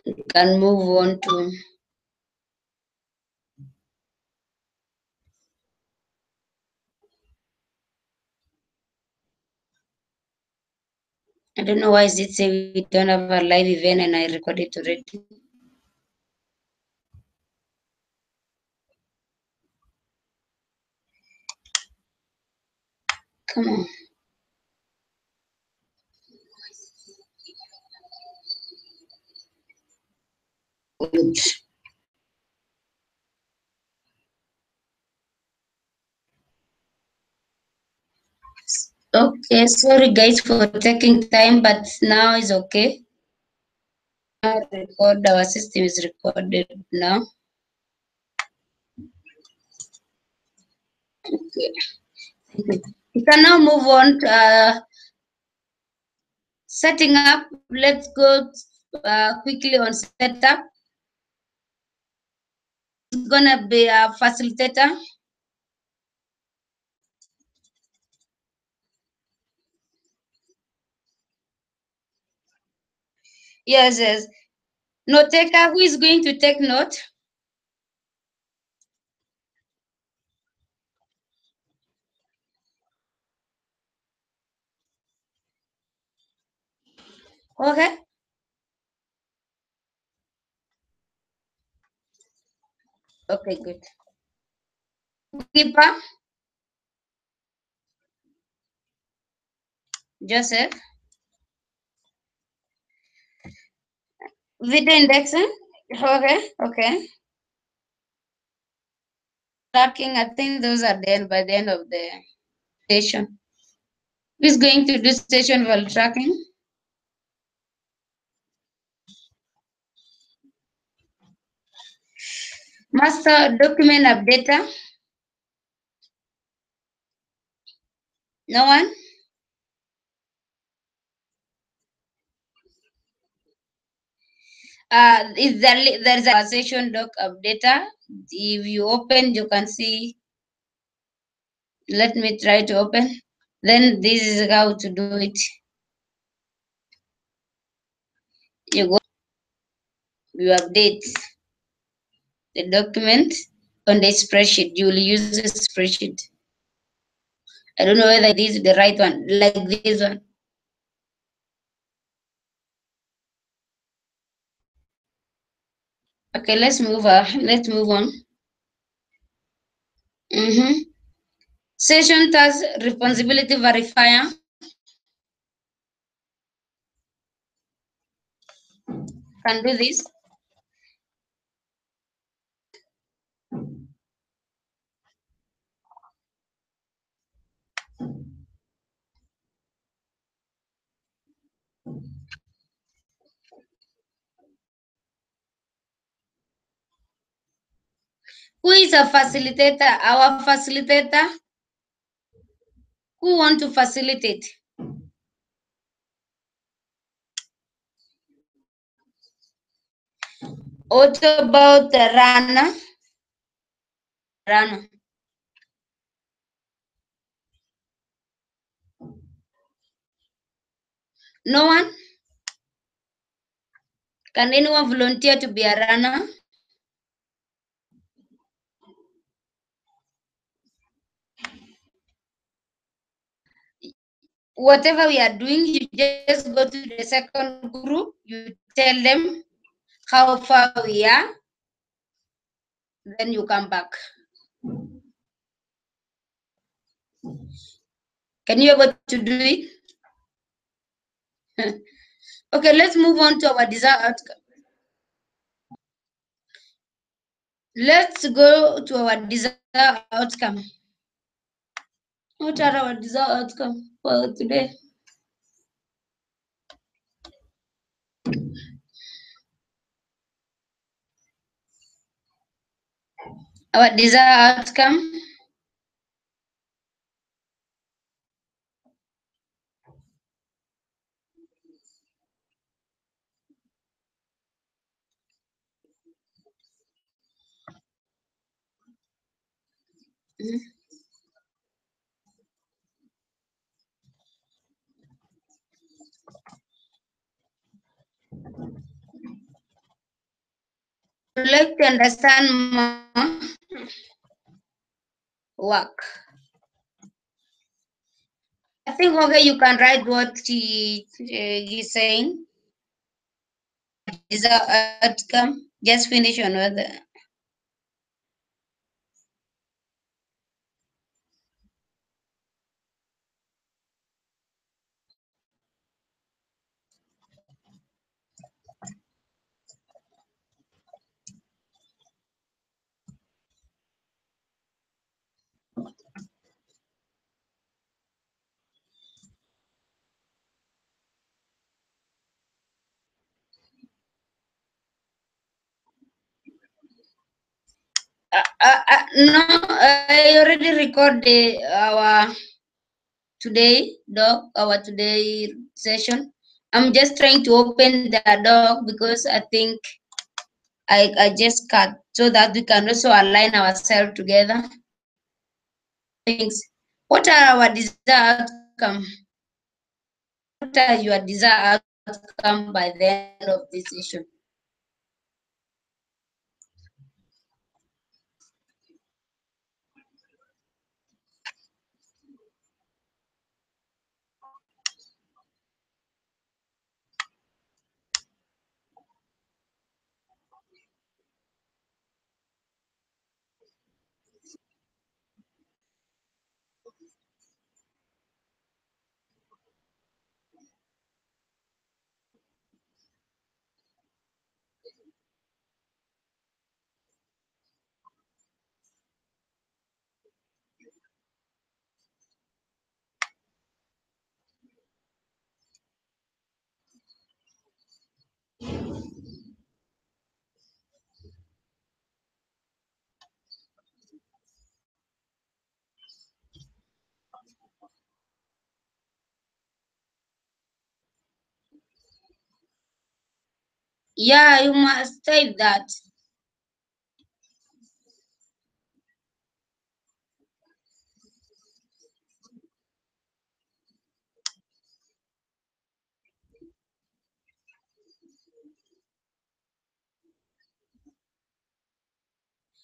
You can move on to I don't know why is it say we don't have a live event and I recorded already. Come on. Good. Okay, sorry guys for taking time, but now is okay. Record, our system is recorded now. Okay. We can now move on to setting up. Let's go quickly on setup. It's gonna be a facilitator. Yes, yes. Note taker, who is going to take note? Okay. Okay, good. Keeper, Joseph. Video indexing. Okay, okay. Tracking, I think those are done by the end of the session. Who's going to do session while tracking? Master document updater. No one? There's a session doc updater. If you open, you can see. Let me try to open. Then this is how to do it. You go, you update the document on the spreadsheet. You will use the spreadsheet. I don't know whether this is the right one, like this one. Okay, let's move on. Let's move on. Session task responsibility verifier. Can do this. Who is a facilitator? Our facilitator. Who want to facilitate? What about the runner? Runner. No one? Can anyone volunteer to be a runner? Whatever we are doing, you just go to the second group, you tell them how far we are, then you come back. Can you able to do it? Okay, let's move on to our desired outcome. Let's go to our desired outcome. What are our desired outcome for today? Our desired outcome. would like to understand more work. I think okay, you can write what he's saying. Is the outcome. Just finish on what the, no, I already recorded our today doc, our today session. I'm just trying to open the doc because I think I just cut so that we can also align ourselves together. Things. What are our desired outcome? What are your desired outcome by the end of this session? Yeah, you must type that.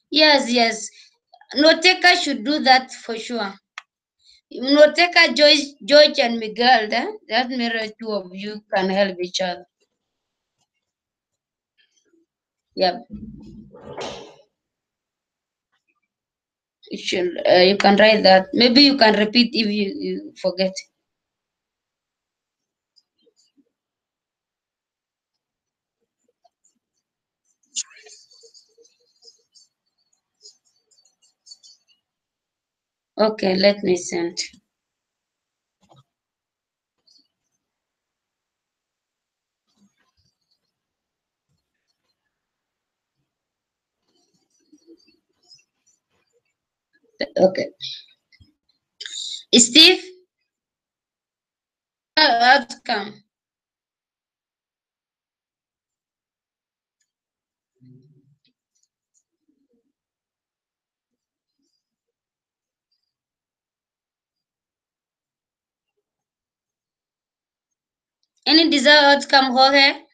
Yes, yes. Noteka should do that for sure. Noteka, George and Miguel, that mirror two of you can help each other. Yep. You can write that. Maybe you can repeat if you forget. Okay, let me send. Okay. Steve, outcome. Any desired outcome, Jorge?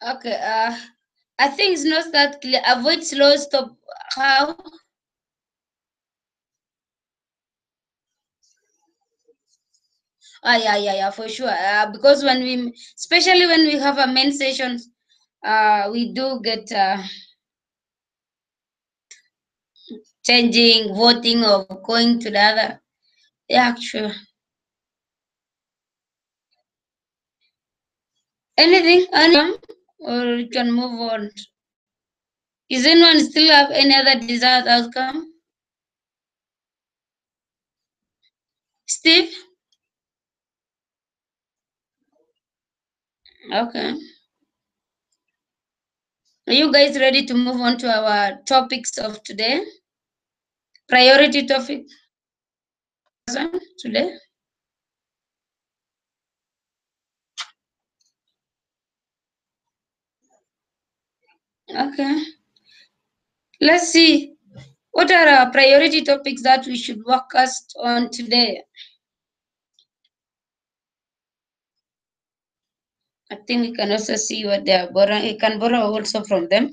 Okay. I think it's not that clear. Avoid slow stop. How? Yeah, for sure. Because when we, especially when we have a main sessions, we do get changing, voting, or going to the other. Yeah, sure. Anything? Or you can move on. Is anyone still have any other desired outcome? Steve? Okay. Are you guys ready to move on to our topics of today? Priority topic today? Okay. Let's see. What are our priority topics that we should focus on today? I think we can also see what they are borrowing. We can borrow also from them.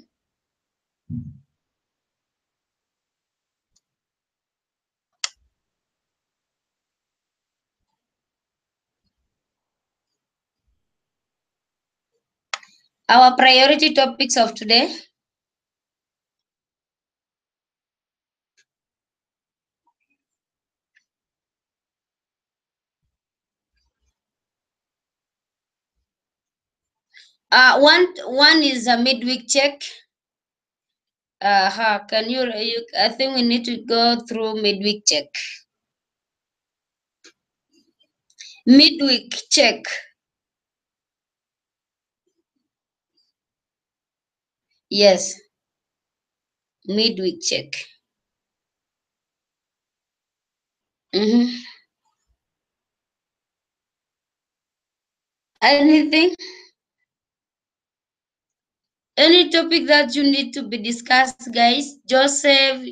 Our priority topics of today. One is a midweek check. Can you? I think we need to go through midweek check. Midweek check. Yes. Midweek check. Mm-hmm. Anything? Any topic that you need to be discussed, guys? Joseph.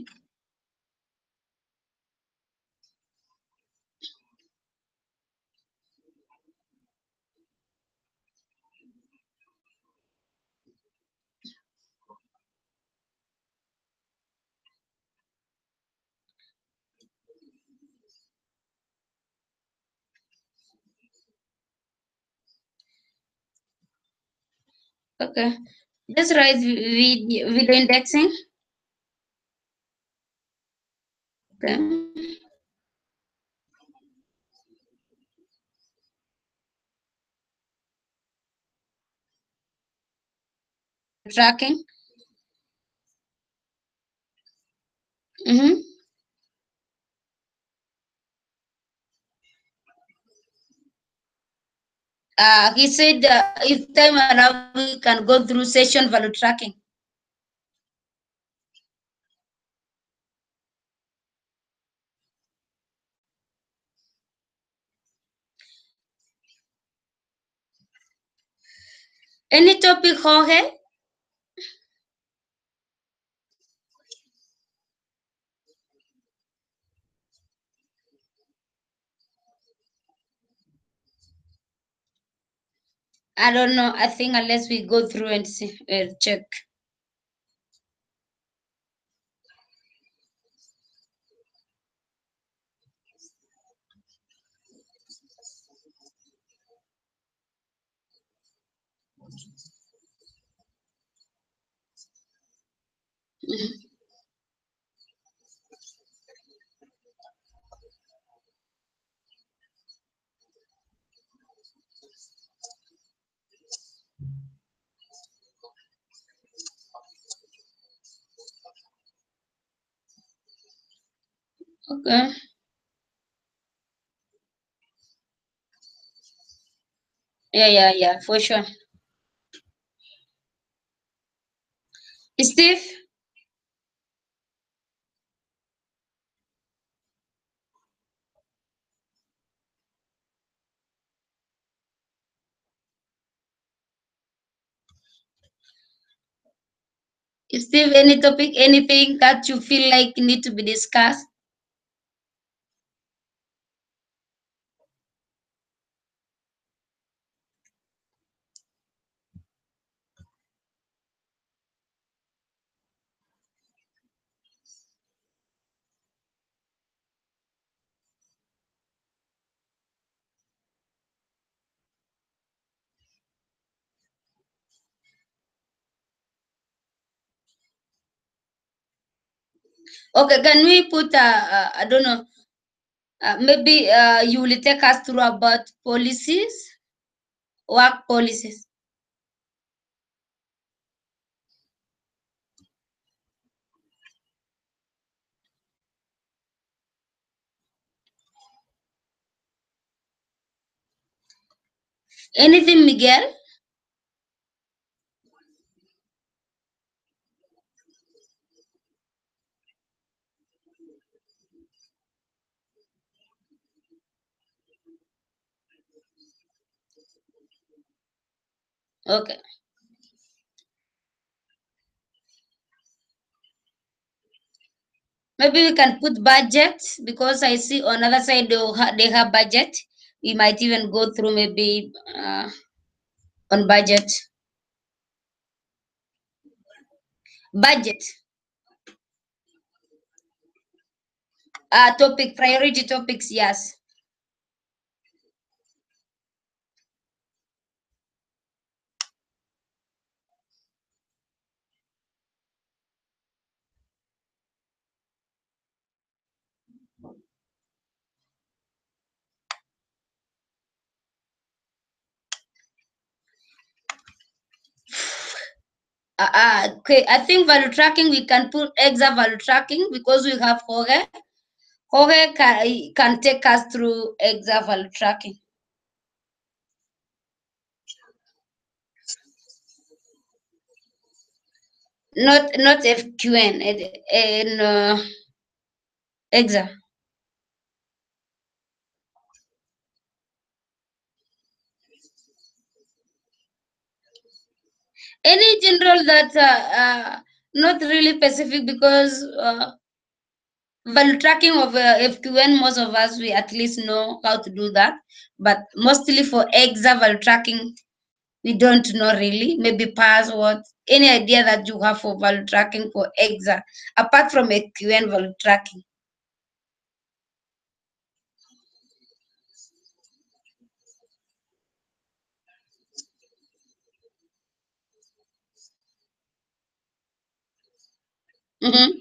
Okay. Just write video indexing. Okay. Tracking. Mm-hmm. He said if time around we can go through session value tracking. Any topic, Jorge? I don't know. I think unless we go through and see, check. Okay. Yeah, for sure. Steve, Steve, any topic, anything that you feel like need to be discussed? Okay, can we put I don't know, Maybe you will take us through about policies, work policies. Anything, Miguel? Okay. Maybe we can put budget, because I see on other side they have budget. We might even go through maybe on budget. Budget. Topic, priority topics, yes. Okay, I think value tracking, we can put exa value tracking because we have Jorge. Jorge can take us through exa value tracking. Not FQN, in exa. Any general that not really specific, because value tracking of FQN, most of us, we at least know how to do that. But mostly for exa value tracking, we don't know really. Maybe password, any idea that you have for value tracking for exa, apart from FQN value tracking. Mm-hmm.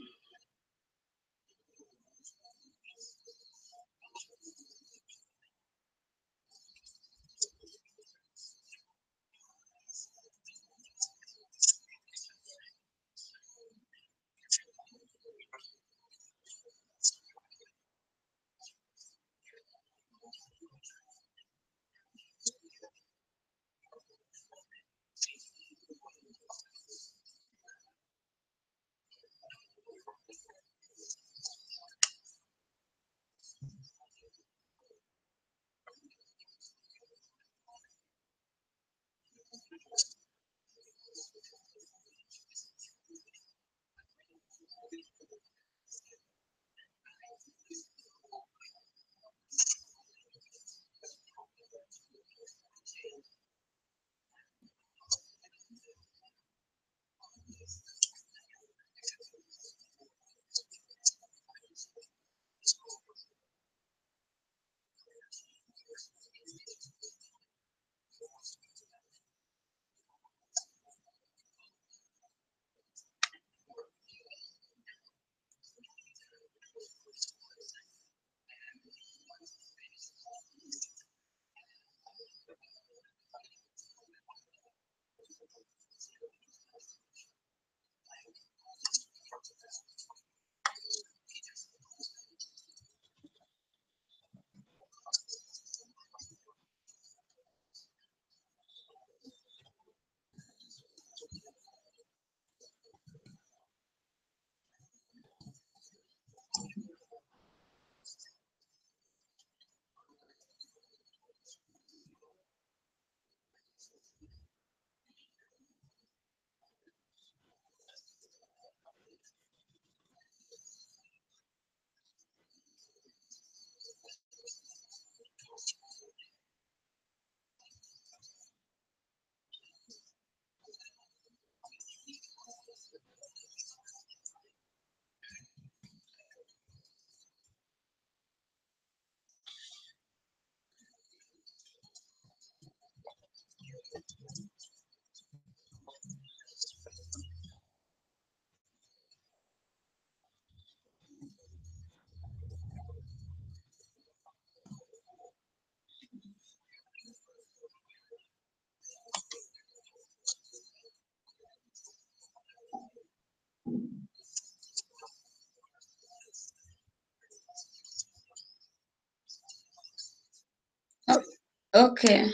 Okay.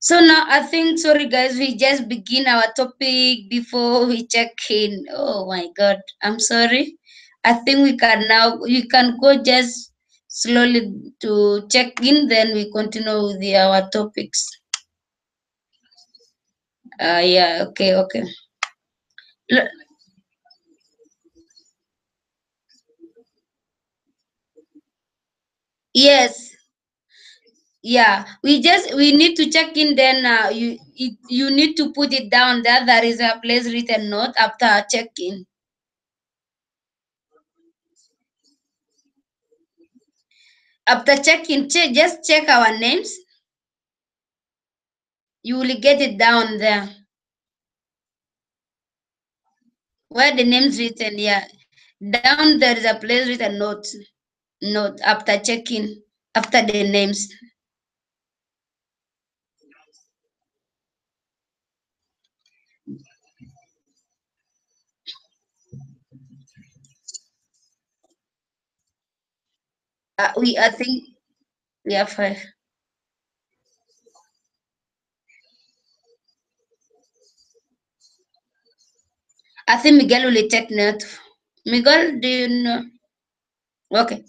So now I think, sorry guys, we just begin our topic before we check in. Oh my God, I'm sorry. I think we can go just slowly to check in, then we continue with our topics. Yeah, okay, okay. L- yes, yeah. We need to check in. Then you need to put it down that there is a place written note after check in. After check in, just check our names. You will get it down there where the names written. Yeah, down there is a place written note. Note after checking after the names. We I think we have five. I think Miguel will take note. Miguel, do you know? Okay.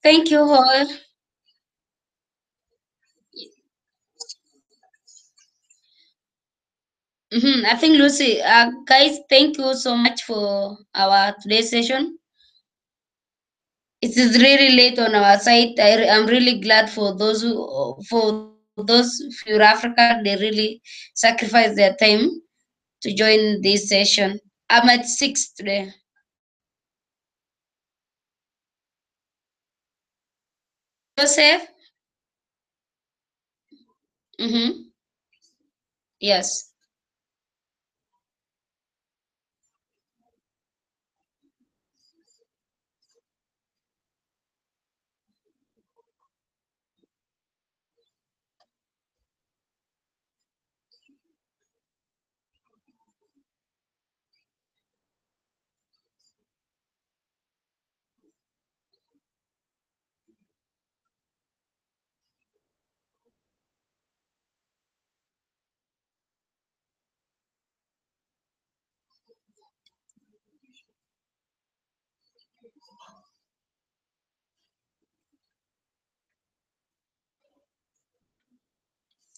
Thank you all. I think Lucy, guys, thank you so much for our today's session. It is really late on our side. I'm really glad for those for Africa. They really sacrifice their time to join this session. I'm at 6 today. Joseph. Mm-hmm. Yes.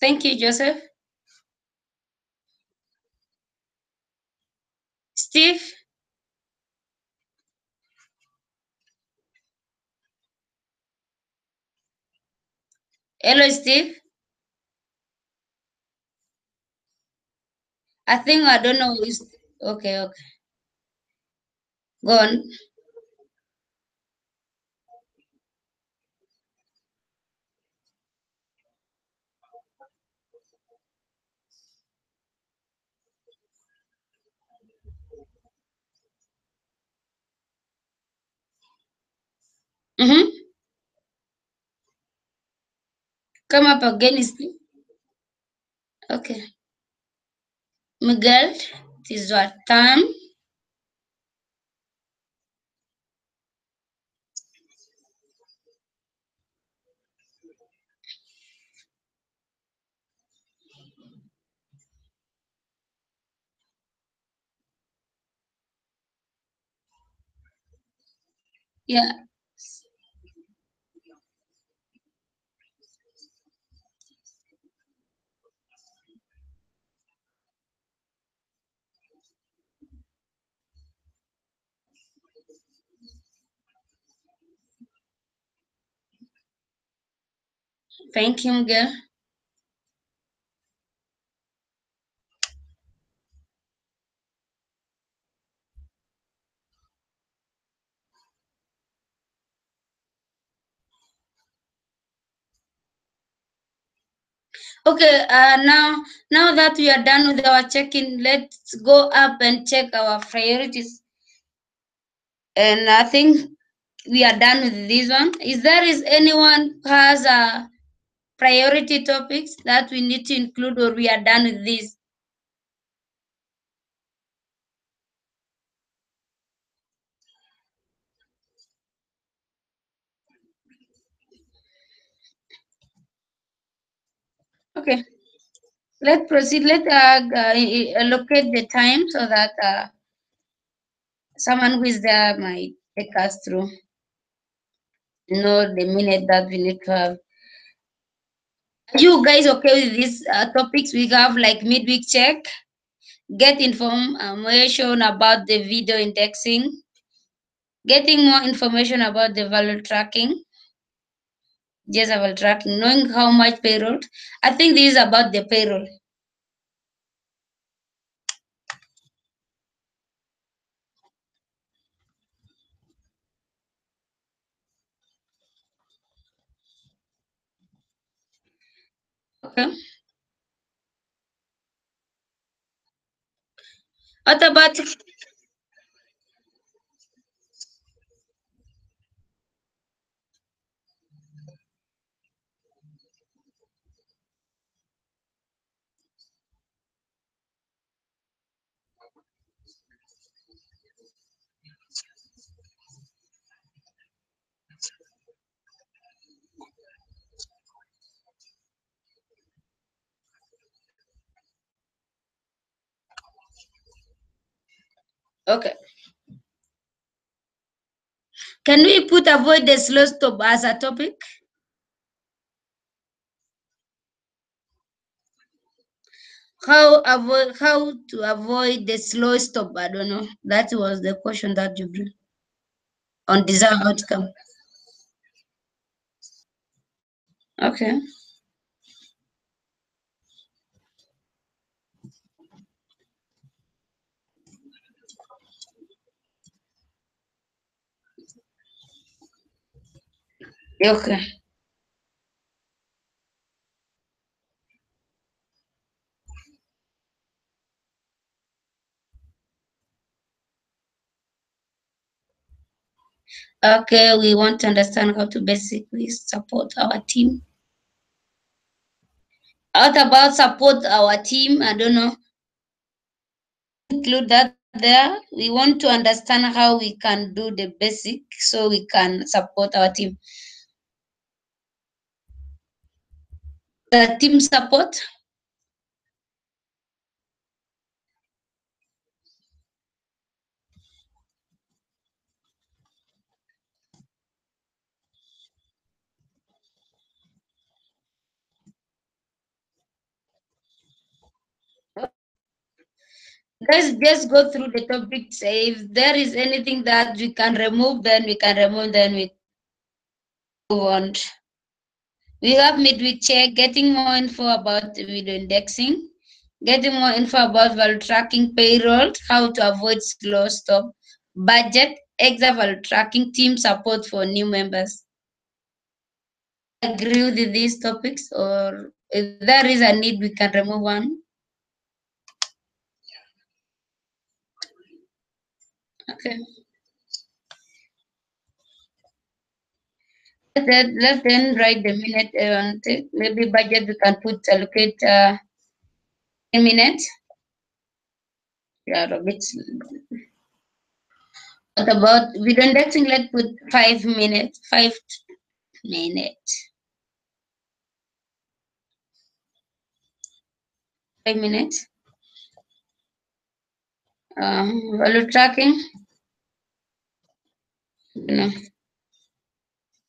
Thank you, Joseph. Steve. Hello, Steve. I think I don't know. Okay, okay. Go on. Mm-hmm. Come up again, Steve. Okay. Miguel, it is your time. Yeah. Thank you, girl. Okay, now that we are done with our check-in, let's go up and check our priorities. And I think we are done with this one. Is anyone who has a priority topics that we need to include, or we are done with this? Okay, let's proceed. Let's allocate the time so that someone who is there might take us through. The minute that we need to have. Are you guys okay with these topics? We have like midweek check, get information about the video indexing, getting more information about the value tracking, just about tracking, knowing how much payroll. I think this is about the payroll. Okay. What about okay? Can we put avoid the slow stop as a topic? How to avoid the slow stop? I don't know. That was the question that you bring on desired outcome. Okay. Okay. Okay, we want to understand how to basically support our team. What about support our team? I don't know. Include that there. We want to understand how we can do the basic so we can support our team. The team support. Let's just go through the topics. If there is anything that we can remove, then we can remove, then we move on. We have midweek check, getting more info about video indexing, getting more info about value tracking, payroll, how to avoid slow stop, budget, exam value tracking, team support for new members. Agree with these topics, or if there is a need, we can remove one. Okay. Let's then write the minute and maybe budget we can put allocate 10 minutes. Yeah, a bit. What about video indexing? Let's put 5 minutes. 5 minutes. 5 minutes. Value tracking. No,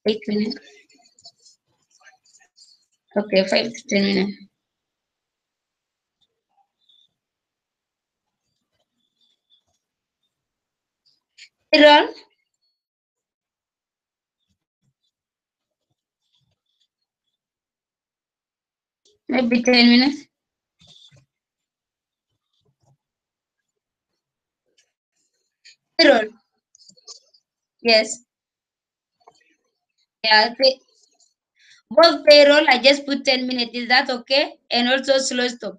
8 minutes. Okay, 5 to 10 minutes. Payroll. Maybe 10 minutes. Payroll. Yes. Yeah. Both payroll, I just put 10 minutes. Is that okay? And also slow stop.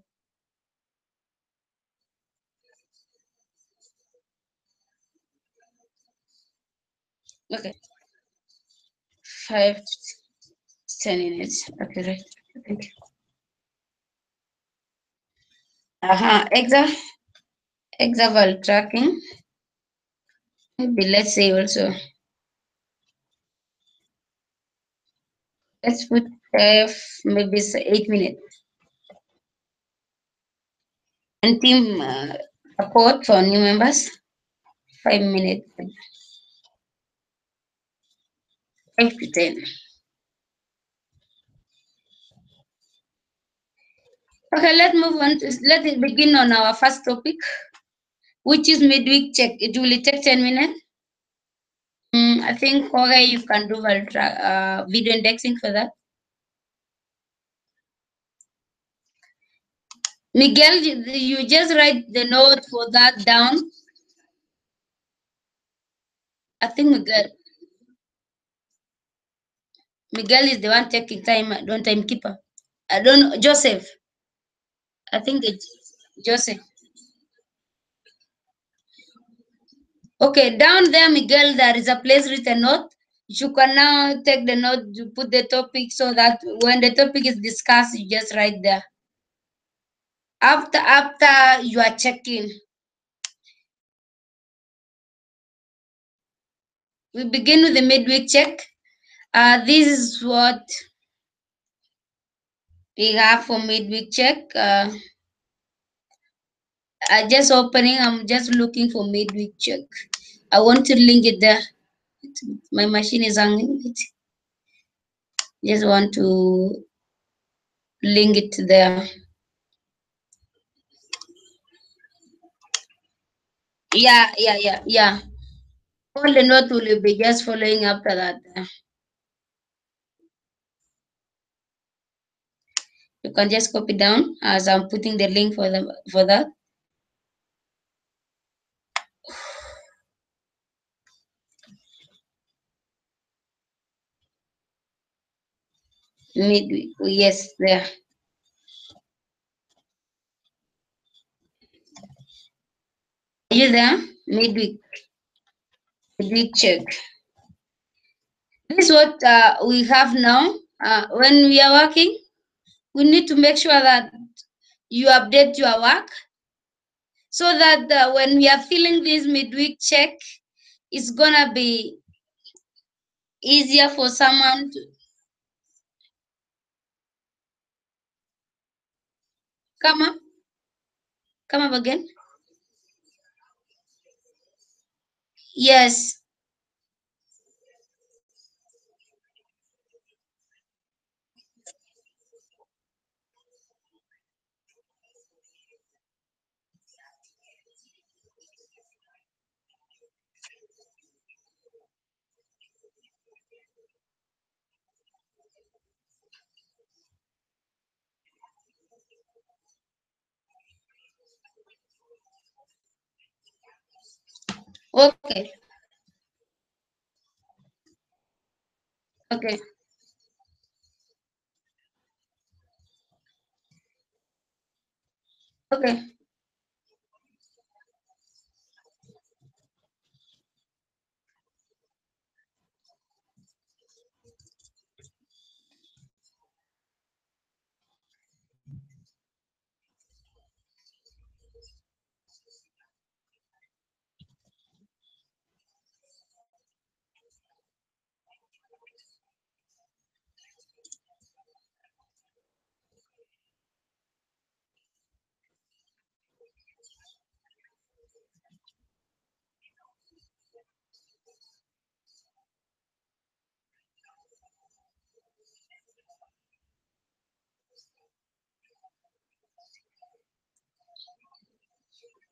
Okay. 5 to 10 minutes. Okay, right. Thank you. Exact example tracking. Maybe let's say also let's put maybe 8 minutes. And team support for new members. 5 minutes. 5 to 10. Okay, let's move on. Let's begin on our first topic, which is midweek check. It will take 10 minutes. I think okay, you can do video indexing for that. Miguel, you just write the note for that down. I think Miguel is the one taking time, don't timekeeper. I don't know, Joseph. I think it's Joseph. Okay, down there, Miguel, there is a place written note. You can now take the note, you put the topic so that when the topic is discussed, you just write there. After you are checking, we begin with the midweek check. This is what we have for midweek check. I just opening. I'm just looking for midweek check. I want to link it there. My machine is hanging. Just want to link it there. Yeah. All the note will be just following after that. You can just copy down as I'm putting the link for that. Midweek. Yes, there. Are you there? Midweek. Midweek check. This is what we have now. When we are working, we need to make sure that you update your work so that when we are filling this midweek check, it's gonna be easier for someone to come up. Come up again. Yes. Okay. Okay. Okay.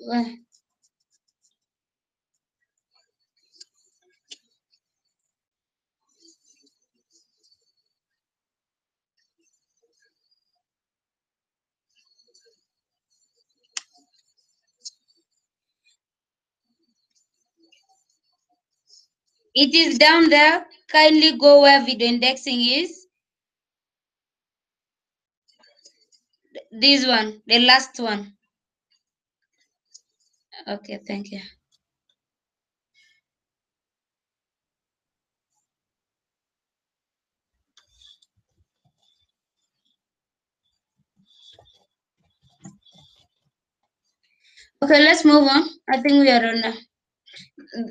Well, It is down there. Kindly go where video indexing is. This one, the last one. Okay, thank you. Okay, let's move on. I think we are on.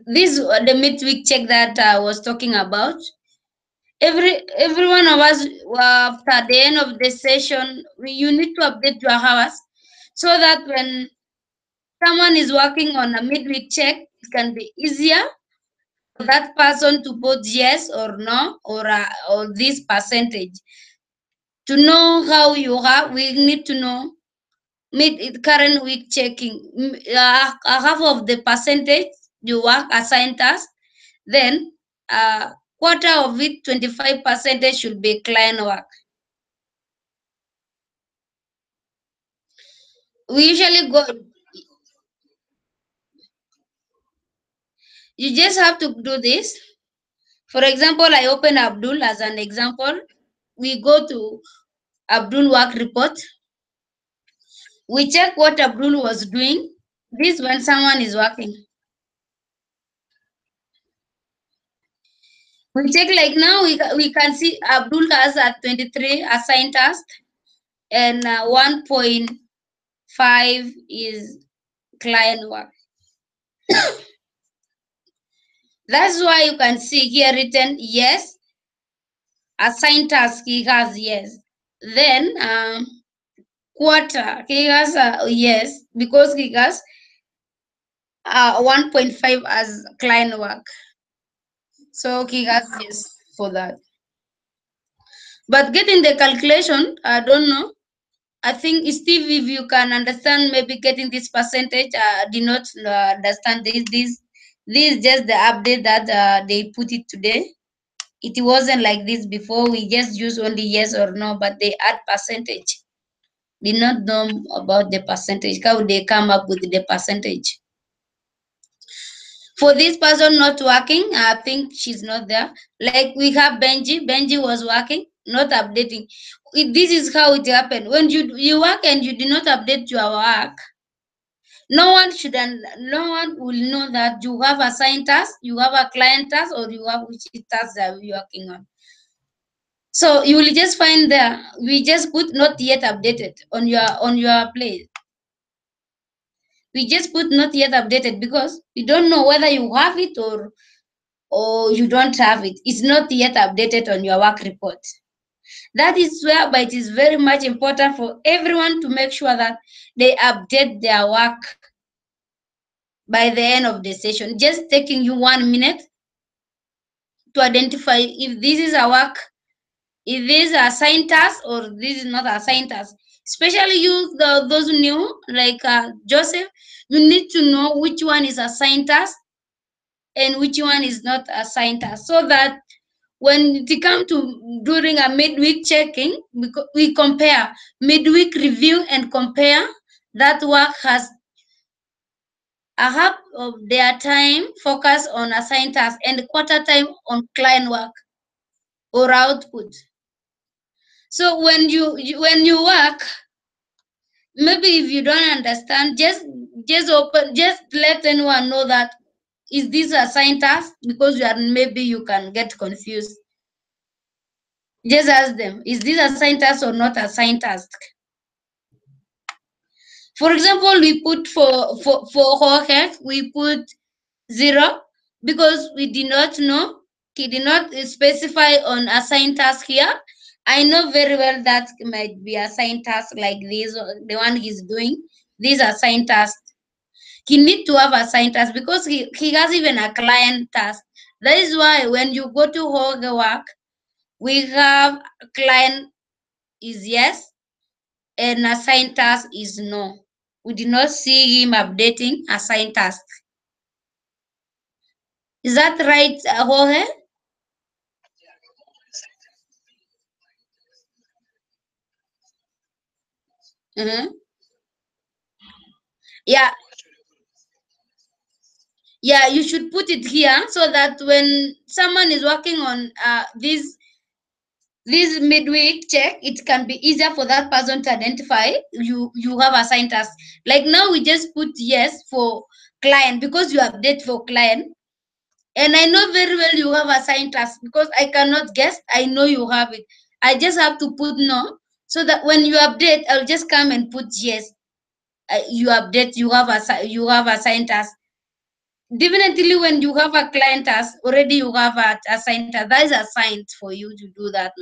This the midweek check that I was talking about. Every one of us, after the end of the session, you need to update your hours so that when someone is working on a midweek check, it can be easier for that person to put yes or no or this percentage. To know how you are, we need to know mid current week checking. Half of the percentage you work assigned task, then quarter of it, 25% should be client work. We usually go, you just have to do this. For example, I open Abdul as an example. We go to Abdul work report. We check what Abdul was doing. This when someone is working. We check like now we can see Abdul has a 23 assigned task and 1.5 is client work. That's why you can see here written yes, assigned task he has yes. Then quarter he has yes because he has 1.5 as client work. So he has yes for that. But getting the calculation, I don't know. I think Steve, if you can understand, maybe getting this percentage, did not understand this. This is just the update that they put it today. It wasn't like this before. We just use only yes or no, but they add percentage. Did not know about the percentage. How they come up with the percentage? For this person not working, I think she's not there. Like we have Benji. Benji was working, not updating. This is how it happened. When you work and you do not update your work, no one should and no one will know that you have assigned task, you have a client task, or you have which task that you're working on. So you will just find there. We just put not yet updated on your place. We just put not yet updated because we don't know whether you have it or you don't have it. It's not yet updated on your work report. That is where, but it is very much important for everyone to make sure that they update their work by the end of the session. Just taking you 1 minute to identify if this is a work, if this is a assigned task or this is not a assigned task. Especially you, those new, like Joseph, you need to know which one is assigned task and which one is not assigned task, so that when it comes to during a midweek checking, we compare midweek review and compare that work has a half of their time focus on assigned tasks and quarter time on client work or output. So when you work, maybe if you don't understand, just let anyone know that is this assigned task, because you are maybe you can get confused. Just ask them, is this assigned task or not assigned task? For example, we put for Jorge, we put 0 because we did not know. He did not specify on assigned task here. I know very well that might be assigned task like this, the one he's doing. These assigned tasks. He need to have assigned task because he has even a client task. That is why when you go to Jorge work, we have client is yes and assigned task is no. We did not see him updating assigned task. Is that right, Jorge? Mm-hmm. Yeah, Yeah, you should put it here so that when someone is working on this midweek check, it can be easier for that person to identify you have assigned task. Like now we just put yes for client because you update for client. And I know very well you have assigned task because I cannot guess. I know you have it. I just have to put no so that when you update, I'll just come and put yes. You update, you have assigned task. Definitely, when you have a client task, already you have a assigned task. That is assigned for you to do that.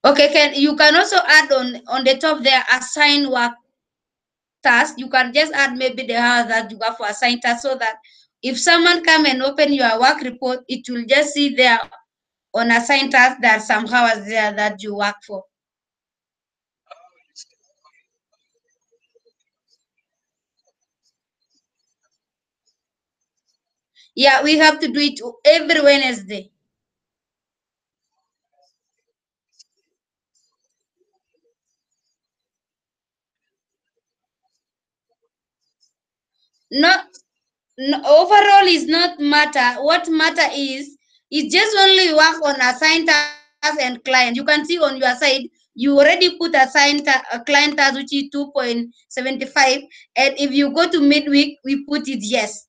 Okay, you can also add on the top there assign work task. You can just add maybe the hours that you have for assigned task so that if someone come and open your work report, it will just see there on assigned task there are some hours there that you work for. Yeah, we have to do it every Wednesday. Not no, overall is not matter. What matter is just only work on assigned task and client. You can see on your side you already put assigned client task which is 2.75, and if you go to midweek we put it yes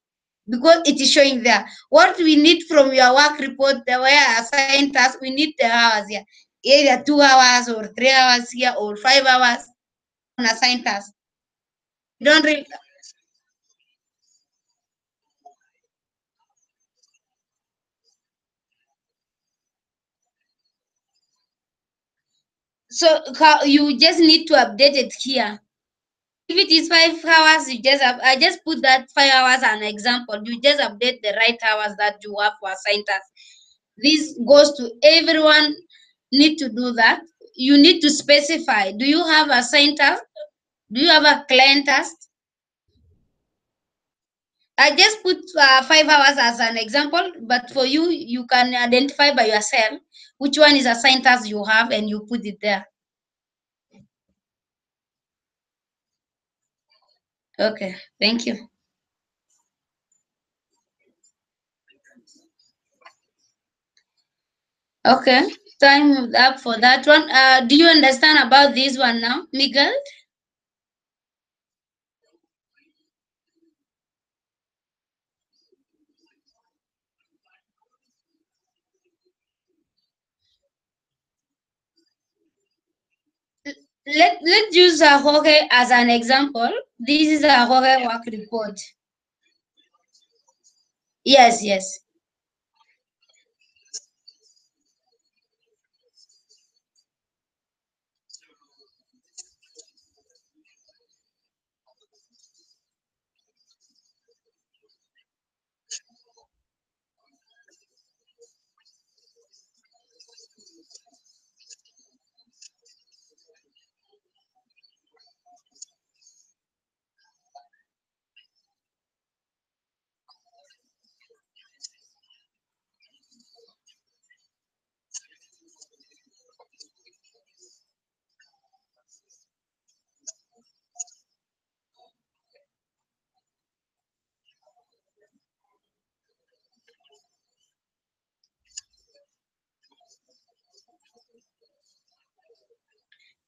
because it is showing there. What we need from your work report, the where assigned task, we need the hours here, either 2 hours or 3 hours here or 5 hours on assigned task. Don't really. So how you just need to update it here. If it is 5 hours, you just I just put that 5 hours an example. You just update the right hours that you have for assigned task. This goes to everyone. Need to do that. You need to specify. Do you have assigned task? Do you have a client task? I just put 5 hours as an example, but for you, you can identify by yourself which one is assigned task you have, and you put it there. Okay, thank you. Okay, time up for that one. Do you understand about this one now, Miguel? Let's use a Jorge as an example. This is a Jorge work report. Yes, yes.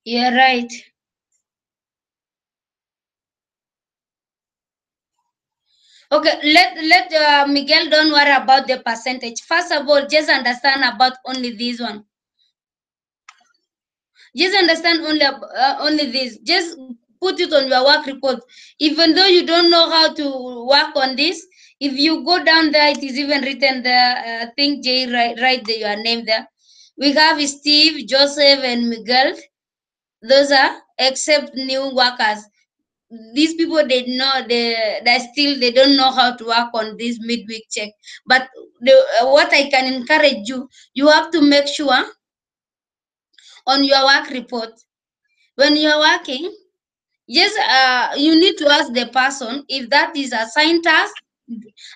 You're right. Okay, let Miguel don't worry about the percentage. First of all, just understand about only this one. Just understand only this. Just put it on your work report. Even though you don't know how to work on this, if you go down there, it is even written there. I think Jay write your name there. We have Steve, Joseph, and Miguel. Those are except new workers. These people they still they don't know how to work on this midweek check. But what I can encourage you, you have to make sure on your work report when you are working. Yes, you need to ask the person if that is assigned task.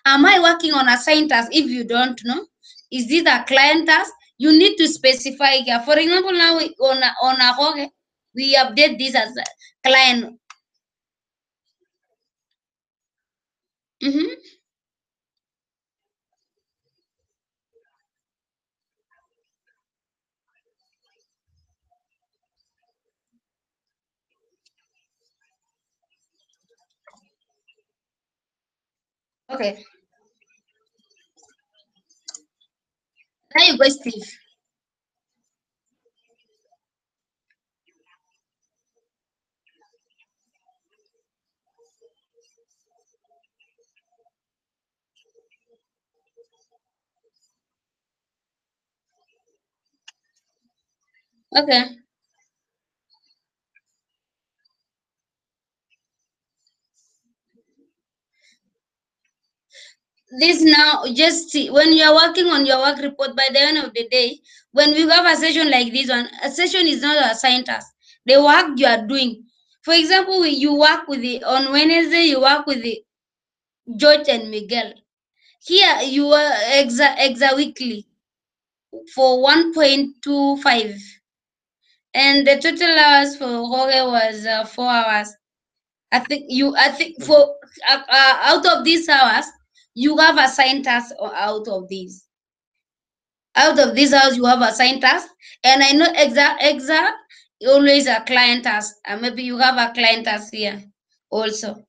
Am I working on assigned task? If you don't know, is it a client task? You need to specify here. For example, now on a Jorge, We update this as a client. Mm-hmm. Okay. Now you go, Steve. Okay. This now, just see, when you're working on your work report, by the end of the day, when we have a session like this one, a session is not assigned task. The work you are doing. For example, you work with the on Wednesday, you work with the George and Miguel. Here you are exa weekly for 1.25, and the total hours for Jorge was 4 hours. I think for out of these hours, you have assigned tasks out of these. Out of these hours, you have assigned tasks, and I know exa always a client task, and maybe you have a client task here also.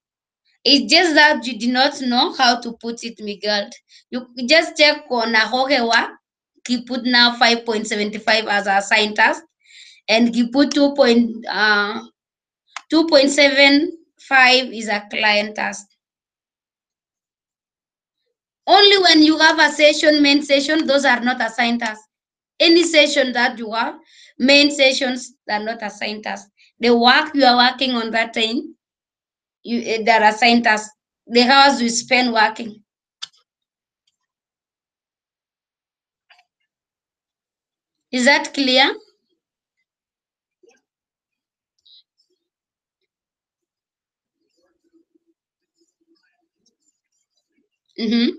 It's just that you did not know how to put it, Miguel. You just check on a Hohewa, he put now 5.75 as a assigned task, and he put 2.75 is a client task. Only when you have a session, main session, those are not assigned tasks. Any session that you have, main sessions are not assigned tasks. The work you are working on that time, they're assigned tasks. The hours you spend working. Is that clear? Mm-hmm.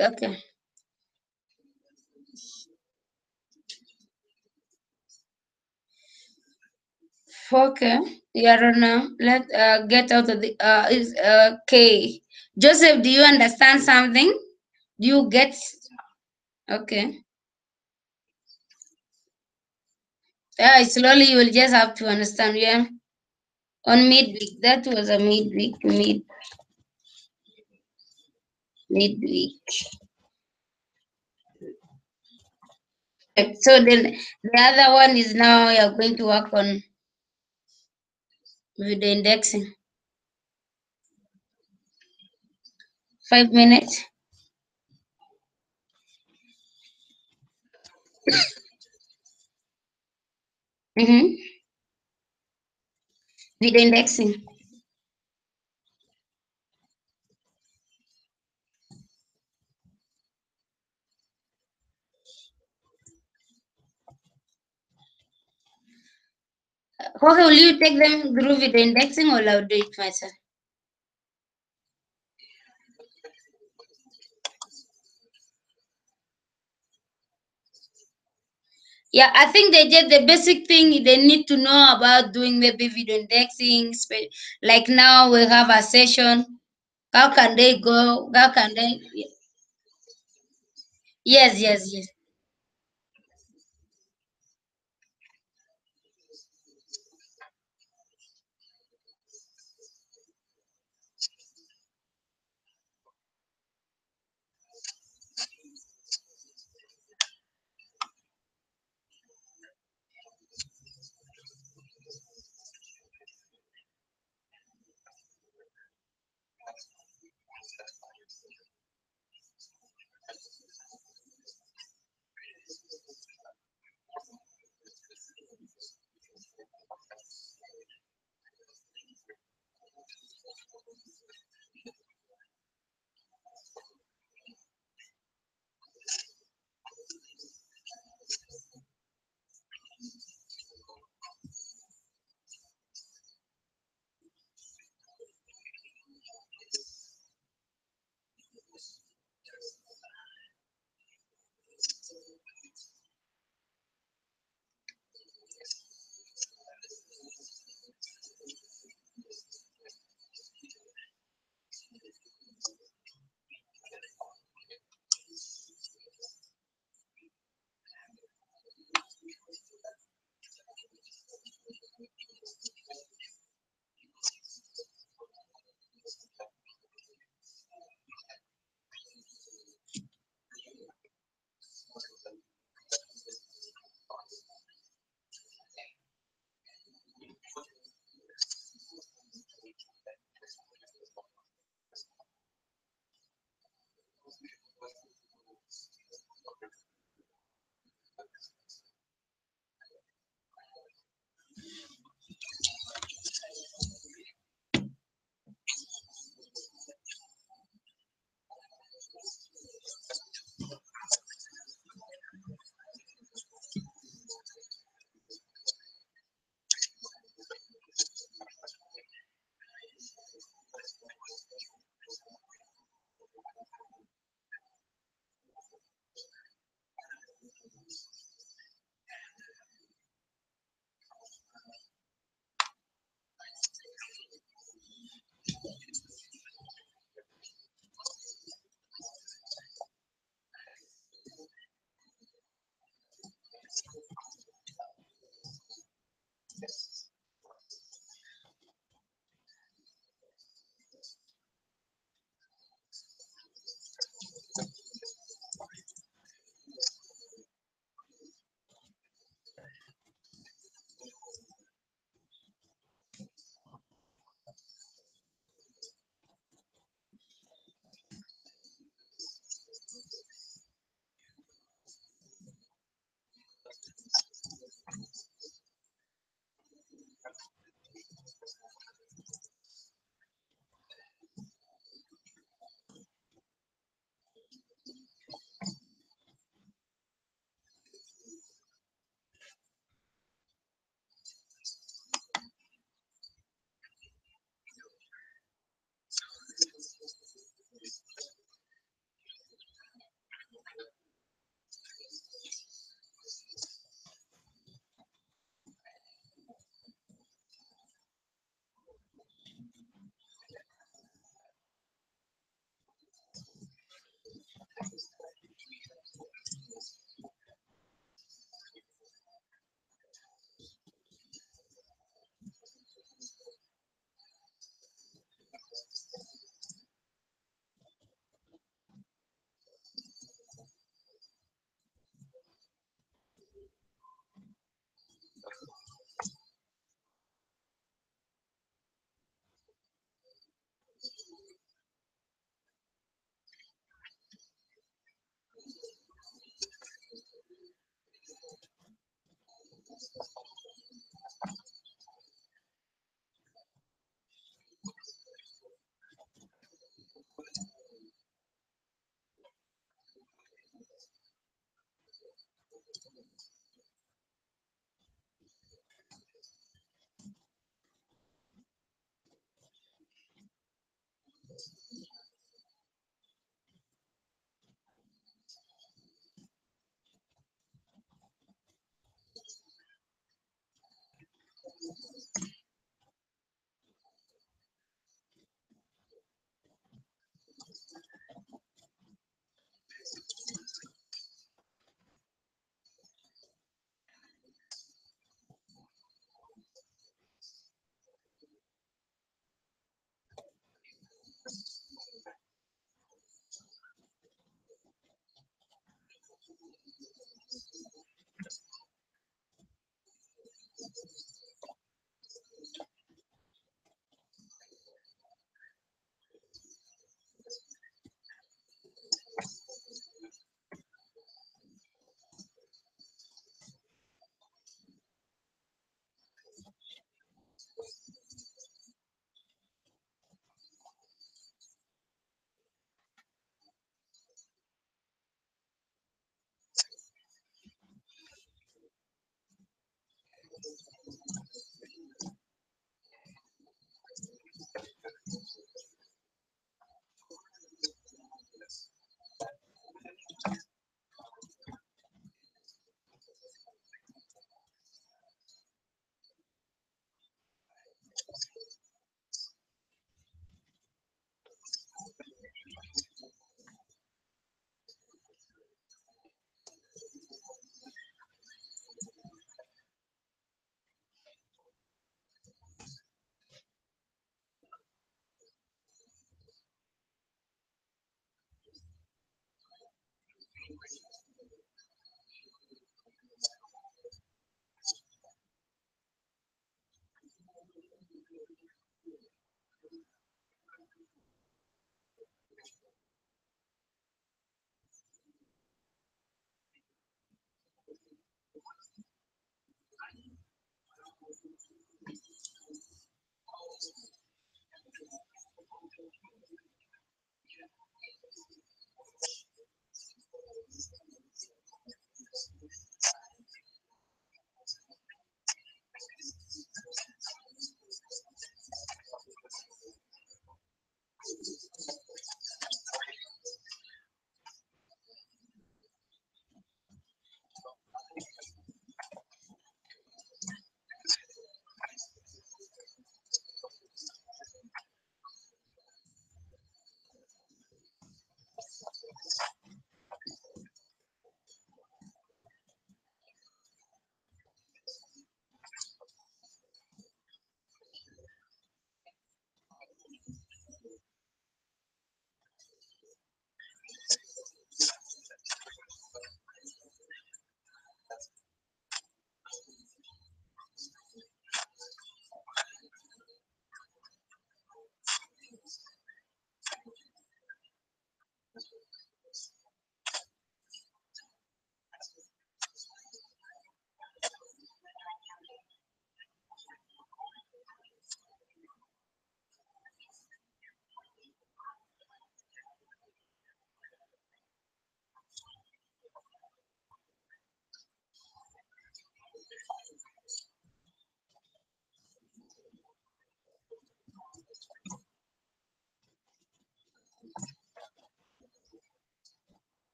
Okay. Okay. Yeah, Rona, let get out of the is okay. Joseph, do you understand something? Do you get okay? Yeah, slowly you will just have to understand. Yeah. On midweek. That was a midweek. So then the other one is now you're going to work on video indexing. 5 minutes. Mm-hmm. Video indexing. Okay, will you take them through video indexing or I'll do it myself? Yeah, I think they did the basic thing they need to know about doing maybe video indexing. Like now we have a session. How can they go? How can they? Yes, yes, yes.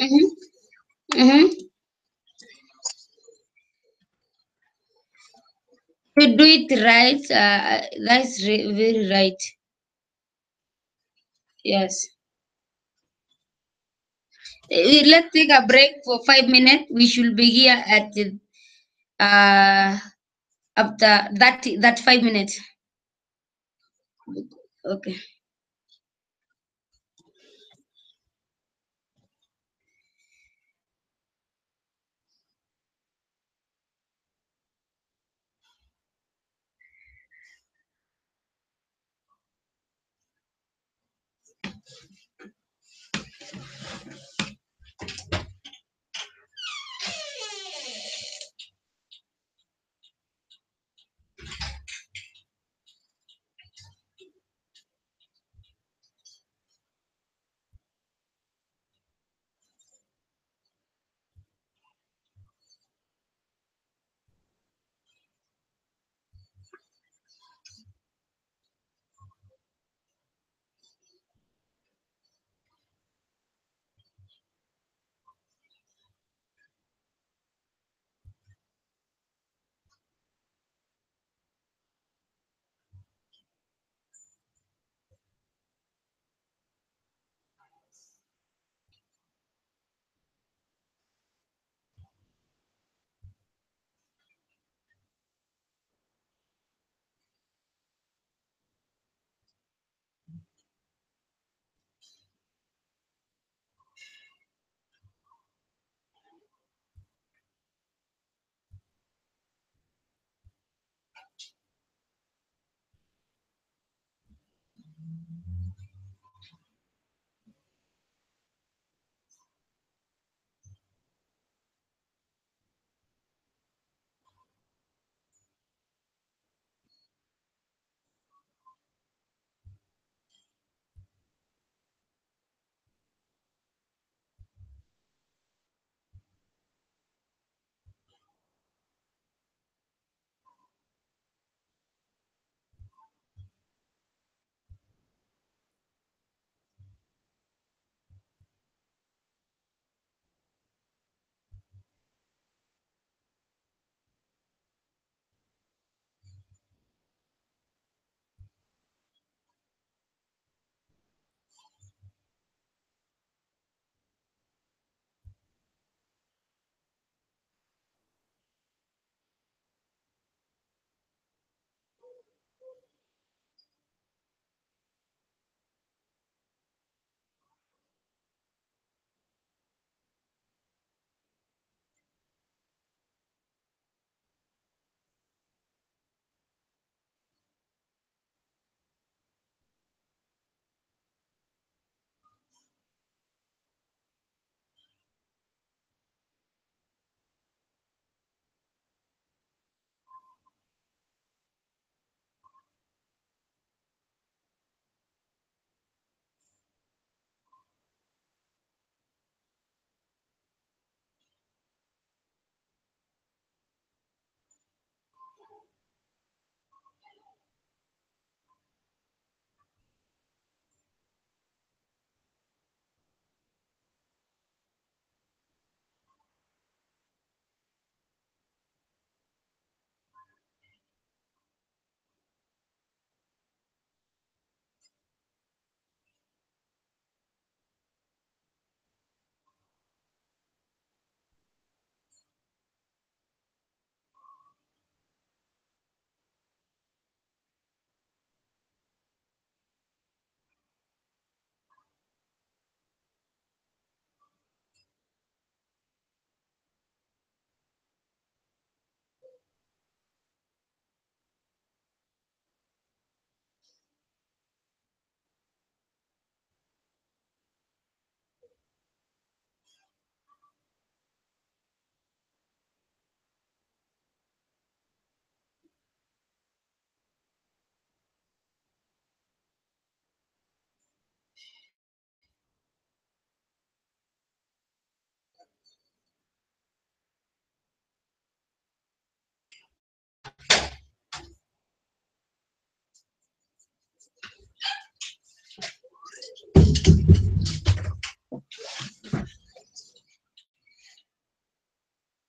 Mm-hmm. Mm-hmm. To do it right, that's very right. Yes. Let's take a break for 5 minutes. We should be here at uh after that 5 minutes. Okay.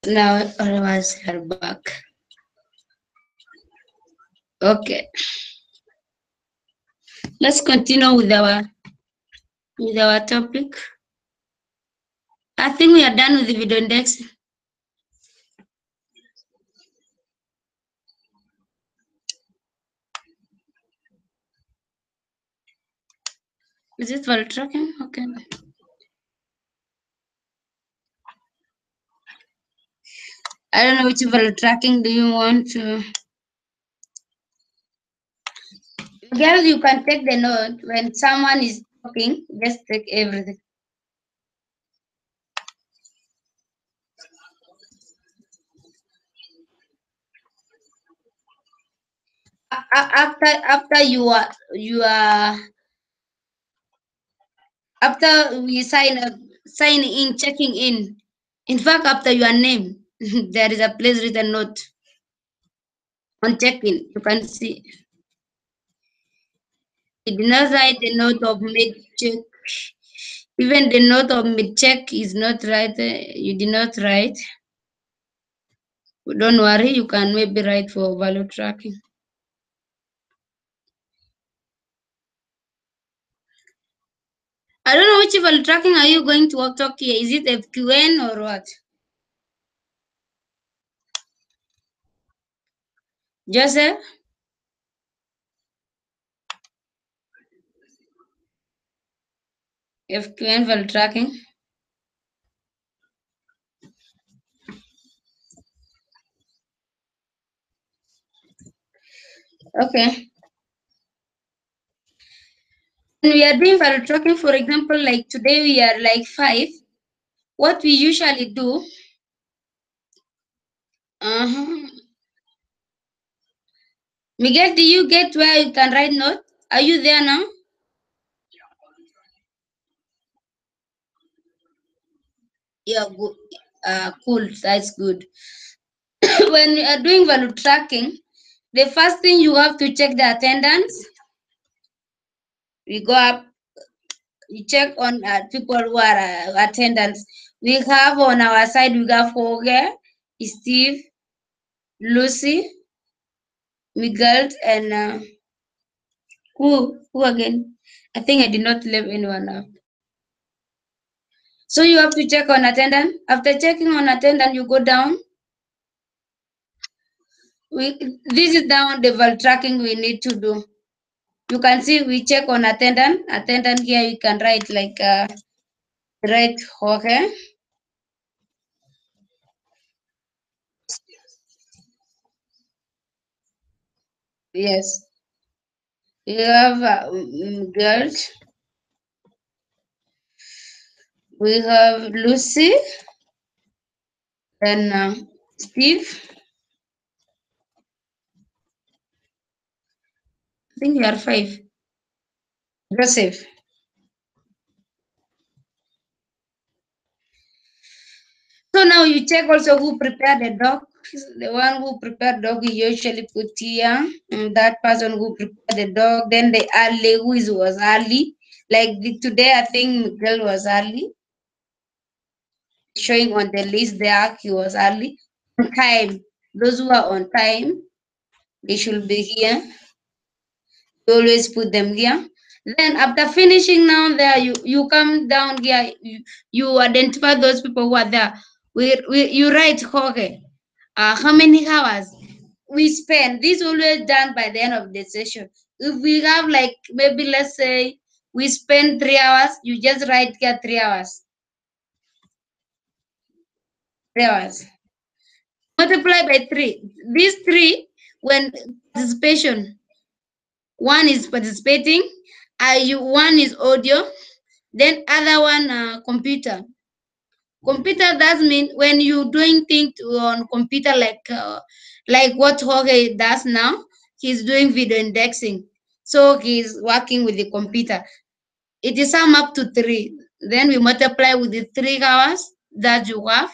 Now all of us are back. Okay. Let's continue with our topic. I think we are done with the video index. Is it for tracking? Okay. I don't know which for tracking do you want to. Girl, you can take the note when someone is talking. Just take everything. After you are after we sign in, checking in. In fact, after your name, there is a place written note on check-in. You can see. You did not write the note of mid-check. Even the note of mid-check is not right. You did not write. Don't worry, you can maybe write for value tracking. I don't know which value tracking are you going to talk here. Is it FQN or what? Joseph? FQN value tracking? Okay. When we are doing value tracking, for example, like today we are like 5. What we usually do, Miguel, do you get where you can write note? Are you there now? Yeah, good. Cool. That's good. When we are doing value tracking, the first thing you have to check the attendance. We go up, we check on people who are attendance. We have on our side, we have Jorge, Steve, Lucy, Miguel, and who again? I think I did not leave anyone out. So you have to check on attendance. After checking on attendance, you go down. This is down the value tracking we need to do. You can see we check on attendance. Attendance here you can write like write okay. Yes. You have girls. We have Lucy and Steve. I think you are 5. Joseph. So now you check also who prepared the doc. The one who prepared dog you usually put here. That person who prepared the dog. Then the early was early. Like today, I think Miguel was early. Showing on the list there, he was early. On time. Those who are on time, they should be here. You always put them here. Then after finishing now there, you come down here, you identify those people who are there. You write, okay, how many hours we spend. This always done by the end of the session. If we have like maybe let's say we spend 3 hours, you just write here 3 hours. 3 hours. Multiply by 3. These 3, when participation, one is participating, one is audio, then other one computer. Computer does mean when you doing things on computer like what Jorge does now. He's doing video indexing, so he's working with the computer. It is sum up to 3. Then we multiply with the 3 hours that you have,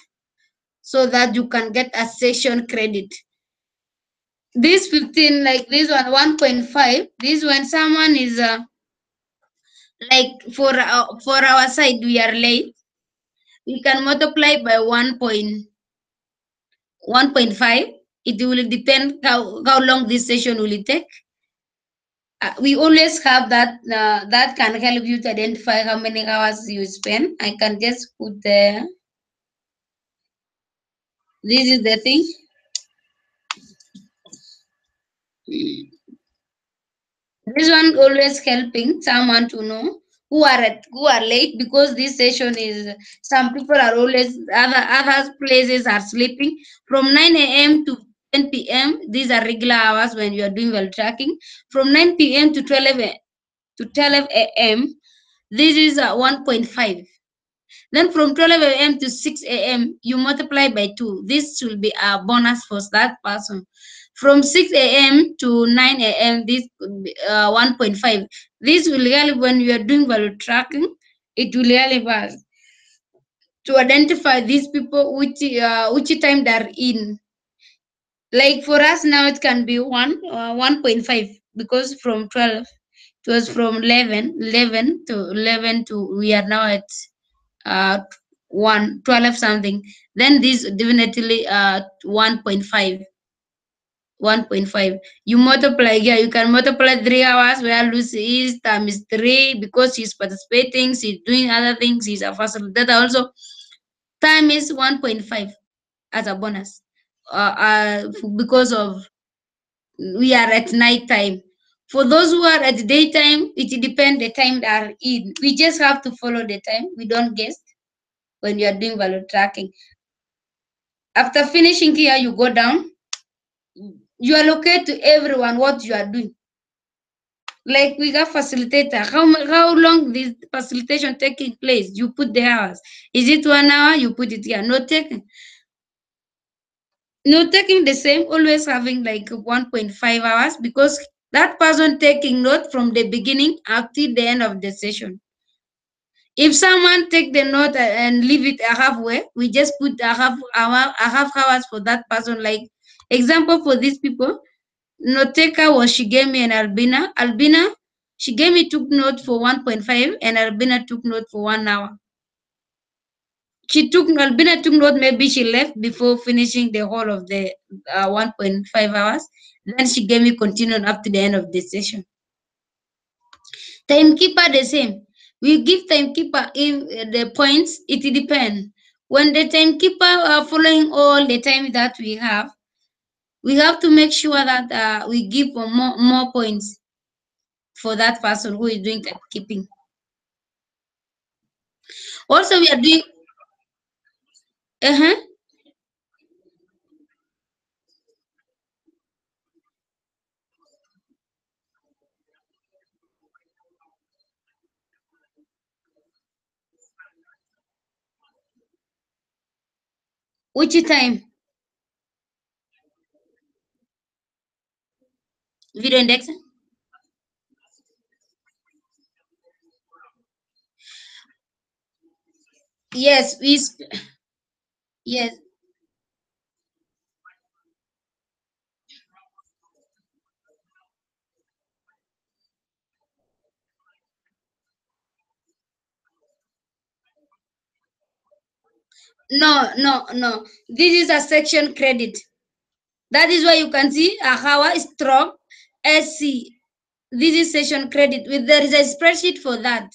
so that you can get a session credit. This 15, like this one, 1.5. This when someone is like for our side we are late, we can multiply by 1. 1.5. It will depend how long this session will take. We always have that that can help you to identify how many hours you spend. I can just put there. This is the thing. This one always helping someone to know who are late, because this session is, some people are always, other places are sleeping from 9 a.m. to 10 p.m. These are regular hours when you are doing well tracking. From 9 p.m. to 12 a.m. This is 1.5. Then from 12 a.m. to 6 a.m., you multiply by 2. This will be a bonus for that person. From 6 a.m. to 9 a.m., this could be 1.5. This will help when you are doing value tracking. It will help us to identify these people which time they're in. Like for us now, it can be 1.5, because from 12, it was from 11 to we are now at 12 something. Then this definitely 1.5. 1.5. You multiply here, you can multiply 3 hours where Lucy is times 3, because she's participating, she's doing other things, she's a facilitator also. Time is 1.5 as a bonus. Because of we are at night time. For those who are at daytime, it depends the time they are in. We just have to follow the time. We don't guess when you are doing value tracking. After finishing here, you go down. You allocate to everyone what you are doing. Like we got facilitator. How long this facilitation taking place? You put the hours. Is it 1 hour? You put it here. No taking. No taking the same. Always having like 1.5 hours, because that person taking note from the beginning up till the end of the session. If someone take the note and leave it halfway, we just put a half hours for that person. Like example for these people, note taker was Shigemi and Albina. Shigemi took note for 1.5 and Albina took note for 1 hour. Albina took note, maybe she left before finishing the whole of the 1.5 hours. Then Shigemi continued up to the end of the session. Timekeeper the same. We give timekeeper in the points. It depends. When the timekeeper are following all the time that we have to make sure that we give more points for that person who is doing timekeeping. Also, we are doing. Uh-huh. Which time? Video index? Yes, yes. No. This is a section credit. That is why you can see a Ahawa stroke SC. This is session credit. There is a spreadsheet for that.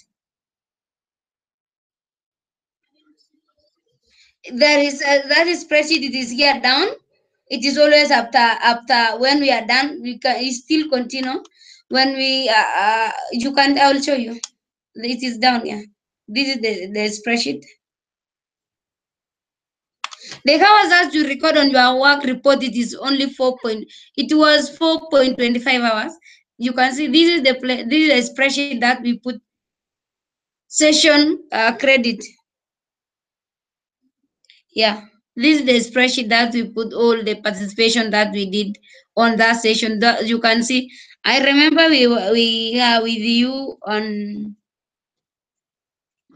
There is that is spreadsheet. It is here down. It is always after when we are done. We can still continue. When we you can, I will show you. It is down here. This is the spreadsheet. The hours that you record on your work report, it is only 4.25 hours. You can see this is this is a spreadsheet that we put session credit. Yeah, this is the spreadsheet that we put all the participation that we did on that session. That you can see. I remember we are with you on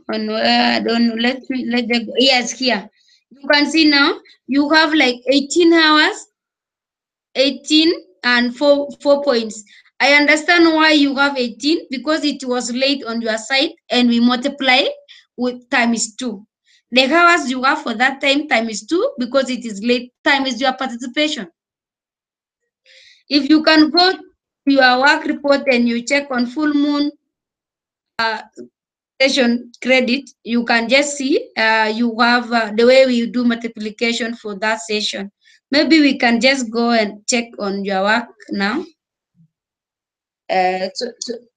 I don't know. Yes, here. You can see now you have like 18 hours, 18 and 4 points. I understand why you have 18, because it was late on your side and we multiply with times 2. the hours you have for that time times 2 because it is late time is your participation. If you can go to your work report and you check on full moon session credit, you can just see you have the way we do multiplication for that session. Maybe we can just go and check on your work now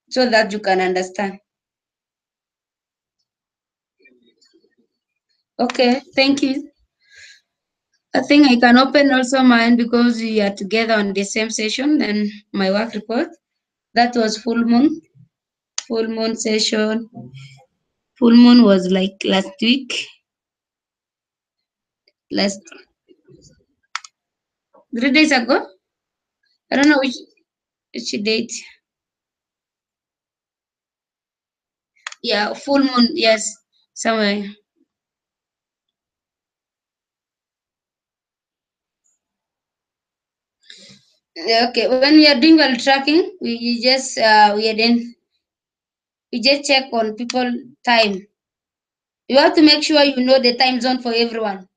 so that you can understand. Okay, thank you. I think I can open also mine because we are together on the same session. Then my work report. That was full moon. Full moon session. Full moon was like last week. Last 3 days ago. I don't know which date. Yeah, full moon. Yes, somewhere. Okay, when we are doing well tracking, we just we just check on people time. You have to make sure you know the time zone for everyone,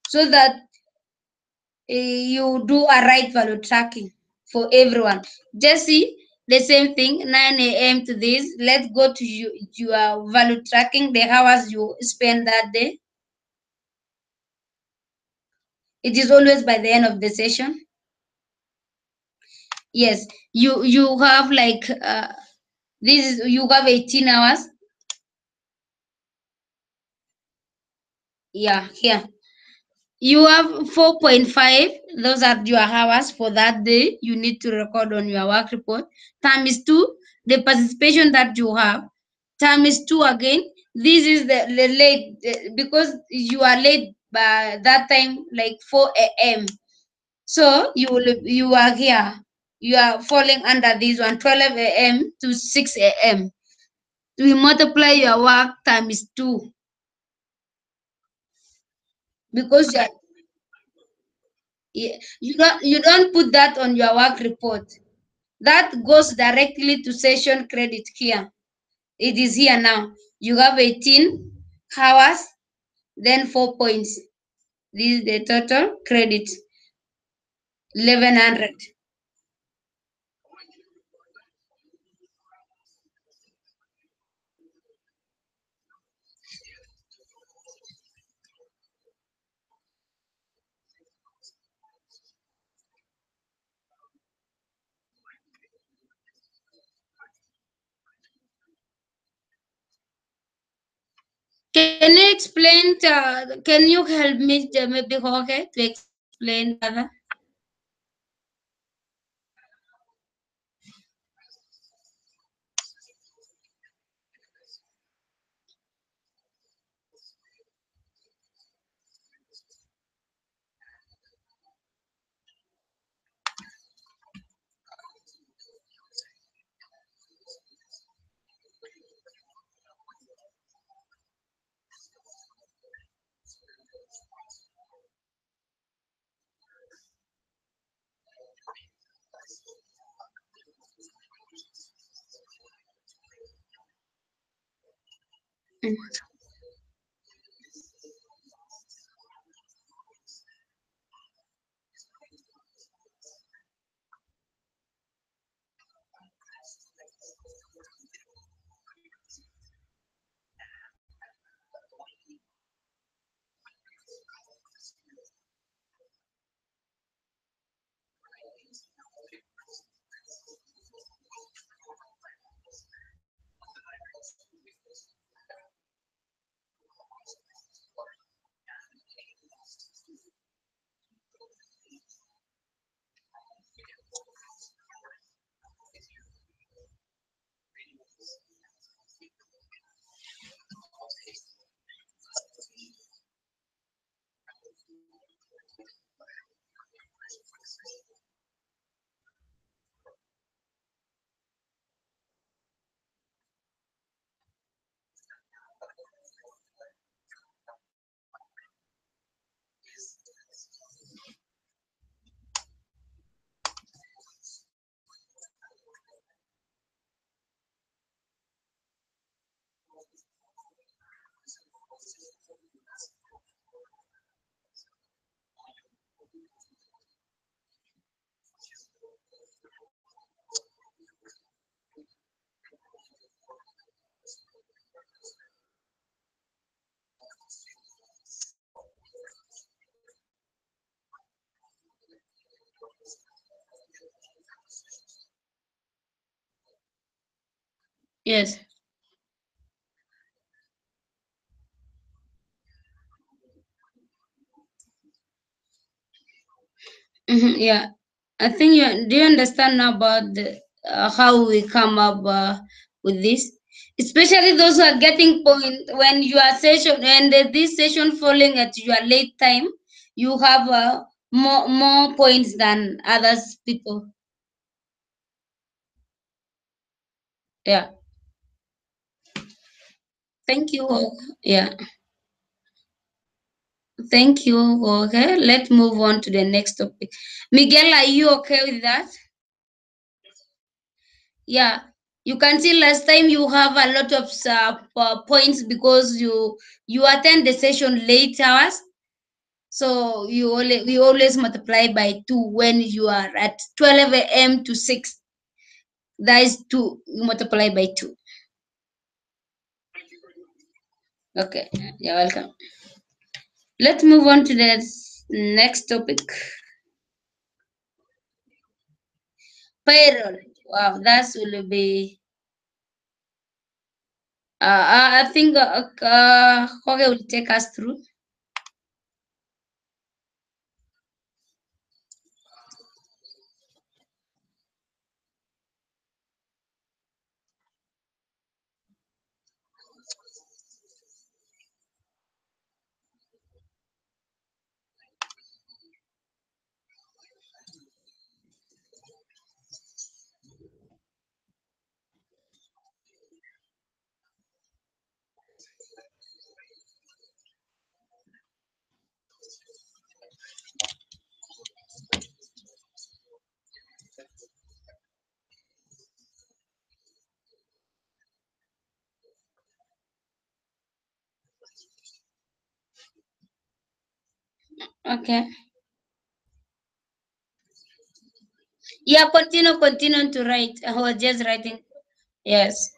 so that you do a right value tracking for everyone. Just see the same thing, 9 a.m. to this. Let's go to your value tracking, the hours you spend that day. It is always by the end of the session. Yes, you have like this is you have 18 hours. Yeah, here. You have 4.5. Those are your hours for that day. You need to record on your work report. Times 2, the participation that you have. Times 2 again. This is the late because you are late by that time, like 4 a.m. So you are here. You are falling under this one, 12 a.m. to 6 a.m. We multiply your work times 2 because you don't put that on your work report. That goes directly to session credit here. It is here now. You have 18 hours, then 4 points. This is the total credit, 1100. Can you explain? Can you help me, maybe Jorge, to explain further? Mm. Yes. Yeah. I think you do you understand now about how we come up with this? Especially those who are getting point when you are session and this session falling at your late time, you have more points than others people. Yeah. Thank you. Yeah. Thank you. Okay. Let's move on to the next topic. Miguel, are you okay with that? Yeah, you can see last time you have a lot of points because you attend the session late hours. So we always multiply by two when you are at 12 a.m. to 6. That is two. You multiply by two. Okay, you're welcome. Let's move on to the next topic. Payroll. Wow, that will be. I think Jorge will take us through. Okay. Yeah, continue to write. I was just writing. Yes.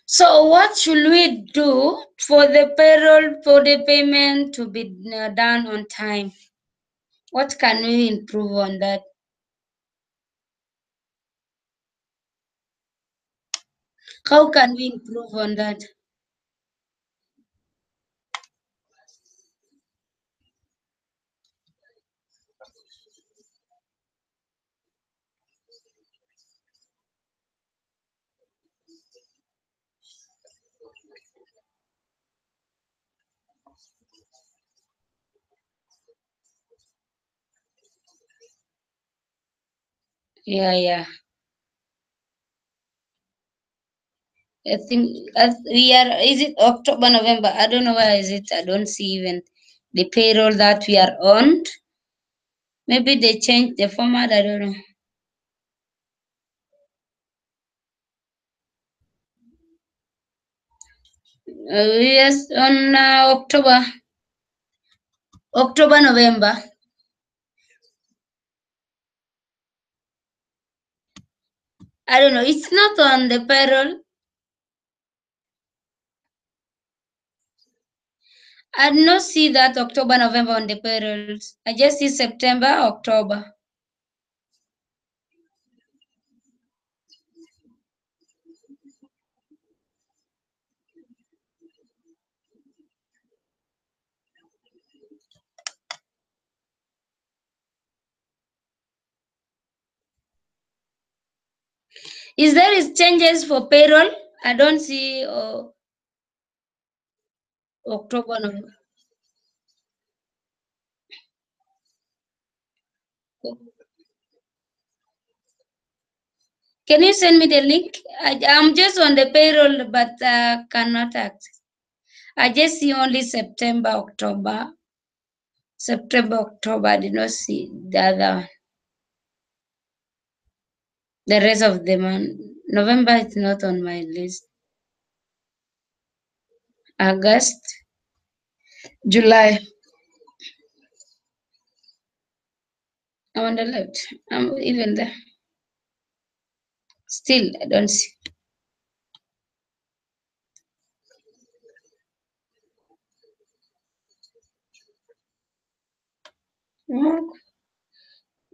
So what should we do for the payroll for the payment to be done on time? What can we improve on that? How can we improve on that? Yeah, yeah. I think we are. Is it October, November? I don't know where is it. I don't see even the payroll that we are on. Maybe they changed the format. I don't know. Yes, on October, November. I don't know. It's not on the payroll. I do not see that October, November on the payrolls. I just see September, October. Is there is changes for payroll? I don't see October, November. Can you send me the link? I'm just on the payroll, but cannot access. I just see only September, October. September, October. I did not see the other one. The rest of the month. November is not on my list. August, July. I'm on the left. I'm even there. Still, I don't see.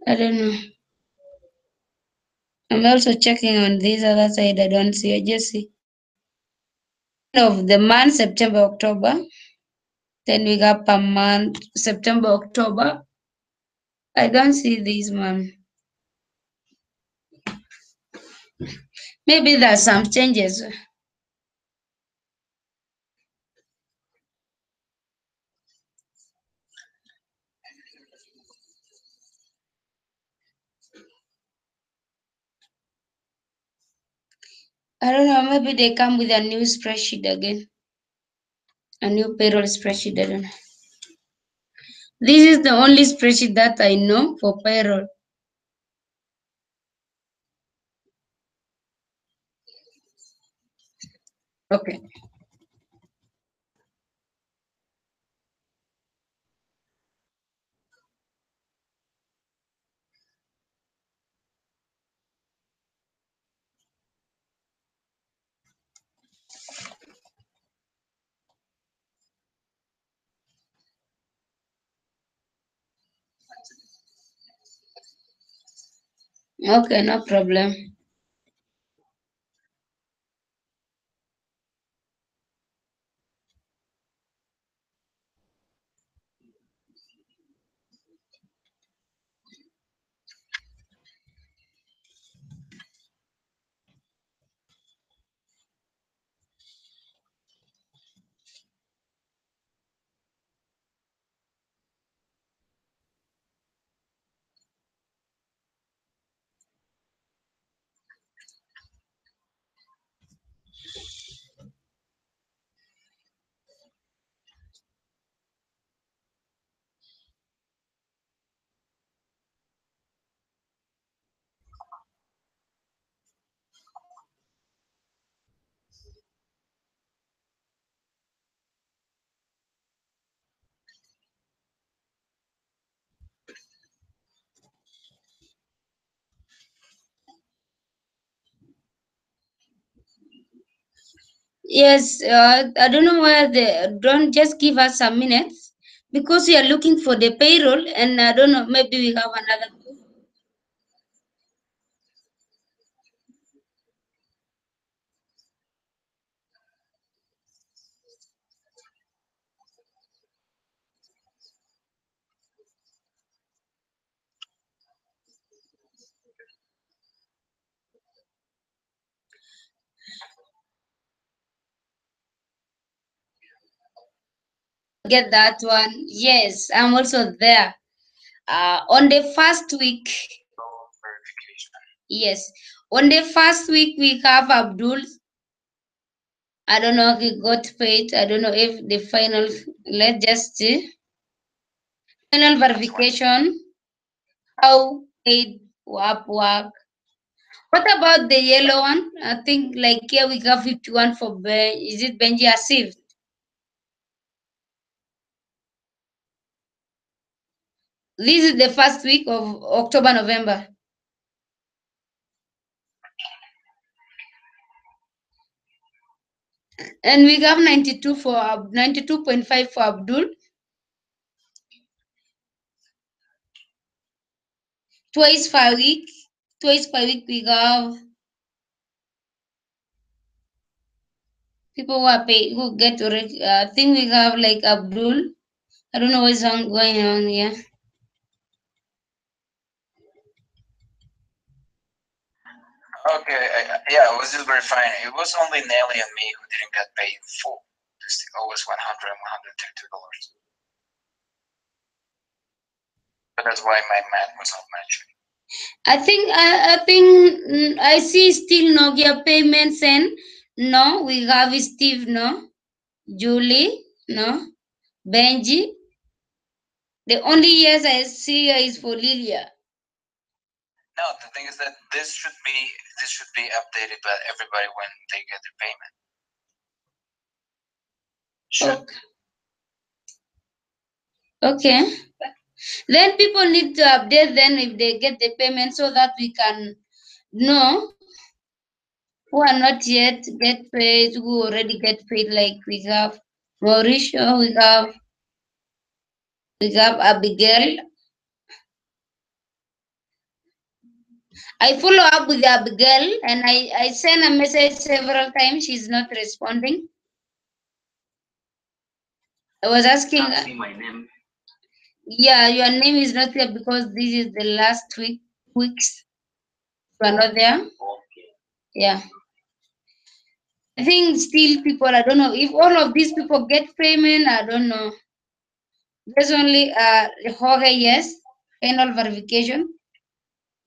I don't know. I'm also checking on this other side. I don't see. I just see of the month September, October. Then we got per month September, October. I don't see this one. Maybe there's some changes. I don't know. Maybe they come with a new spreadsheet again. A new payroll spreadsheet. I don't know. This is the only spreadsheet that I know for payroll. Okay. Okay, no problem. Yes, I don't know where the don't just give us some minutes because we are looking for the payroll, and I don't know, maybe we have another. Get that one. Yes, I'm also there. On the first week, yes, on the first week we have Abdul. I don't know if he got paid. I don't know if the final. Let's just see. Final verification. How paid work. What about the yellow one? I think like here we got 51 for Ben. Is it Benji Asif? This is the first week of October, November. And we have 92 for 92.5 for Abdul. Twice per week we have people who are paid, who get already. I think we have like Abdul. I don't know what's going on here. Okay, yeah, I was just verifying. It was only Nelly and me who didn't get paid full. Just always $100 and $132. But that's why my math was not matching. I think I see still Nokia payments and no, we have Steve, no, Julie, no, Benji. The only yes I see is for Lilia. No, the thing is that this should be updated by everybody when they get their payment. Should. Okay. Then people need to update then if they get the payment so that we can know who are not yet get paid, who already get paid. Like we have Mauricio, we have Abigail. I follow up with Abigail and I send a message several times. She's not responding. I was asking. I see my name. Yeah, your name is not here because this is the last weeks. You are not there. Okay. Yeah. I think still people, I don't know if all of these people get payment, I don't know. There's only Jorge, yes, final verification,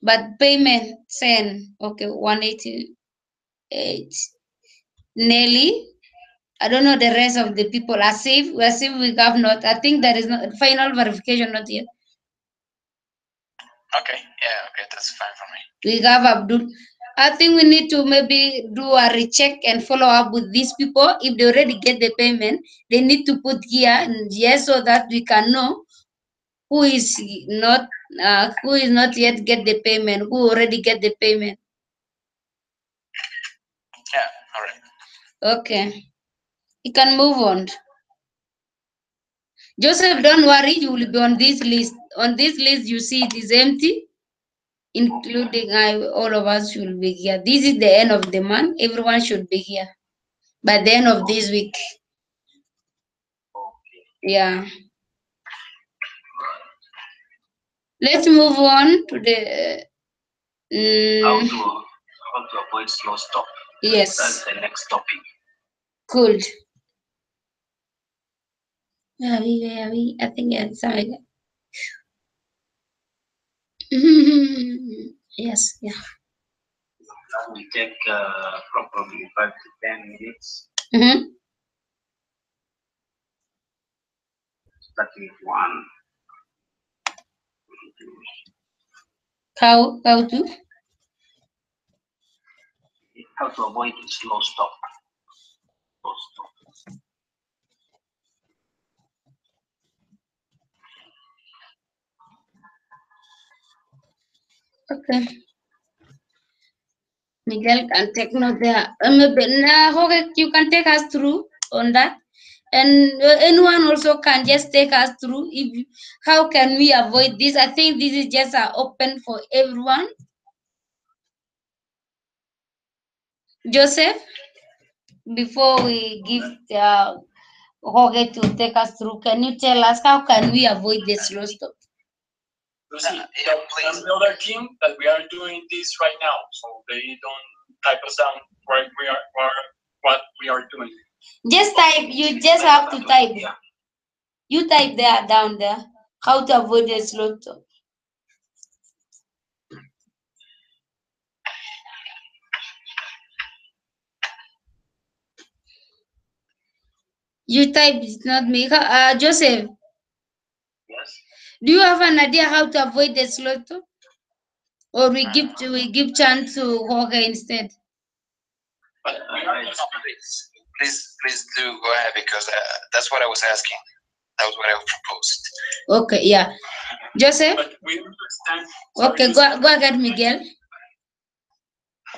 but payment send, okay, 188. Nelly, I don't know the rest of the people. As if we have not, I think there is not final verification not yet. Okay, yeah, okay, that's fine for me. We have Abdul. I think we need to maybe do a recheck and follow up with these people. If they already get the payment, they need to put here yes so that we can know who is not yet get the payment, who already get the payment. Yeah, all right. Okay. You can move on. Joseph, don't worry, you will be on this list. On this list, you see it is empty, including all of us should be here. This is the end of the month. Everyone should be here by the end of this week. Yeah. Let's move on to the How to avoid slow stop. Yes. That's the next topic. Cool. Where are we? I think it's something. Yes, yeah. That will take probably 5 to 10 minutes. Starting with one. How to? How to avoid slow stop. Slow stop. Okay. Miguel can take note there. Maybe you can take us through on that. And anyone also can just take us through if how can we avoid this. I think this is just open for everyone. Joseph, before we give Jorge to take us through, can you tell us how can we avoid the slow stop? Lucy, tell the other team that we are doing this right now, so they don't type us down what we are doing. Just type. You just have to type. You type there down there how to avoid the slow stop. You type, it's not me. Joseph. Yes. Do you have an idea how to avoid the slow stop? Or we give chance to Jorge instead? Please do go ahead because that's what I was asking. That was what I proposed. Okay, yeah. Joseph? But we understand. Okay, go ahead, Miguel.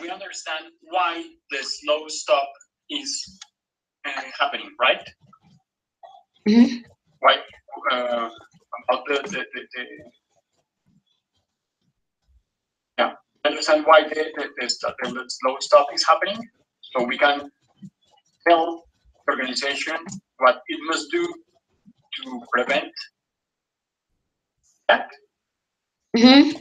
We understand why the slow stop is happening, right? Mm-hmm. Right. About the yeah, understand why the slow stuff is happening, so we can tell the organization what it must do to prevent that. Mm-hmm.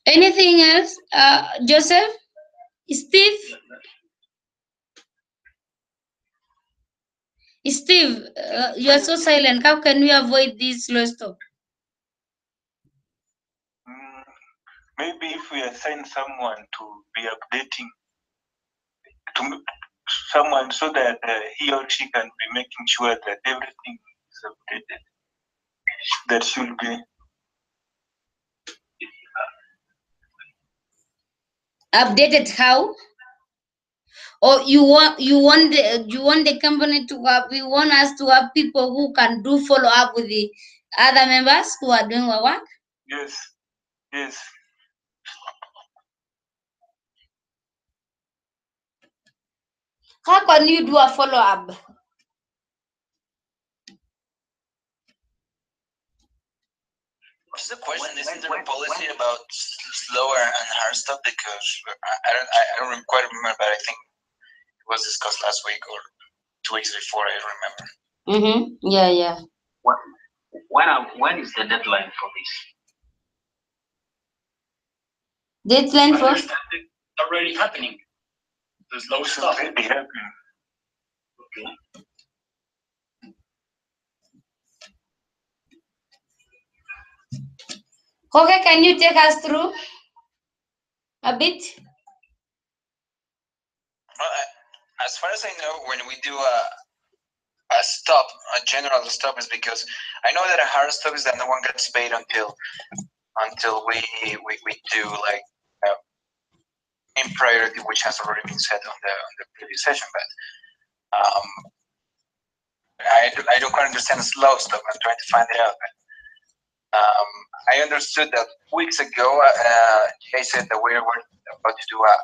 Anything else, Joseph? Steve? Steve, you are so silent. How can we avoid this slow stop? Maybe if we assign someone to be updating to someone so that he or she can be making sure that everything is updated. That should be Updated how? Or you want the company to have, we want us to have people who can do follow up with the other members who are doing our work? yes. How can you do a follow up? What's the question? Isn't there a policy about slower and hard stuff? Because I don't quite remember, but I think it was discussed last week or 2 weeks before. I don't remember. Mm-hmm. Yeah. When is the deadline for this? Deadline for? It's already happening. The slow stuff. Already happening. Okay. Okay, can you take us through a bit? Well, as far as I know, when we do a stop, a general stop, is because I know that a hard stop is that no one gets paid until we do like in priority, which has already been said on the previous session. But I don't quite understand the slow stop. I'm trying to find it out. But, I understood that weeks ago, Jay said that we were about to do a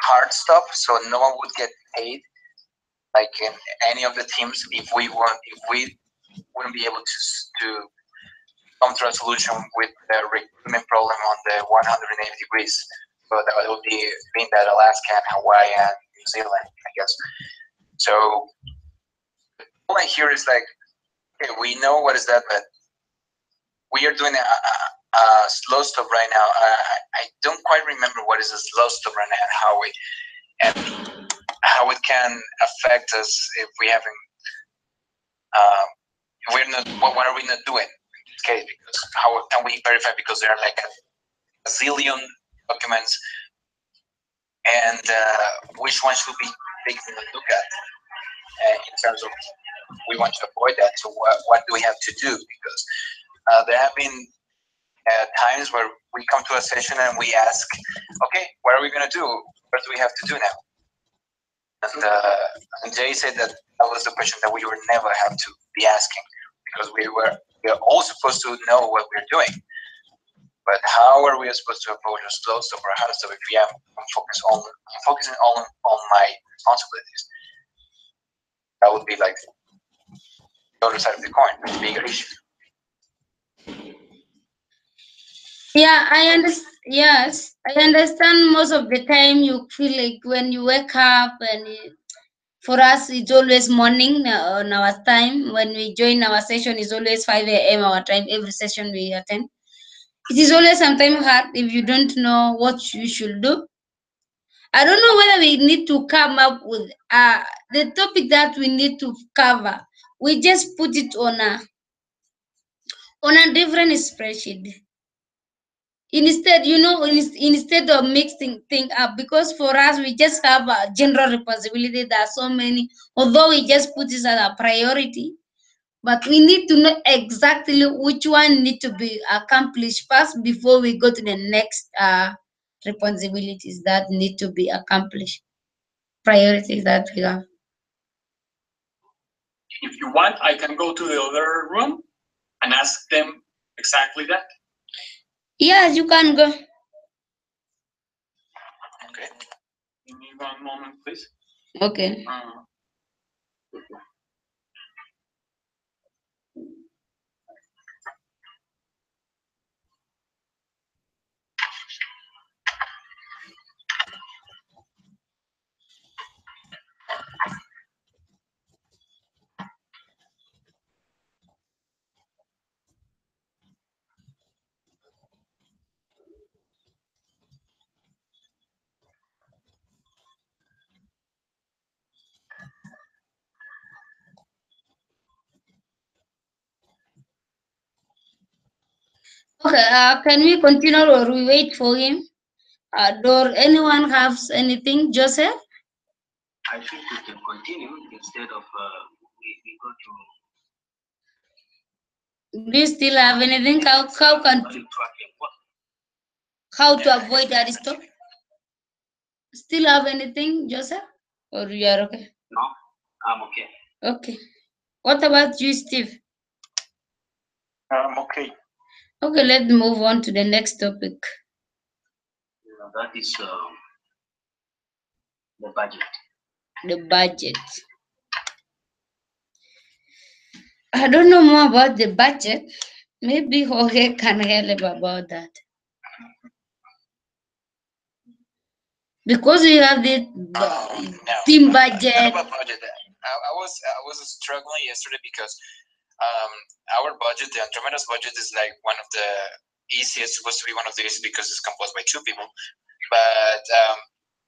hard stop, so no one would get paid, like in any of the teams, if we wouldn't be able to come to a solution with the recruitment problem on the 180 degrees. So that would be being that Alaska and Hawaii and New Zealand, I guess. So all I hear is like, okay, we know what is that, but we are doing a slow stop right now. I don't quite remember what is a slow stop right now and how it can affect us if we haven't. If we're not. What are we not doing in this case? Because how can we verify? Because there are like a zillion documents, and which one should be taking a look at in terms of we want to avoid that. So what do we have to do? Because there have been times where we come to a session and we ask, okay, what are we going to do? What do we have to do now? And Jay said that was the question that we would never have to be asking, because we are all supposed to know what we're doing. But how are we supposed to approach a slow stop or a hard stop if I'm focusing on my responsibilities? That would be like the other side of the coin, the bigger issue. Yeah, I understand. Yes, I understand. Most of the time, you feel like when you wake up, and for us, it's always morning on our time. When we join our session, it's always 5 a.m. our time. Every session we attend, it is always sometimes hard if you don't know what you should do. I don't know whether we need to come up with the topic that we need to cover. We just put it on a different spreadsheet. Instead, instead of mixing things up, because for us, we just have a general responsibility. There are so many, although we just put this as a priority, But we need to know exactly which one need to be accomplished first before we go to the next responsibilities that need to be accomplished. Priorities that we have. If you want, I can go to the other room and ask them exactly that. Yes, you can go. Okay. Give me one moment, please. Okay. Okay, can we continue or we wait for him? Do anyone have anything, Joseph? I think we can continue instead of we go to. Do you still have anything? How to avoid that stop? Still have anything, Joseph? Or you are okay? No, I'm okay. Okay. What about you, Steve? I'm okay. Okay, let's move on to the next topic. That is the budget. The budget. I don't know more about the budget. Maybe Jorge can help about that. Because we have the team budget. About budget, I was struggling yesterday because our budget, the Andromeda's budget, is like one of the easiest. Supposed to be one of the easiest because it's composed by 2 people, but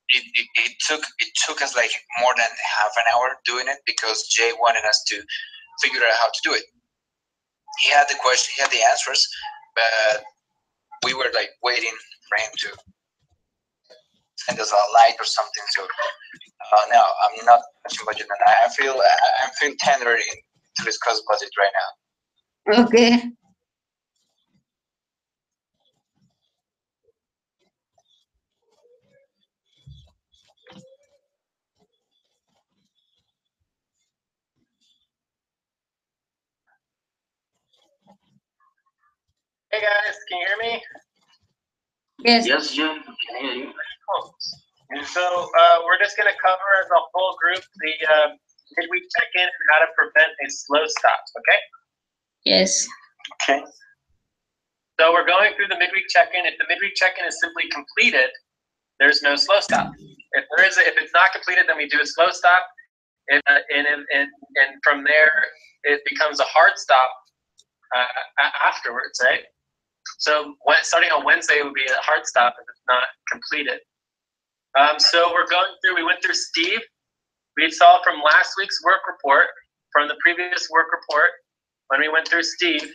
it took us like more than half an hour doing it because Jay wanted us to figure out how to do it. He had the question, he had the answers, but we were like waiting for him to send us a light or something. So no, I'm not touching budget, and I feel tender to discuss budget right now. Okay. Hey guys, can you hear me? Yes. Yes, Jim, can hear you. Cool. And so we're just going to cover as a whole group the midweek check-in and how to prevent a slow stop, okay? Yes. Okay. So we're going through the midweek check-in. If the midweek check-in is simply completed, there's no slow stop. If it's not completed, then we do a slow stop, and from there it becomes a hard stop afterwards, right? So starting on Wednesday would be a hard stop if it's not completed. So we went through Steve. We saw from last week's work report, from the previous work report, when we went through Steve,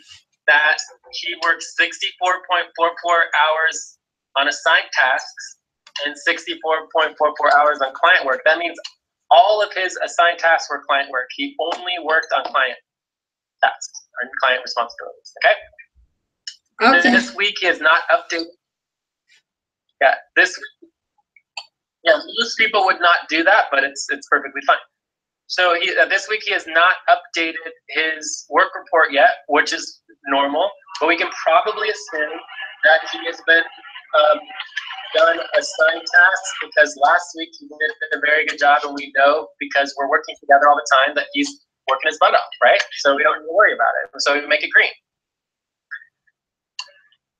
that he worked 64.44 hours on assigned tasks and 64.44 hours on client work. That means all of his assigned tasks were client work. He only worked on client tasks or client responsibilities, okay? Okay. This week he has not updated. Yeah, most people would not do that, but it's perfectly fine. So this week he has not updated his work report yet, which is normal, but we can probably assume that he has been done assigned tasks because last week he did a very good job, and we know because we're working together all the time that he's working his butt off, right? So we don't need to worry about it. So we make it green.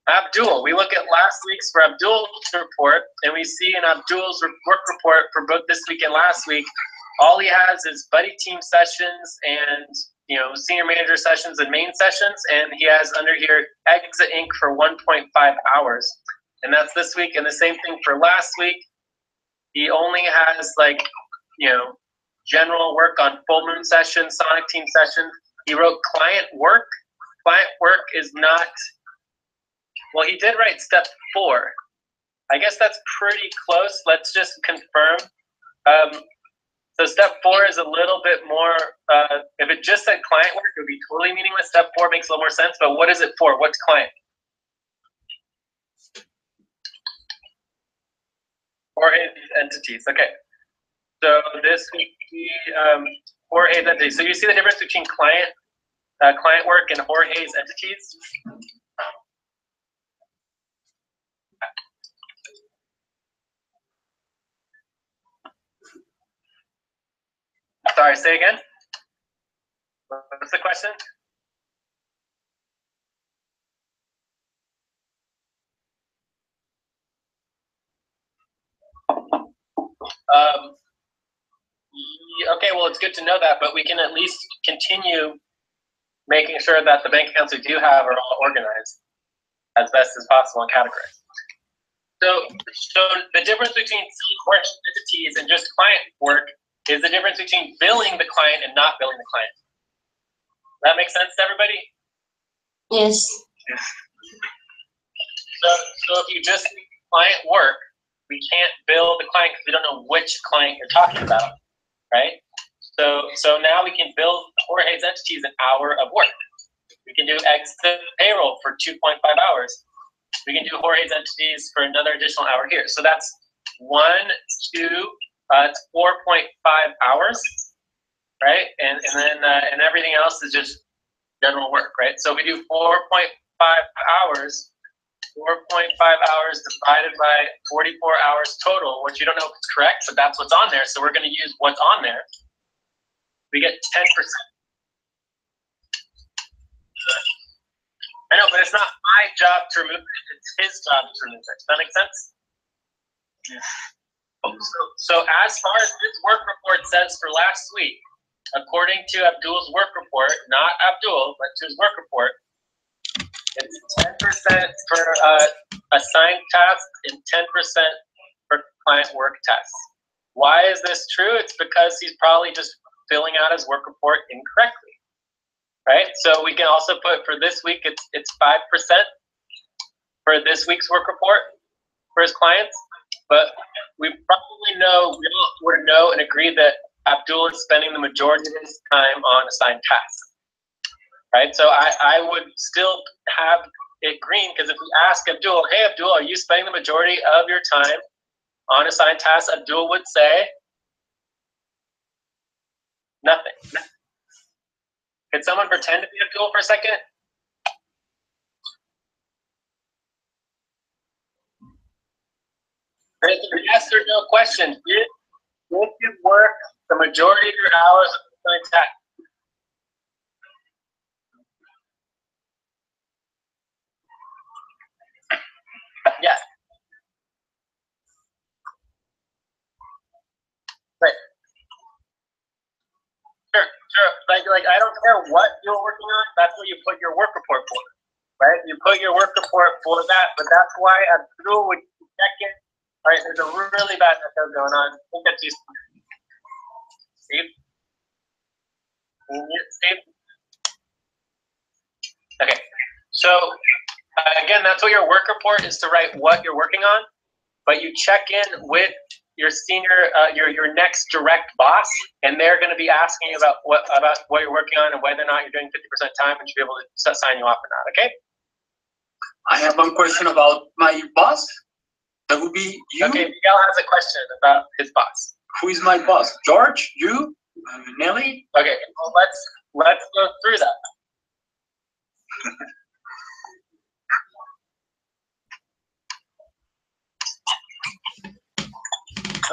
Abdul, we look at last week's for Abdul's report, and we see in Abdul's work report for both this week and last week, all he has is buddy team sessions and senior manager sessions and main sessions, and he has under here Exit Inc. for 1.5 hours, and that's this week. And the same thing for last week. He only has general work on full moon sessions, Sonic team sessions. He wrote client work. Client work is not. Well, he did write step 4. I guess that's pretty close. Let's just confirm. So step 4 is a little bit more, if it just said client work, it would be totally meaningless. Step 4 makes a little more sense, but what is it for? What's client? Jorge's entities, okay. So this would be Jorge's entities. So you see the difference between client work and Jorge's entities? Sorry, say again. What's the question? Okay, well, it's good to know that, but we can at least continue making sure that the bank accounts we do have are all organized as best as possible and categorized. So the difference between Jorge's entities and just client work is the difference between billing the client and not billing the client. Does that make sense to everybody? Yes. So if you just do client work, we can't bill the client because we don't know which client you're talking about, right? So now we can bill Jorge's entities an hour of work. We can do exit payroll for 2.5 hours. We can do Jorge's entities for another additional hour here. So that's 1, 2, it's 4.5 hours, right? And then and everything else is just general work, right? So we do 4.5 hours. 4.5 hours divided by 44 hours total, which you don't know if it's correct, but that's what's on there. So we're going to use what's on there. We get 10%. I know, but it's not my job to remove it. It's his job to remove it. Does that make sense? Yeah. So as far as this work report says for last week, according to Abdul's work report, not Abdul, but to his work report, it's 10% for assigned tasks and 10% for client work tasks. Why is this true? It's because he's probably just filling out his work report incorrectly, right? So we can also put for this week, it's 5% for this week's work report for his clients, but we probably know, we all would know and agree that Abdul is spending the majority of his time on assigned tasks. Right, so I would still have it green because if we ask Abdul, hey Abdul, are you spending the majority of your time on assigned tasks? Abdul would say nothing. Can someone pretend to be Abdul for a second? It's a yes or no question. Did you work the majority of your hours on assigned tasks? Yes. Right. Sure. Like I don't care what you're working on. That's what you put your work report for, right? You put your work report for that, but that's why Abdul would check it. All right, there's a really bad echo going on. I think that's you, Steve. Can you mute Steve? Okay. So again, that's what your work report is, to write what you're working on, but you check in with your senior, your next direct boss, and they're going to be asking you about what you're working on and whether or not you're doing 50% time, and should be able to sign you off or not. Okay. I have one question about my boss. That would be you. Okay, Miguel has a question about his boss. Who is my boss? George? You? Nelly? Okay, well, let's go through that.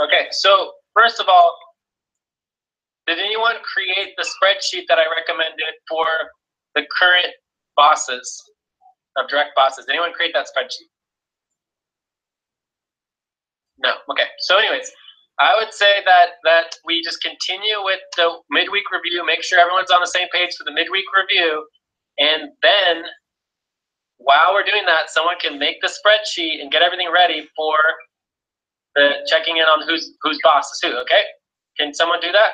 Okay, so first of all, did anyone create the spreadsheet that I recommended for the current bosses, of direct bosses? Did anyone create that spreadsheet? No. Okay. So anyways, I would say that we just continue with the midweek review, make sure everyone's on the same page for the midweek review, and then while we're doing that, someone can make the spreadsheet and get everything ready for the checking in on whose boss is who, okay? Can someone do that?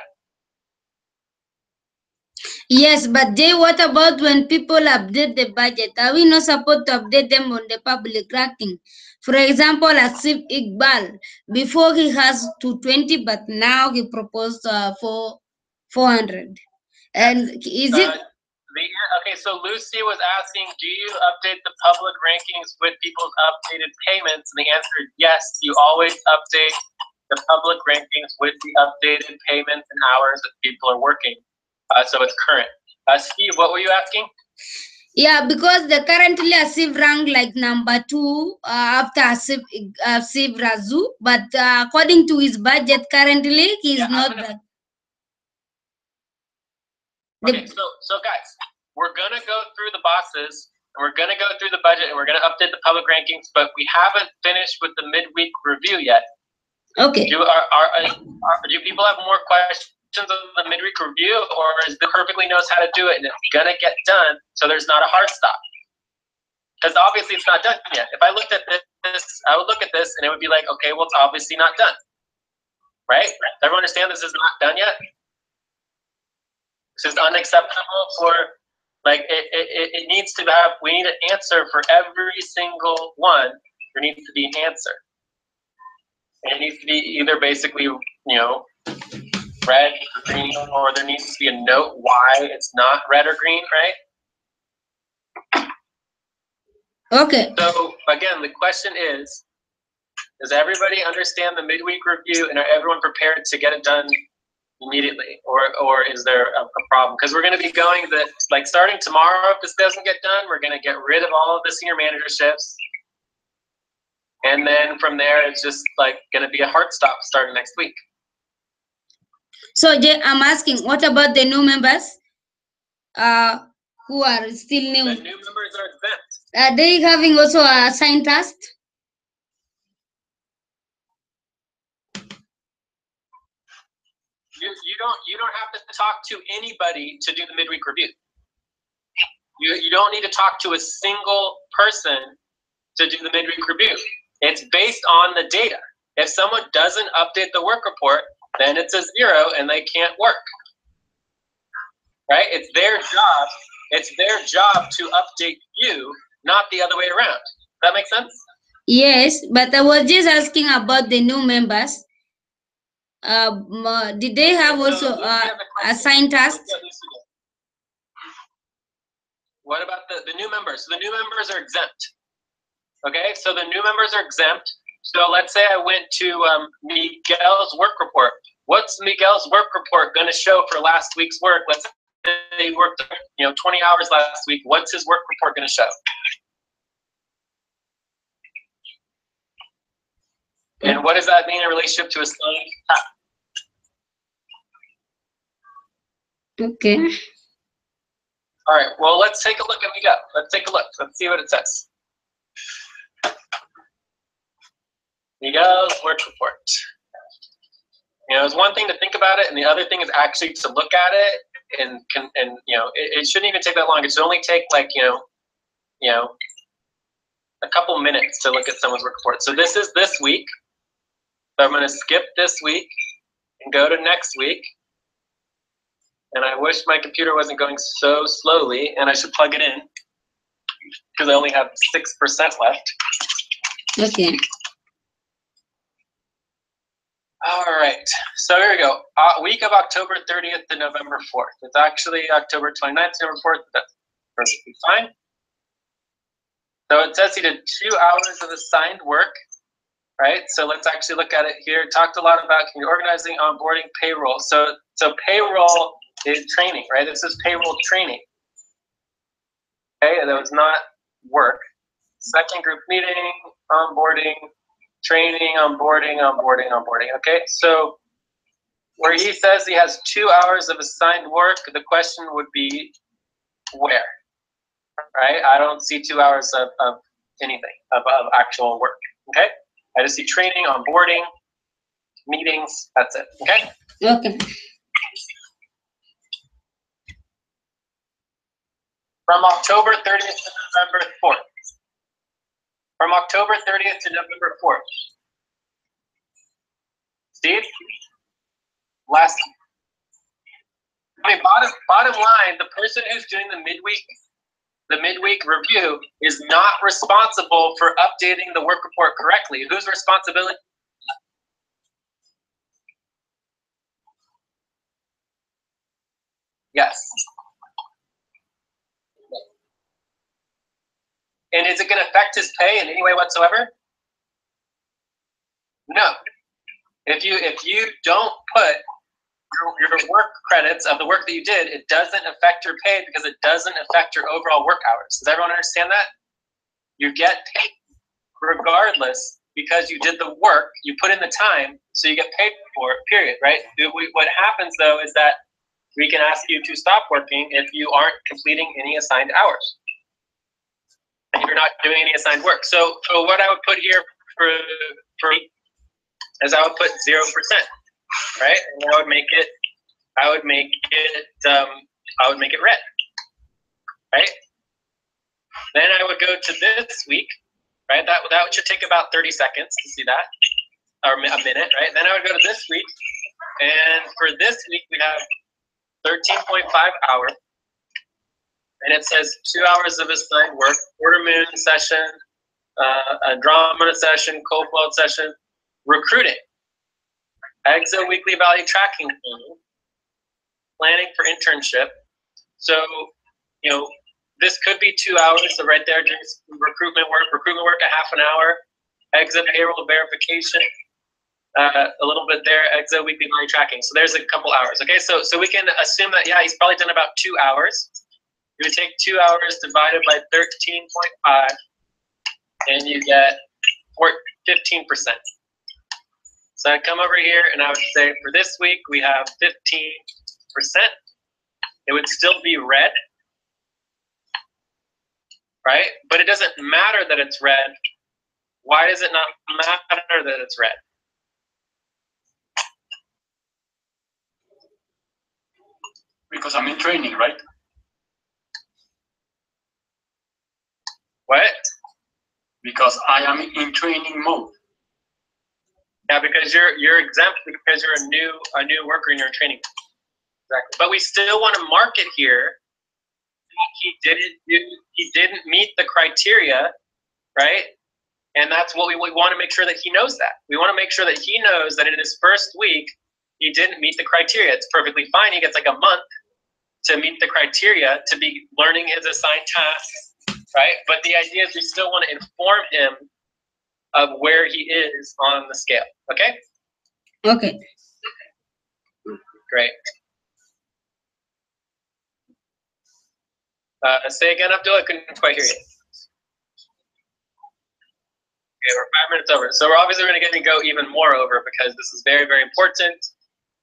Yes, but Jay, what about when people update the budget? Are we not supposed to update them on the public ranking? For example, Asif Iqbal, before he has 220, but now he proposed for 400. And is it? Okay, so Lucy was asking, do you update the public rankings with people's updated payments? And the answer is yes, you always update the public rankings with the updated payments and hours that people are working. So it's current. Steve, what were you asking? Yeah, because the currently Asif ranked like number 2 after Asif Razu, but according to his budget currently, he's not that. Okay, so guys, we're gonna go through the bosses, and we're gonna go through the budget, and we're gonna update the public rankings, but we haven't finished with the midweek review yet. Okay. Do people have more questions on the midweek review, or is the perfectly knows how to do it and it's gonna get done, so there's not a hard stop? Because obviously it's not done yet. If I looked at this, I would look at this and it would be like, okay, well, it's obviously not done, right? Everyone understand this is not done yet? This is unacceptable for, like, it needs to have, we need an answer for every single one. There needs to be an answer. And it needs to be either basically, you know, red, green, or there needs to be a note why it's not red or green, right? Okay. So again, the question is, does everybody understand the midweek review and are everyone prepared to get it done immediately, or is there a problem? Because we're going to be going like starting tomorrow, if this doesn't get done, we're going to get rid of all of the senior managerships, and then from there it's just like going to be a hard stop starting next week. So Jay, I'm asking, what about the new members who are still new? The new members are exempt. Are they having also a assigned task? You don't have to talk to anybody to do the midweek review. You don't need to talk to a single person to do the midweek review. It's based on the data. If someone doesn't update the work report, then it's a 0 and they can't work. Right? It's their job. It's their job to update you, not the other way around. Does that make sense? Yes, but I was just asking about the new members. Did they have also assigned tasks? What about the new members? So the new members are exempt. Okay, so the new members are exempt. So let's say I went to Miguel's work report. What's Miguel's work report going to show for last week's work? Let's say he worked 20 hours last week. What's his work report going to show? And what does that mean in relationship to assigned task? Okay. All right, well, let's take a look at Miguel. Let's take a look. Let's see what it says. Miguel's work report. It's one thing to think about it, and the other thing is actually to look at it, and it shouldn't even take that long. It should only take like a couple minutes to look at someone's work report. So this is this week. So I'm going to skip this week and go to next week. And I wish my computer wasn't going so slowly, and I should plug it in because I only have 6% left. Okay. All right, so here we go. Week of October 30th to November 4th. It's actually October 29th to November 4th. That's perfectly fine. So it says he did 2 hours of assigned work, right? So let's actually look at it here. Talked a lot about community organizing, onboarding, payroll. So payroll is training, right? This is payroll training. Okay, that was not work. Second group meeting, onboarding, training, onboarding. Okay, so where he says he has 2 hours of assigned work, the question would be where, right? I don't see 2 hours of anything, of actual work, okay? I just see training, onboarding, meetings, that's it, okay? Okay. From October 30th to November 4th. From October 30th to November 4th. Steve? Last mean, bottom line, the person who's doing the midweek review is not responsible for updating the work report correctly. Whose responsibility? Yes. And is it going to affect his pay in any way whatsoever? No. If you don't put your work credits of the work that you did, it doesn't affect your pay because it doesn't affect your overall work hours. Does everyone understand that? You get paid regardless because you did the work, you put in the time, so you get paid for it, period, right? What happens though is that we can ask you to stop working if you aren't completing any assigned hours and you're not doing any assigned work. So what I would put here for is I would put 0%, right? And I would make it red, right? Then I would go to this week, right? That should take about 30 seconds to see that, or a minute, right? Then I would go to this week, and for this week we have 13.5 hours, and it says 2 hours of assigned work, quarter moon session, Andromeda session, cold float session, recruiting, EXO weekly value tracking, planning for internship. So, this could be 2 hours. So right there, just recruitment work a half an hour, EXO payroll verification, a little bit there, EXO weekly value tracking. So there's a couple hours. Okay, so we can assume that he's probably done about 2 hours. You would take 2 hours divided by 13.5, and you get 15%. So I'd come over here and I would say for this week we have 15%. It would still be red, right? But it doesn't matter that it's red. Why does it not matter that it's red? Because I'm in training, right? What? Because I am in training mode. Yeah, because you're exempt because you're a new worker and you're in training. Exactly. But we still want to mark it here. He didn't meet the criteria, right? And that's what we want to make sure that he knows that. We want to make sure that he knows that in his first week, he didn't meet the criteria. It's perfectly fine. He gets like a month to meet the criteria to be learning his assigned tasks, right? But the idea is we still want to inform him of where he is on the scale, okay? Okay. Great. Say again, Abdul, I couldn't quite hear you. Okay, we're 5 minutes over. So we're obviously going to go even more over because this is very, very important.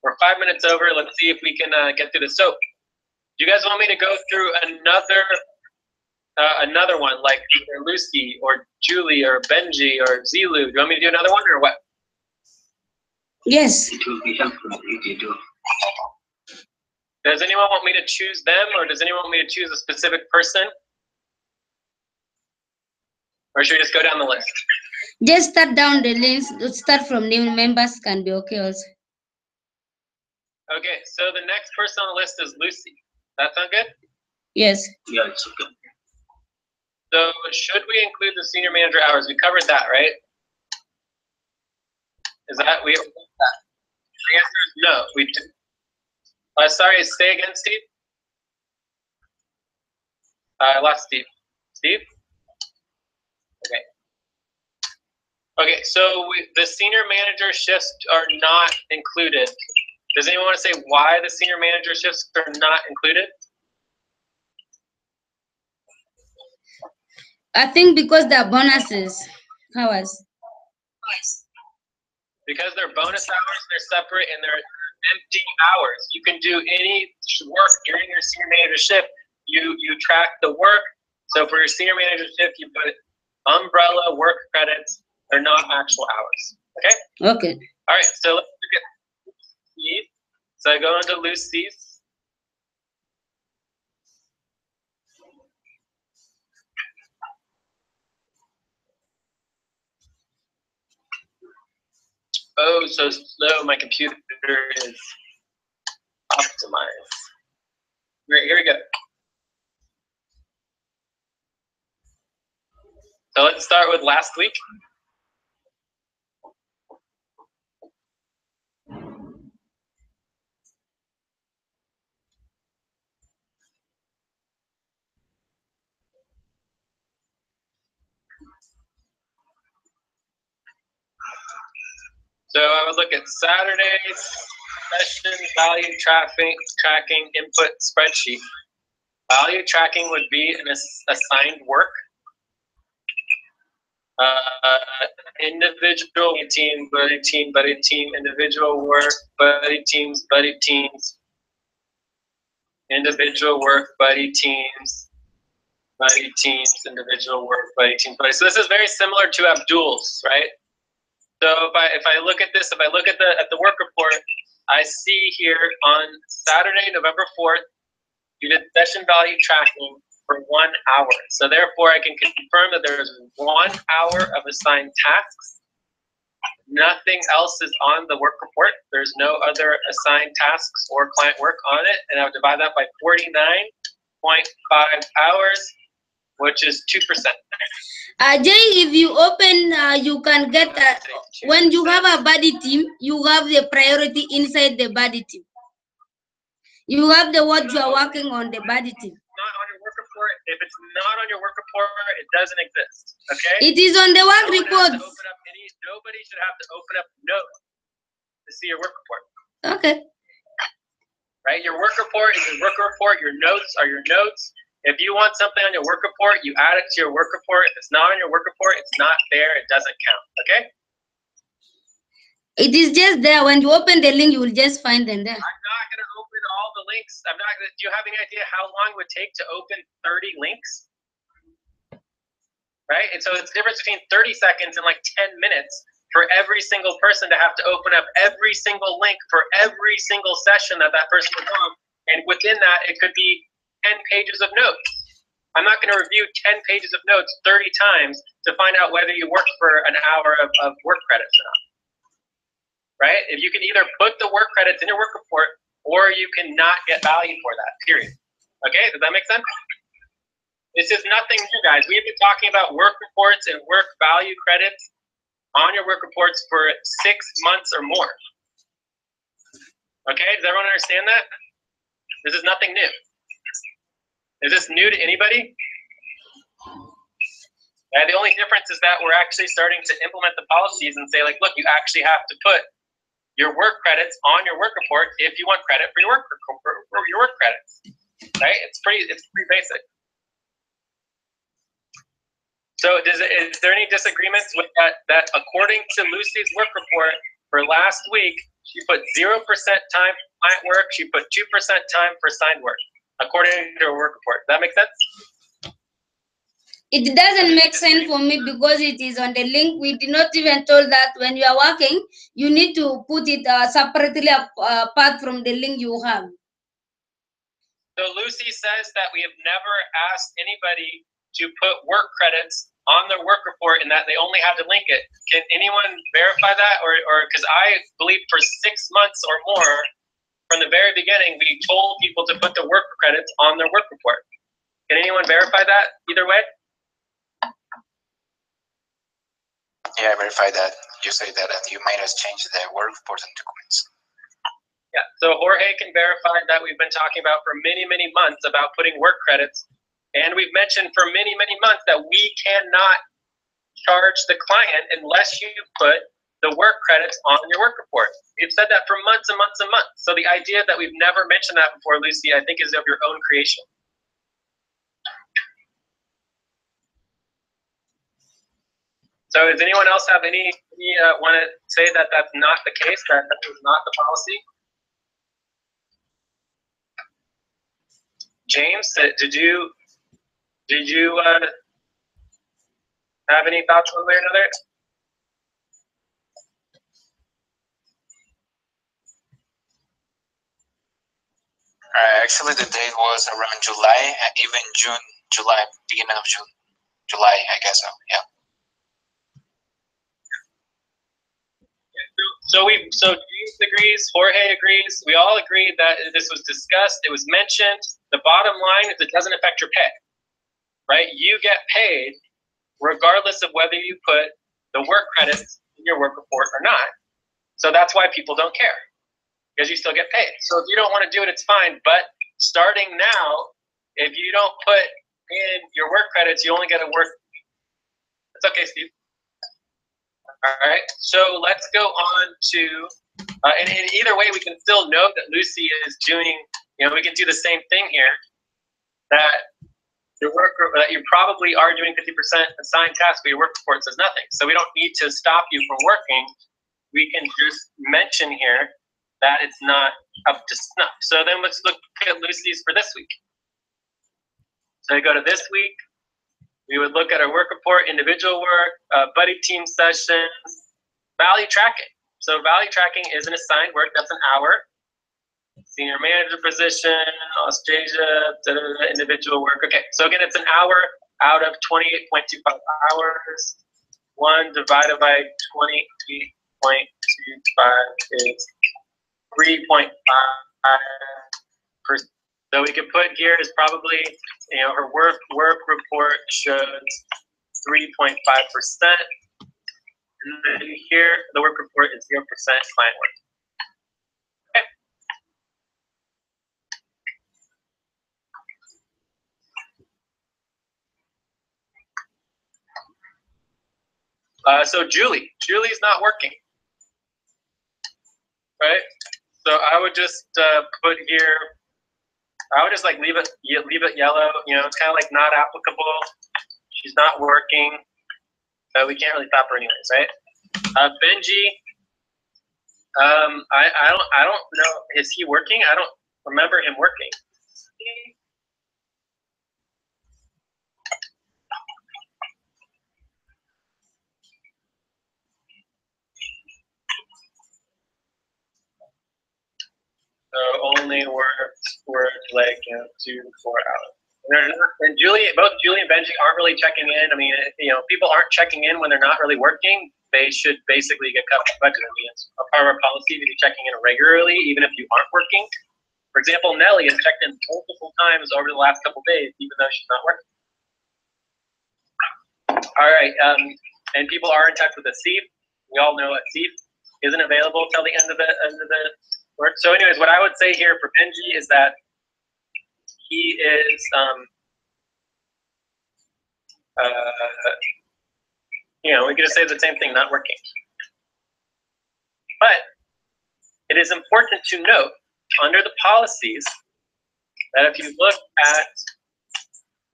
We're 5 minutes over. Let's see if we can get through this. So do you guys want me to go through another one, like either Lucy or Julie or Benji or Zilu? Do you want me to do another one or what? Yes. It will be helpful if you do. Does anyone want me to choose them, or does anyone want me to choose a specific person? Or should we just go down the list? Just start down the list. Start from new members can be okay also. Okay, so the next person on the list is Lucy. That sound good? Yes. Yeah, it's okay. So should we include the senior manager hours? We covered that, right? Is that we? The answer is no. We did. Sorry, say again, Steve. I lost Steve. Steve? Okay. Okay, so the senior manager shifts are not included. Does anyone want to say why the senior manager shifts are not included? I think because they're bonuses. Hours. Because they're bonus hours, they're separate, and they're empty hours. You can do any work during your senior manager shift. You track the work. So for your senior manager shift, you put umbrella work credits. They're not actual hours. Okay? Okay. All right, so let's look at Steve. So I go into Lucy's. Oh, so slow. My computer is optimized. Right, here we go. So let's start with last week. So I would look at Saturday's session value tracking input spreadsheet. Value tracking would be an assigned work. Individual team, buddy team, individual work, buddy teams, individual work, buddy teams, individual work, buddy teams, buddy. So this is very similar to Abdul's, right? So if I look at this, if I look at the work report, I see here on Saturday, November 4th, you did session value tracking for 1 hour. So therefore, I can confirm that there is 1 hour of assigned tasks. Nothing else is on the work report. There's no other assigned tasks or client work on it. And I would divide that by 49.5 hours, which is 2%. Jay, if you open, you can get, when you have a buddy team, you have the priority inside the buddy team. You have the what you are working on the buddy team. Not on your work report. If it's not on your work report, it doesn't exist. Okay? It is on the work report. Nobody should have to open up notes to see your work report. Okay. Right? Your work report is your work report. Your notes are your notes. If you want something on your work report, you add it to your work report. If it's not on your work report, it's not there. It doesn't count. Okay? It is just there. When you open the link, you will just find them there. I'm not going to open all the links. I'm not going to. Do you have any idea how long it would take to open 30 links? Right? And so it's the difference between 30 seconds and like 10 minutes for every single person to have to open up every single link for every single session that person was on. And within that, it could be 10 pages of notes. I'm not going to review 10 pages of notes 30 times to find out whether you worked for an hour of work credits or not. Right? If you can either put the work credits in your work report or you cannot get value for that, period. Okay, does that make sense? This is nothing new, guys. We've been talking about work reports and work value credits on your work reports for 6 months or more. Okay, does everyone understand that? This is nothing new. Is this new to anybody? And the only difference is that we're actually starting to implement the policies and say, like, look, you actually have to put your work credits on your work report if you want credit for your work credits. Right? It's pretty basic. So is there any disagreements with that according to Lucy's work report for last week, she put 0% time for client work, she put 2% time for assigned work, according to her work report. Does that make sense? It doesn't make sense for me because it is on the link. We did not even told that when you are working, you need to put it separately apart from the link you have. So Lucy says that we have never asked anybody to put work credits on their work report and that they only have to link it. Can anyone verify that? Or because I believe for 6 months or more, from the very beginning, we told people to put the work credits on their work report. Can anyone verify that either way? Yeah, I verify that. You say that, and you made us change the work report and documents. Yeah, so Jorge can verify that we've been talking about for many, many months about putting work credits. And we've mentioned for many, many months that we cannot charge the client unless you put the work credits on your work report. We've said that for months and months and months. So the idea that we've never mentioned that before, Lucy, I think is of your own creation. So does anyone else have any want to say that that's not the case, that is not the policy? James, did you have any thoughts one way or another? Actually, the date was around July, even June, July, beginning of June, July, I guess so. Yeah. So James agrees, Jorge agrees. We all agreed that this was discussed. It was mentioned. the bottom line is it doesn't affect your pay, right? You get paid regardless of whether you put the work credits in your work report or not. So that's why people don't care, because you still get paid. So if you don't want to do it, it's fine. But starting now, if you don't put in your work credits, you only get to work. It's okay, Steve. All right. So let's go on to, and either way, we can still note that Lucy is doing, we can do the same thing here, that your work, that you probably are doing 50% assigned tasks, but your work report says nothing. So we don't need to stop you from working. We can just mention here that it's not up to snuff. So then let's look at Lucy's for this week. So we go to this week. We would look at our work report, individual work, buddy team sessions, value tracking. So value tracking is an assigned work. That's an hour. Senior manager position, Australia, individual work. Okay, so again, it's an hour out of 28.25 hours. 1 divided by 28.25 is 3.5%. So we can put here is probably, her work report shows 3.5%. And then here, the work report is 0% client work. So Julie's not working, right? So I would just put here, I would just like leave it yellow. It's kind of like not applicable. She's not working, so we can't really stop her anyways, right? Benji, I don't know. Is he working? I don't remember him working. So only worked like 2 to 4 hours. And both Julie and Benji aren't really checking in. I mean, people aren't checking in when they're not really working. They should basically get cut off budget. I mean, it's a part of our policy to be checking in regularly, even if you aren't working. For example, Nelly has checked in multiple times over the last couple of days, even though she's not working. All right, and people are in touch with Asif. We all know Asif isn't available till the end of the work. So anyways, what I would say here for Benji is that he is we could say the same thing, not working. But it is important to note under the policies that if you look at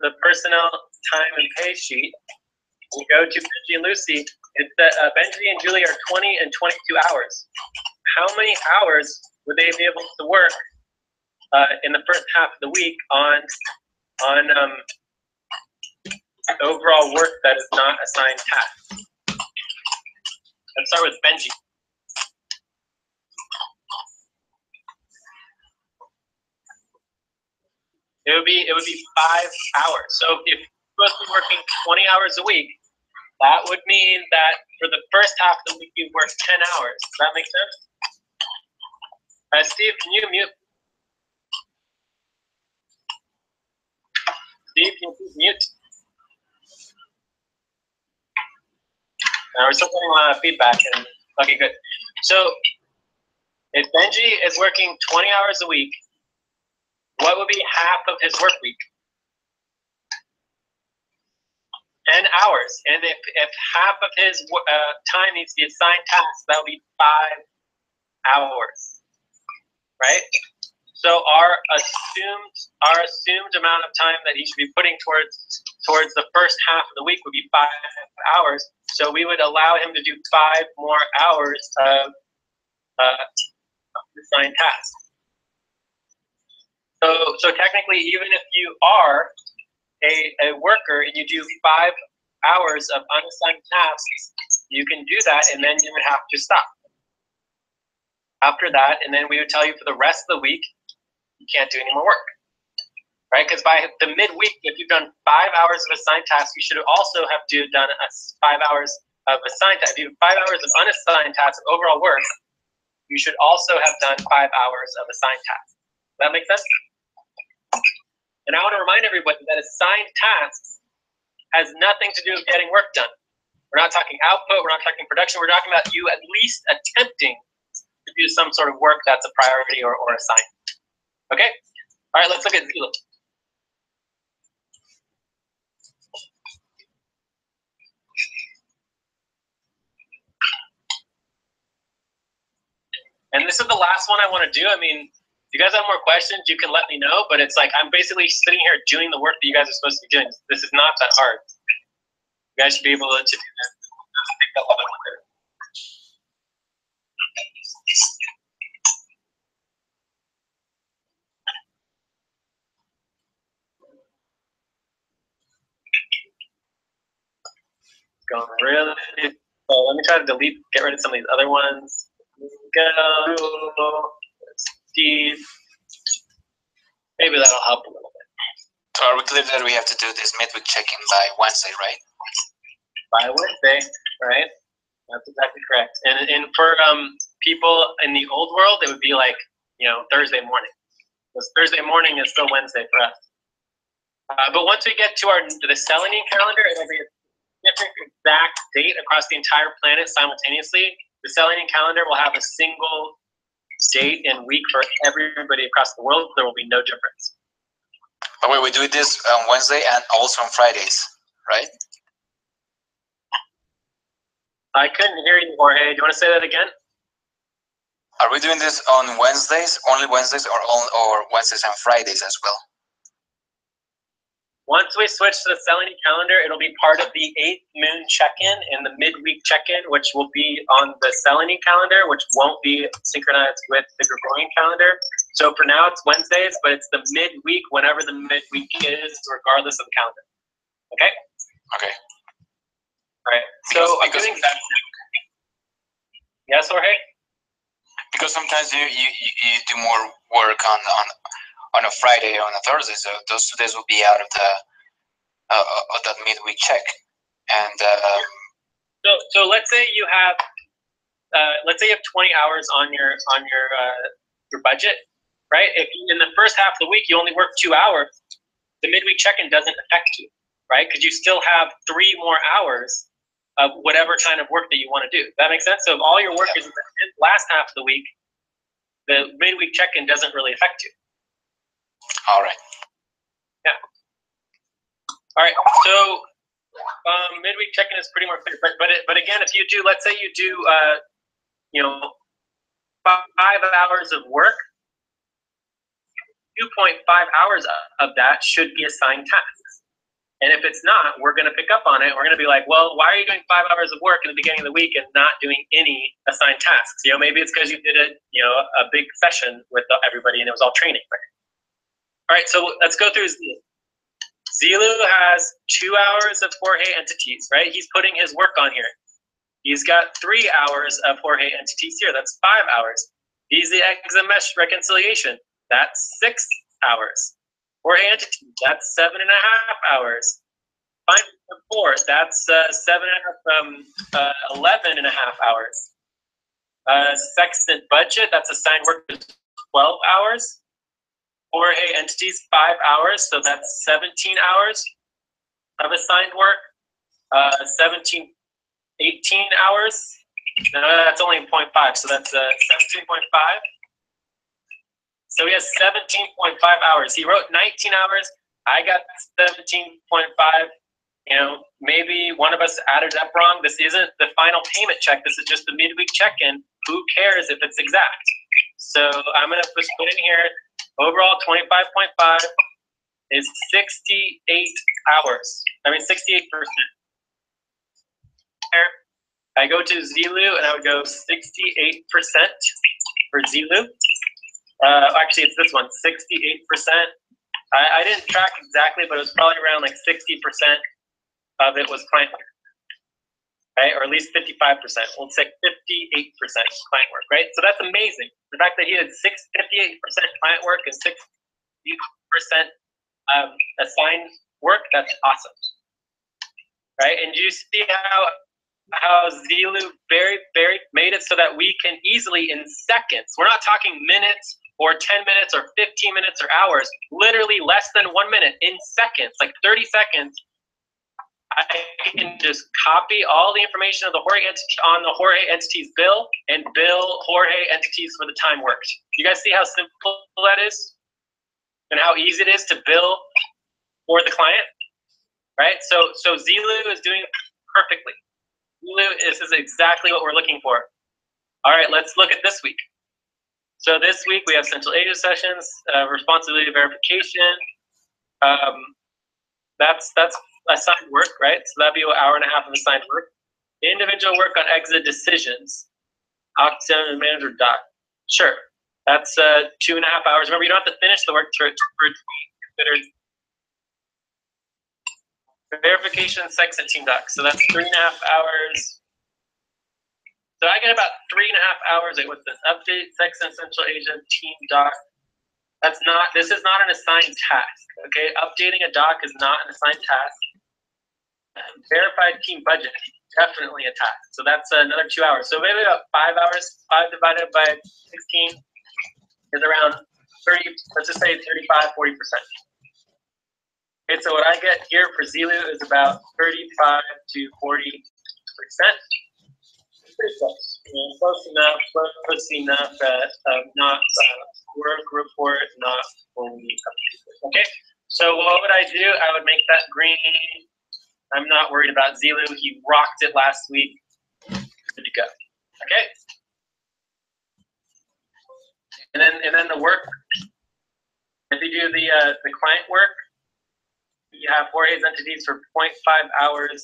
the personnel time and pay sheet, you go to Benji and Lucy, it's that Benji and Julie are 20 and 22 hours. How many hours would they be able to work in the first half of the week on overall work that is not assigned tasks? Let's start with Benji. It would be 5 hours. So if you're supposed to be working 20 hours a week, that would mean that for the first half of the week you work 10 hours. Does that make sense? Steve, can you mute? Steve, can you please mute? We're still getting feedback. Okay, good. So if Benji is working 20 hours a week, what would be half of his work week? 10 hours. And if half of his time needs to be assigned tasks, that would be 5 hours, right? So our assumed amount of time that he should be putting towards the first half of the week would be 5 hours. So we would allow him to do 5 more hours of assigned tasks. So technically, even if you are a worker and you do 5 hours of unassigned tasks, you can do that, and then you would have to stop. After that, and then we would tell you for the rest of the week, you can't do any more work, right? Because by the midweek, if you've done 5 hours of assigned tasks, you should also have done 5 hours of assigned tasks. If you have 5 hours of unassigned tasks of overall work, you should also have done 5 hours of assigned tasks. Does that make sense? And I want to remind everybody that assigned tasks has nothing to do with getting work done. We're not talking output, we're not talking production, we're talking about you at least attempting to do some sort of work that's a priority or assigned. Okay? All right, let's look at Zilo. And this is the last one I want to do. I mean, if you guys have more questions, you can let me know, but it's like I'm basically sitting here doing the work that you guys are supposed to be doing. This is not that hard. You guys should be able to do this. Take that level there. Going really. So let me try to get rid of some of these other ones. Go. Steve. Maybe that'll help a little bit. So are we clear that we have to do this midweek check-in by Wednesday, right? By Wednesday, right? That's exactly correct. And for people in the old world, it would be like, Thursday morning. Because Thursday morning is still Wednesday for us. But once we get to the Selene calendar, it'll be a different exact date across the entire planet simultaneously. The Selene calendar will have a single date and week for everybody across the world. There will be no difference. But wait, we do this on Wednesday and also on Fridays, right? I couldn't hear you, Jorge. Do you want to say that again? Are we doing this on Wednesdays, only Wednesdays, or Wednesdays and Fridays as well? Once we switch to the Selene calendar, it'll be part of the 8th moon check-in and the midweek check-in, which will be on the Selene calendar, which won't be synchronized with the Gregorian calendar. So for now, it's Wednesdays, but it's the midweek whenever the midweek is, regardless of the calendar. Okay? Okay. All right. So I'm doing that. Yes, Jorge? Because sometimes you do more work on a Friday or on a Thursday, so those 2 days will be out of that midweek check. And so let's say you have 20 hours on your budget, right? If in the first half of the week you only work 2 hours, the midweek check-in doesn't affect you, right? Because you still have 3 more hours of whatever kind of work that you want to do. Does that make sense? So if all your work is in the last half of the week, the midweek check-in doesn't really affect you. All right. Yeah. All right. So midweek check-in is pretty more clear. But again, if you do, let's say you do, 5 hours of work, 2.5 hours of that should be assigned tasks. And if it's not, we're going to pick up on it. We're going to be like, well, why are you doing 5 hours of work in the beginning of the week and not doing any assigned tasks? Maybe it's because you did a big session with everybody and it was all training, right? All right, so let's go through Zilu. Zilu has 2 hours of Jorge entities, right? He's putting his work on here. He's got 3 hours of Jorge entities here. That's 5 hours. He's the Examesh reconciliation. That's 6 hours. Jorge entity, that's 7.5 hours. Find report, that's 11.5 hours. Sextant budget, that's assigned work, 12 hours. Jorge entities, 5 hours, so that's 17 hours of assigned work. 18 hours. No, that's only 0.5, so that's 17.5. So he has 17.5 hours. He wrote 19 hours. I got 17.5. Maybe one of us added up wrong. This isn't the final payment check. This is just the midweek check-in. Who cares if it's exact? So I'm going to put in here, overall 25.5 is 68 hours. 68%. I go to Zilu and I would go 68% for Zilu. Actually, it's this one, 68%. I didn't track exactly, but it was probably around like 60% of it was client work, right? Or at least 55%. We'll say 58% client work, right? So that's amazing. The fact that he had 58% client work and 60% assigned work, that's awesome, right? And you see how Zilu very, very made it so that we can easily, in seconds, we're not talking minutes or 10 minutes or 15 minutes or hours, literally less than 1 minute, in seconds, like 30 seconds, I can just copy all the information of the Jorge on the Jorge entities bill and bill Jorge entities for the time worked. You guys see how simple that is? And how easy it is to bill for the client, right? So Zelu is doing it perfectly. Zelu, this is exactly what we're looking for. All right, let's look at this week. So this week we have Central Asia sessions, responsibility verification. That's assigned work, right? So that'd be an hour and a half of assigned work. Individual work on exit decisions. Octane and manager doc. Sure, that's 2.5 hours. Remember, you don't have to finish the work for it to be considered. Verification, exit team doc. So that's 3.5 hours. So I get about 3.5 hours. Wait, what's this? Update, sex and Central Asia team doc. This is not an assigned task, okay? Updating a doc is not an assigned task. Verified team budget, definitely a task. So that's another 2 hours. So maybe about 5 hours. 5 divided by 16 is around 30, let's just say 35, 40%. Okay, so what I get here for Zelu is about 35 to 40%. Pretty close. Close enough that not work report, not only updated. Okay, so what would I do? I would make that green. I'm not worried about Zelu. He rocked it last week. Good to go. Okay. And then the work. If you do the client work, you have Jorge's entities for 0.5 hours.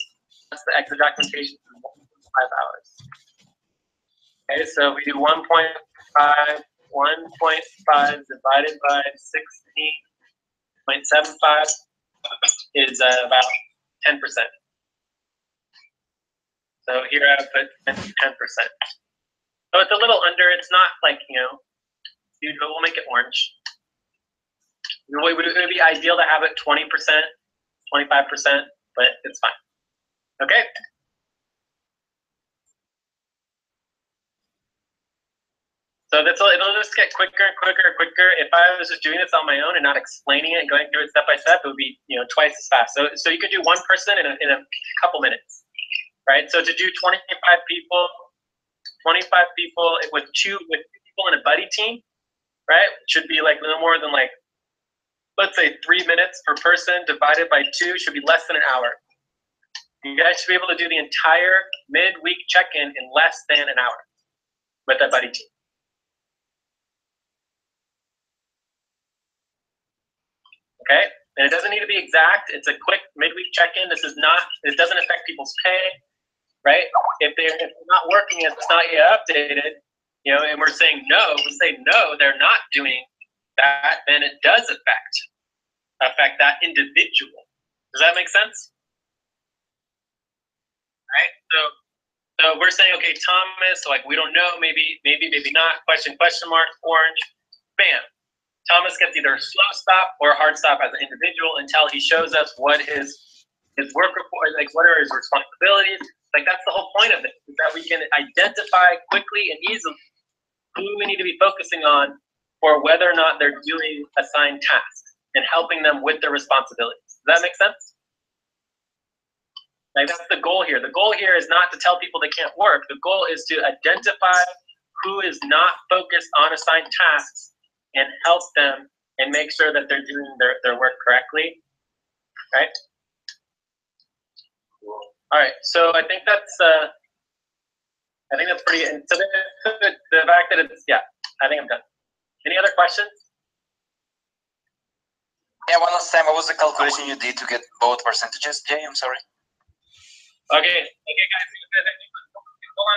That's the exit documentation for 1.5 hours. Okay, so we do 1.5 divided by 16.75 is about 10%. So here I put 10%. So it's a little under. It's not like, dude, but we'll make it orange. It would be ideal to have it 20%, 25%, but it's fine. Okay. So it'll just get quicker and quicker and quicker. If I was just doing this on my own and not explaining it and going through it step by step, it would be twice as fast. So you could do one person in a couple minutes, right? So to do 25 people with two people in a buddy team, right? Should be like no more than let's say 3 minutes per person divided by 2 should be less than an hour. You guys should be able to do the entire midweek check-in in less than an hour with that buddy team. Okay, and it doesn't need to be exact. It's a quick midweek check-in. It doesn't affect people's pay, right? If they're not working, it's not yet updated, and we're saying no, they're not doing that, then it does affect that individual. Does that make sense? Right? So we're saying, okay, Thomas, we don't know, maybe not, question mark, orange, bam. Thomas gets either a slow stop or a hard stop as an individual until he shows us what his work report, what are his responsibilities. That's the whole point of it, is that we can identify quickly and easily who we need to be focusing on for whether or not they're doing assigned tasks and helping them with their responsibilities. Does that make sense? That's the goal here. The goal here is not to tell people they can't work. The goal is to identify who is not focused on assigned tasks and help them and make sure that they're doing their work correctly, right? All right, so I think that's pretty. And so the fact that it's I think I'm done. Any other questions? Yeah, one last time. What was the calculation you did to get both percentages, Jay? I'm sorry. Okay, guys. Hold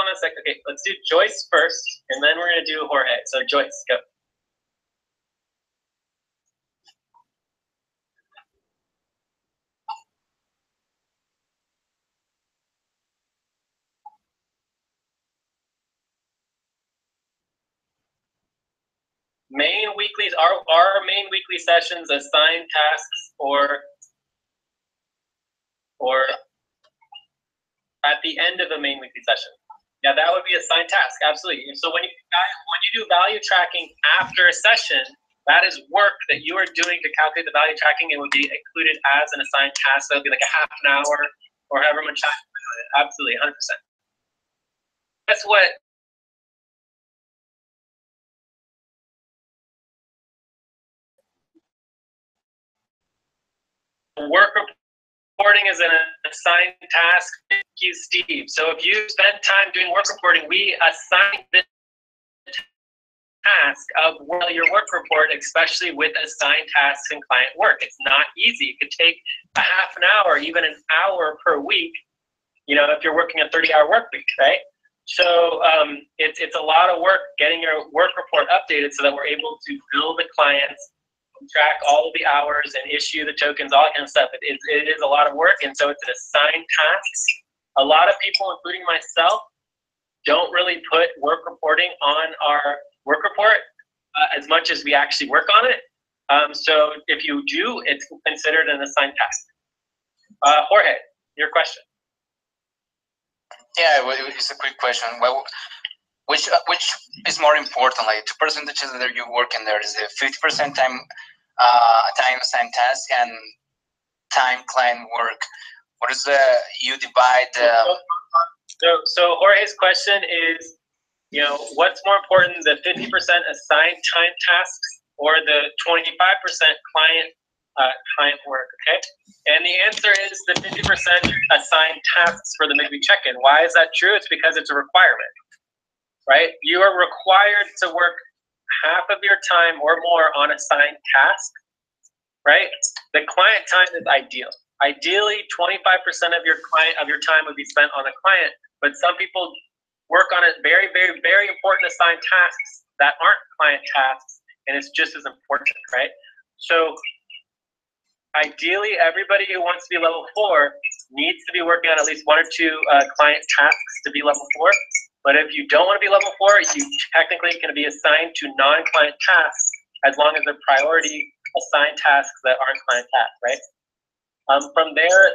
on a sec. Okay, let's do Joyce first, and then we're gonna do Jorge. So Joyce, go. Our main weekly sessions assign tasks or at the end of a main weekly session. Yeah, that would be a assigned task, absolutely. And so when you do value tracking after a session, that is work that you are doing to calculate the value tracking. It would be included as an assigned task. So it would be like a half an hour or however much time. Absolutely, 100%. That's what work reporting is an assigned task. Thank you, Steve. So if you spend time doing work reporting, we assign the task of your work report, especially with assigned tasks and client work. It's not easy. It could take a half an hour, even an hour per week, you know, if you're working a 30-hour work week, right? So it's a lot of work getting your work report updated so that we're able to bill the clients, track all of the hours, and issue the tokens, all that kind of stuff. It is a lot of work, and so it's an assigned task. A lot of people, including myself, don't really put work reporting on our work report as much as we actually work on it. So if you do, it's considered an assigned task. Jorge, your question. Yeah, it's a quick question. Well, which is more important, like 2 percentages that you work in there? Is the 50% time assigned task and time client work? What is you divide? So Jorge's question is, you know, what's more important, the 50% assigned time tasks or the 25% client work? Okay, and the answer is the 50% assigned tasks for the midweek check-in. Why is that true? It's because it's a requirement, right? You are required to work half of your time or more on assigned tasks, right? The client time is ideal. Ideally, 25% of your time would be spent on the client, but some people work on it very, very, very important assigned tasks that aren't client tasks, and it's just as important, right? So ideally, everybody who wants to be level 4 needs to be working on at least 1 or 2 client tasks to be level 4. But if you don't want to be level 4, you technically can be assigned to non-client tasks as long as they're priority assigned tasks that aren't client tasks, right? From there,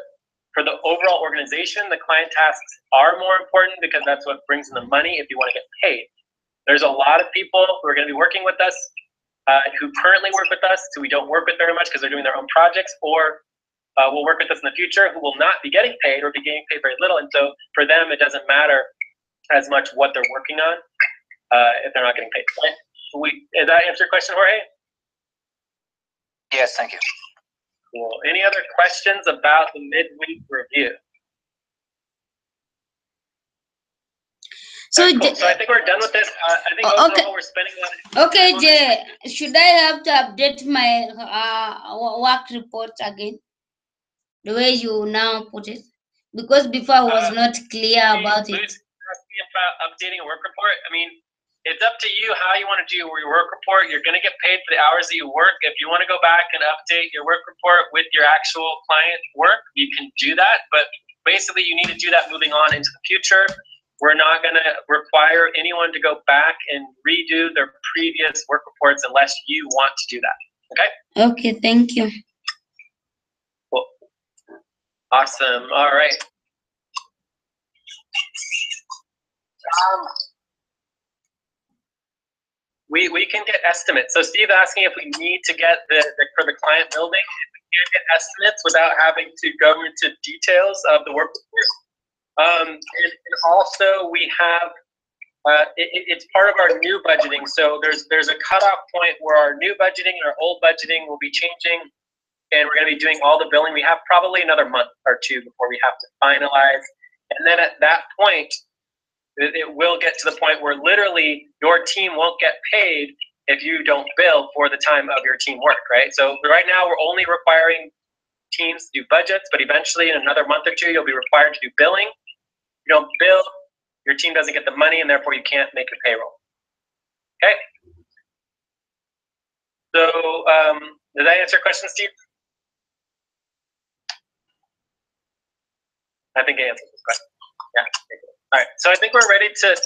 for the overall organization, the client tasks are more important because that's what brings in the money if you want to get paid. There's a lot of people who are going to be working with us who currently work with us, who we don't work with very much because they're doing their own projects, or will work with us in the future, who will not be getting paid or be getting paid very little. And so for them, it doesn't matter as much what they're working on if they're not getting paid. Did that answer your question, Jorge? Yes, thank you. Cool. Any other questions about the midweek review? So, cool. So I think we're done with this. I think overall we're spending a lot of okay, Jay, should I have to update my work report again? The way you now put it? Because before I was not clear about it. Asking about updating a work report. I mean, it's up to you how you want to do your work report. You're going to get paid for the hours that you work. If you want to go back and update your work report with your actual client work, you can do that. But basically, you need to do that moving on into the future. We're not going to require anyone to go back and redo their previous work reports unless you want to do that. Okay? Okay, thank you. Cool. Awesome. All right. We can get estimates. So Steve asking if we need to get for the client building, if we can get estimates without having to go into details of the work report. And also we have, it's part of our new budgeting. So there's a cutoff point where our new budgeting and our old budgeting will be changing, and we're going to be doing all the billing. We have probably another month or 2 before we have to finalize. And then at that point, it will get to the point where literally your team won't get paid if you don't bill for the time of your team work, right? So right now we're only requiring teams to do budgets, but eventually in another month or 2, you'll be required to do billing. If you don't bill, your team doesn't get the money, and therefore you can't make a payroll. Okay? So does that answer your question, Steve? I think I answered this question. Yeah. All right. So I think we're ready to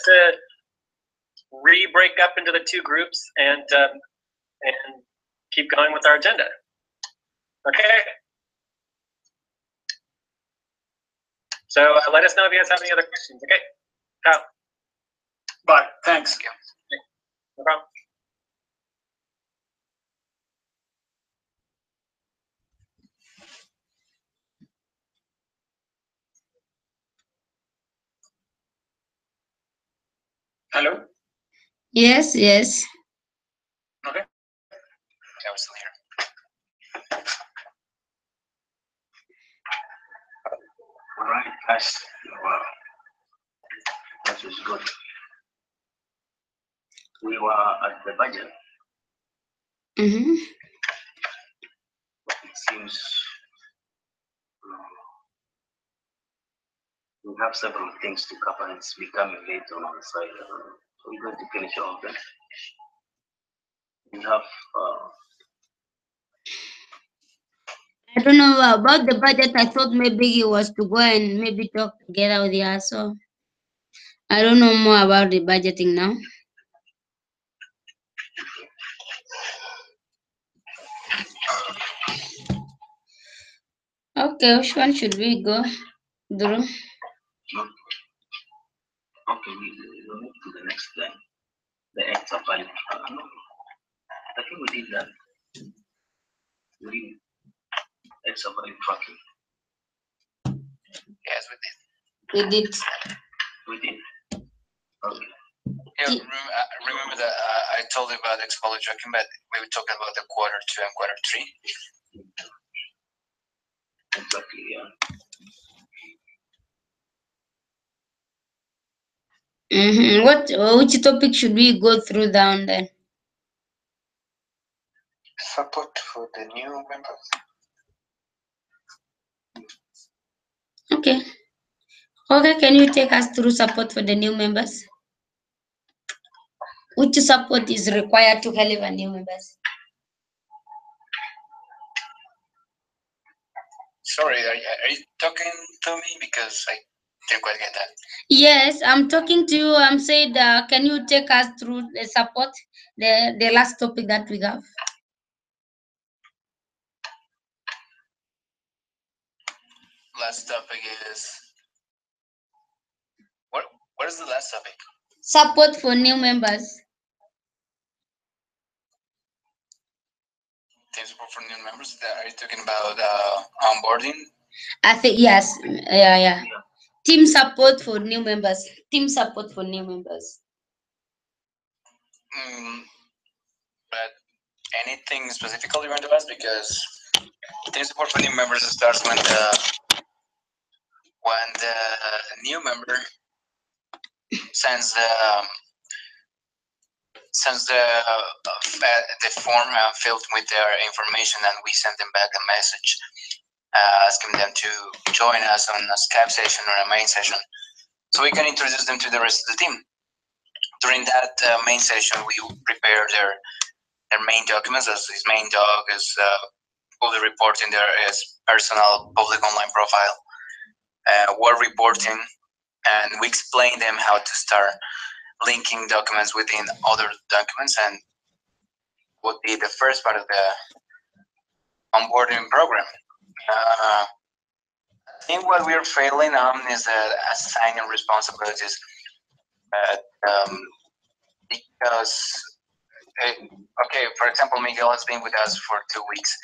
re-break up into the 2 groups and keep going with our agenda. Okay. So let us know if you guys have any other questions. Okay. Kyle. But thanks. No problem. Hello? Yes, yes. Okay. Yeah, we're still here. All right, guys. Wow. That was good. We were at the budget. Mm-hmm. It seems we have several things to cover. It's becoming late on our side. So we're going to finish all of them. We have I don't know about the budget. I thought maybe it was to go and maybe talk together with you. So I don't know more about the budgeting now. Okay, which one should we go through? okay. We move to the next line. The acts of value. No, I think we did that. We did acts of value tracking. Yes, we did. We did. We did. Okay. Yeah, remember that I told you about the exposure tracking, but we were talking about the quarter 2 and quarter 3. Exactly. Yeah. Mm-hmm. Which topic should we go through down then? Support for the new members. Okay. Okay, can you take us through support for the new members? Which support is required to deliver new members? Sorry, are you talking to me? Because I didn't quite get that. Yes, I'm talking to you. I'm saying, can you take us through the support, the last topic that we have? Last topic is what is the last topic? Support for new members. Team support for new members. Are you talking about onboarding? I think yes. Yeah. Team support for new members. Team support for new members. But anything specifically you want to ask? Because team support for new members starts when the new member sends the form filled with their information, and we send them back a message asking them to join us on a Skype session or a main session, so we can introduce them to the rest of the team. During that main session, we prepare their main documents, as his main doc, as public reporting, their personal public online profile, word reporting, and we explain them how to start linking documents within other documents, and would be the first part of the onboarding program. I think what we're failing on is assigning responsibilities, because okay, for example, Miguel has been with us for 2 weeks,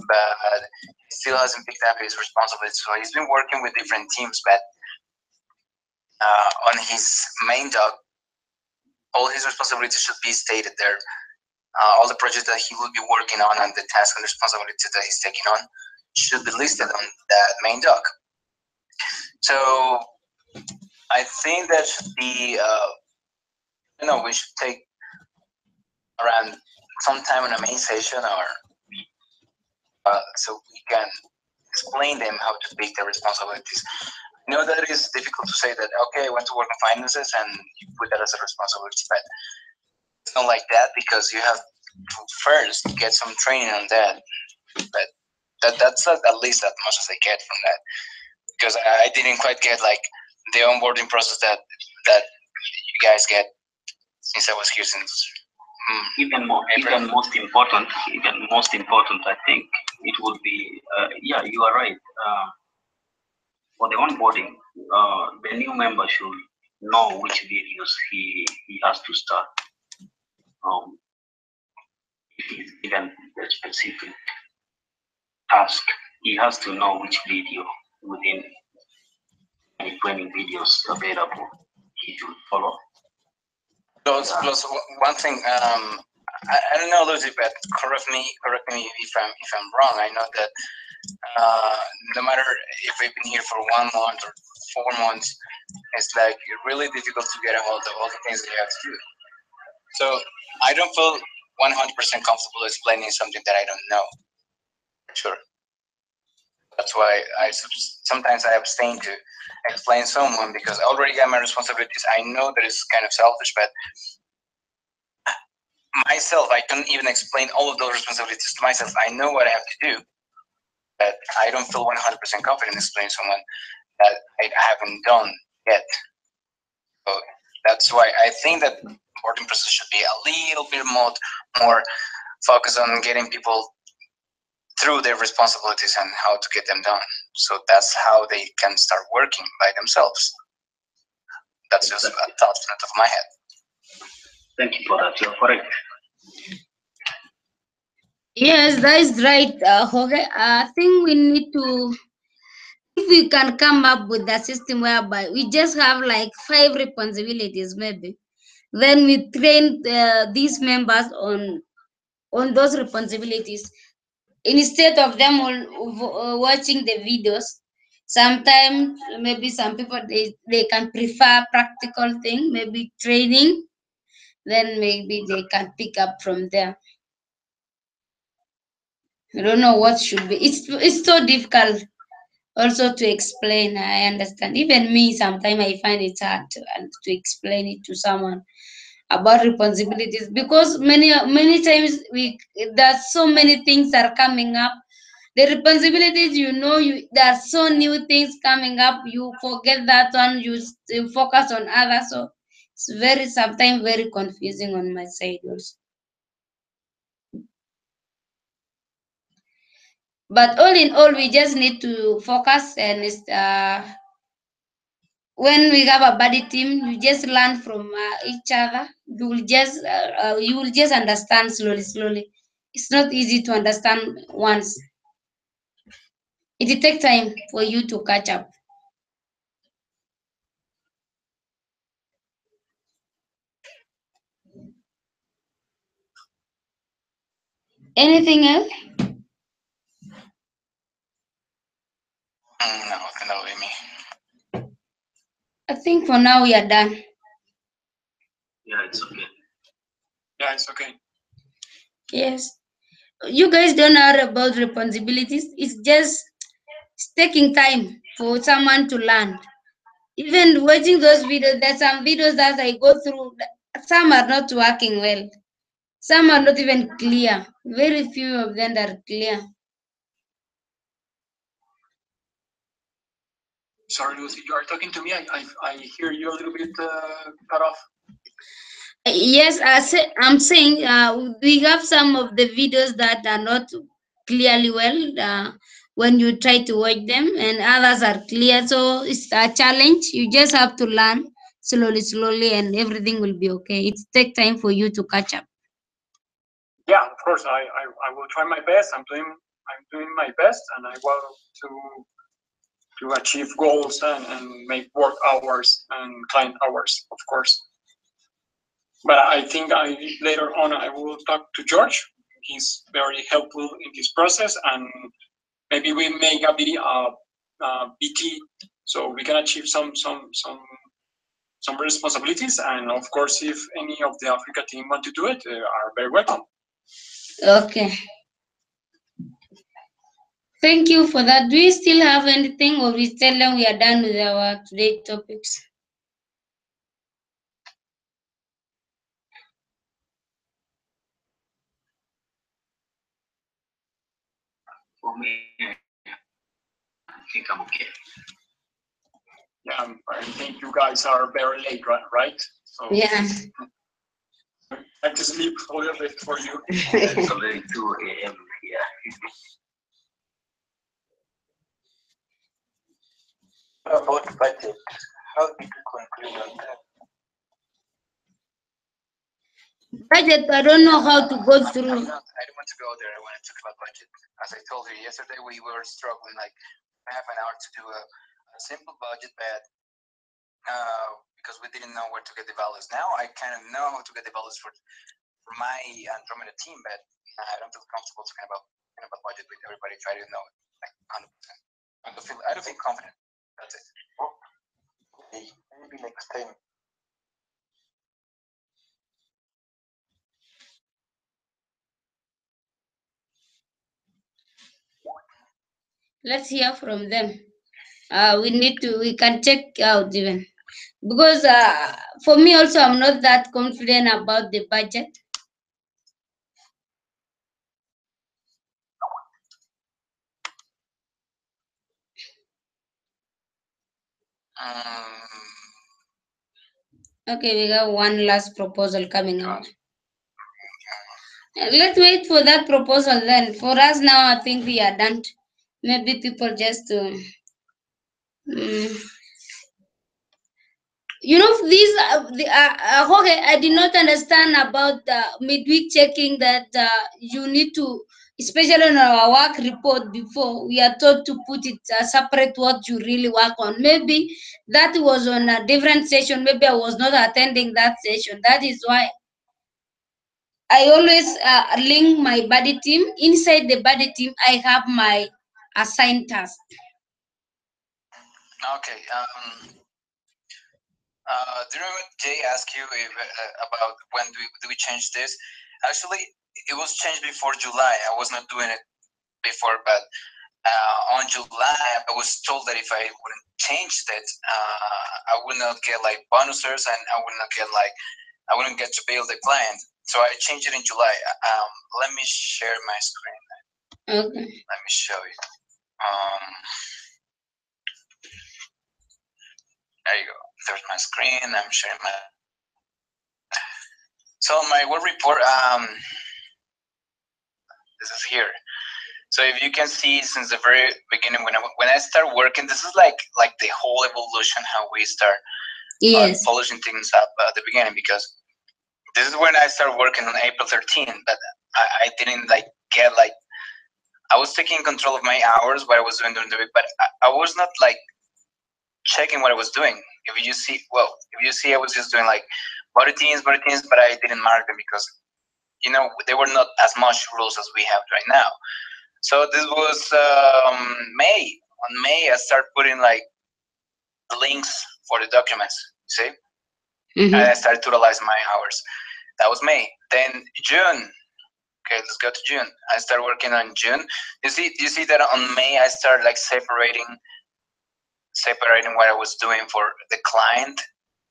but he still hasn't picked up his responsibilities. So he's been working with different teams, but on his main doc, all his responsibilities should be stated there. All the projects that he will be working on and the tasks and responsibilities that he's taking on should be listed on that main doc. So I think that should be, we should take around some time on a main session, or so we can explain them how to pick their responsibilities. I know that it is difficult to say that, okay, I want to work on finances and you put that as a responsibility, but it's not like that, because you have to first get some training on that. But that's at least as much as I get from that, because I didn't quite get like the onboarding process that you guys get since I was here since even most important, I think it would be, yeah, you are right. For the onboarding, the new member should know which videos he has to start. If he's given a specific task, he has to know which video within 20 videos available he should follow. Plus one thing, I don't know, Lucy, but correct me if I'm wrong. I know that no matter if we've been here for 1 month or 4 months, it's like really difficult to get a hold of all the things that you have to do. So I don't feel 100% comfortable explaining something that I don't know. Sure. That's why sometimes I abstain to explain someone because I already got my responsibilities. I know that it's kind of selfish, but myself, I don't even explain all of those responsibilities to myself. I know what I have to do, but I don't feel 100% confident explaining someone that I haven't done yet. So that's why I think that boarding process should be a little bit more focused on getting people through their responsibilities and how to get them done. So that's how they can start working by themselves. That's just a thought on the top of my head. Thank you for that. You're correct. Yes, that is right, Jorge. I think we need to, if we can come up with a system whereby we just have like 5 responsibilities, maybe, then we train these members on those responsibilities instead of them all watching the videos. Sometimes maybe some people they can prefer practical thing, maybe training, then maybe they can pick up from there. I don't know what should be. It's so difficult also to explain. I understand. Even me, sometimes I find it hard to explain it to someone about responsibilities because many times there's so many things are coming up. The responsibilities, there are so new things coming up. You forget that one. You focus on others. So it's sometimes very confusing on my side also. But all in all, we just need to focus and when we have a buddy team, you just learn from each other. You will just understand slowly. It's not easy to understand once. It will take time for you to catch up. Anything else? No, Amy. I think for now we are done. Yeah, it's okay. Yeah, it's okay. Yes. You guys don't know about responsibilities. It's taking time for someone to learn. Even watching those videos, there's some videos that I go through. Some are not working well. Some are not even clear. Very few of them are clear. Sorry, Lucy, you are talking to me. I hear you a little bit cut off. Yes, I'm saying we have some of the videos that are not clearly well when you try to watch them, and others are clear. So it's a challenge. You just have to learn slowly, and everything will be okay. It takes time for you to catch up. Yeah, of course. I will try my best. I'm doing my best, and I want to achieve goals and make work hours and client hours, of course. But I think later on I will talk to George. He's very helpful in this process, and maybe we make a video BT so we can achieve some responsibilities. And of course, if any of the Africa team want to do it, are very welcome. Okay. Thank you for that. Do we still have anything, or we tell them we are done with our today topics? For me, I think I'm okay. Yeah, I think you guys are very late, right? So Yeah. I have to sleep a little bit for you. It's already 2 a.m. here. About budget, how did you conclude on that? Budget, I don't know how to go through. I don't want to go there when I talk about budget. As I told you yesterday, we were struggling like half an hour to do a simple budget, but because we didn't know where to get the values. Now I kind of know how to get the values for my Andromeda team, but I don't feel comfortable talking about budget with everybody. Try to know it like 100%. I don't feel confident. That's it. Okay, maybe next time. Let's hear from them. We can check out even. Because for me also, I'm not that confident about the budget. Okay, we got one last proposal coming out. Let's wait for that proposal then. For us now, I think we are done. Maybe people just you know, these okay, I did not understand about midweek checking that you need to, especially on our work report before, we are told to put it separate what you really work on. Maybe that was on a different session. Maybe I was not attending that session. That is why I always link my body team. Inside the body team, I have my assigned task. Okay. Do you remember Jay asked you if, about when do we change this? Actually, it was changed before July. I was not doing it before, but on July, I was told that if I wouldn't change that, I would not get like bonuses, and I would not get like, I wouldn't get to bill the client. So I changed it in July. Let me share my screen. Okay. Let me show you. There you go. There's my screen. I'm sharing my. So my work report. This is here. So if you can see since the very beginning, when I start working, this is like the whole evolution how we start polishing things up at the beginning, because this is when I started working on April 13th, but I didn't like get like, I was taking control of my hours, what I was doing during the week, but I was not like checking what I was doing. If you see, I was just doing like body teams, but I didn't mark them because, you know, they were not as much rules as we have right now. So this was May. On May, I started putting like the links for the documents, see? And I started to utilize my hours. That was May. Then June. Okay, let's go to June. I started working on June. You see that on May I started like separating what I was doing for the client.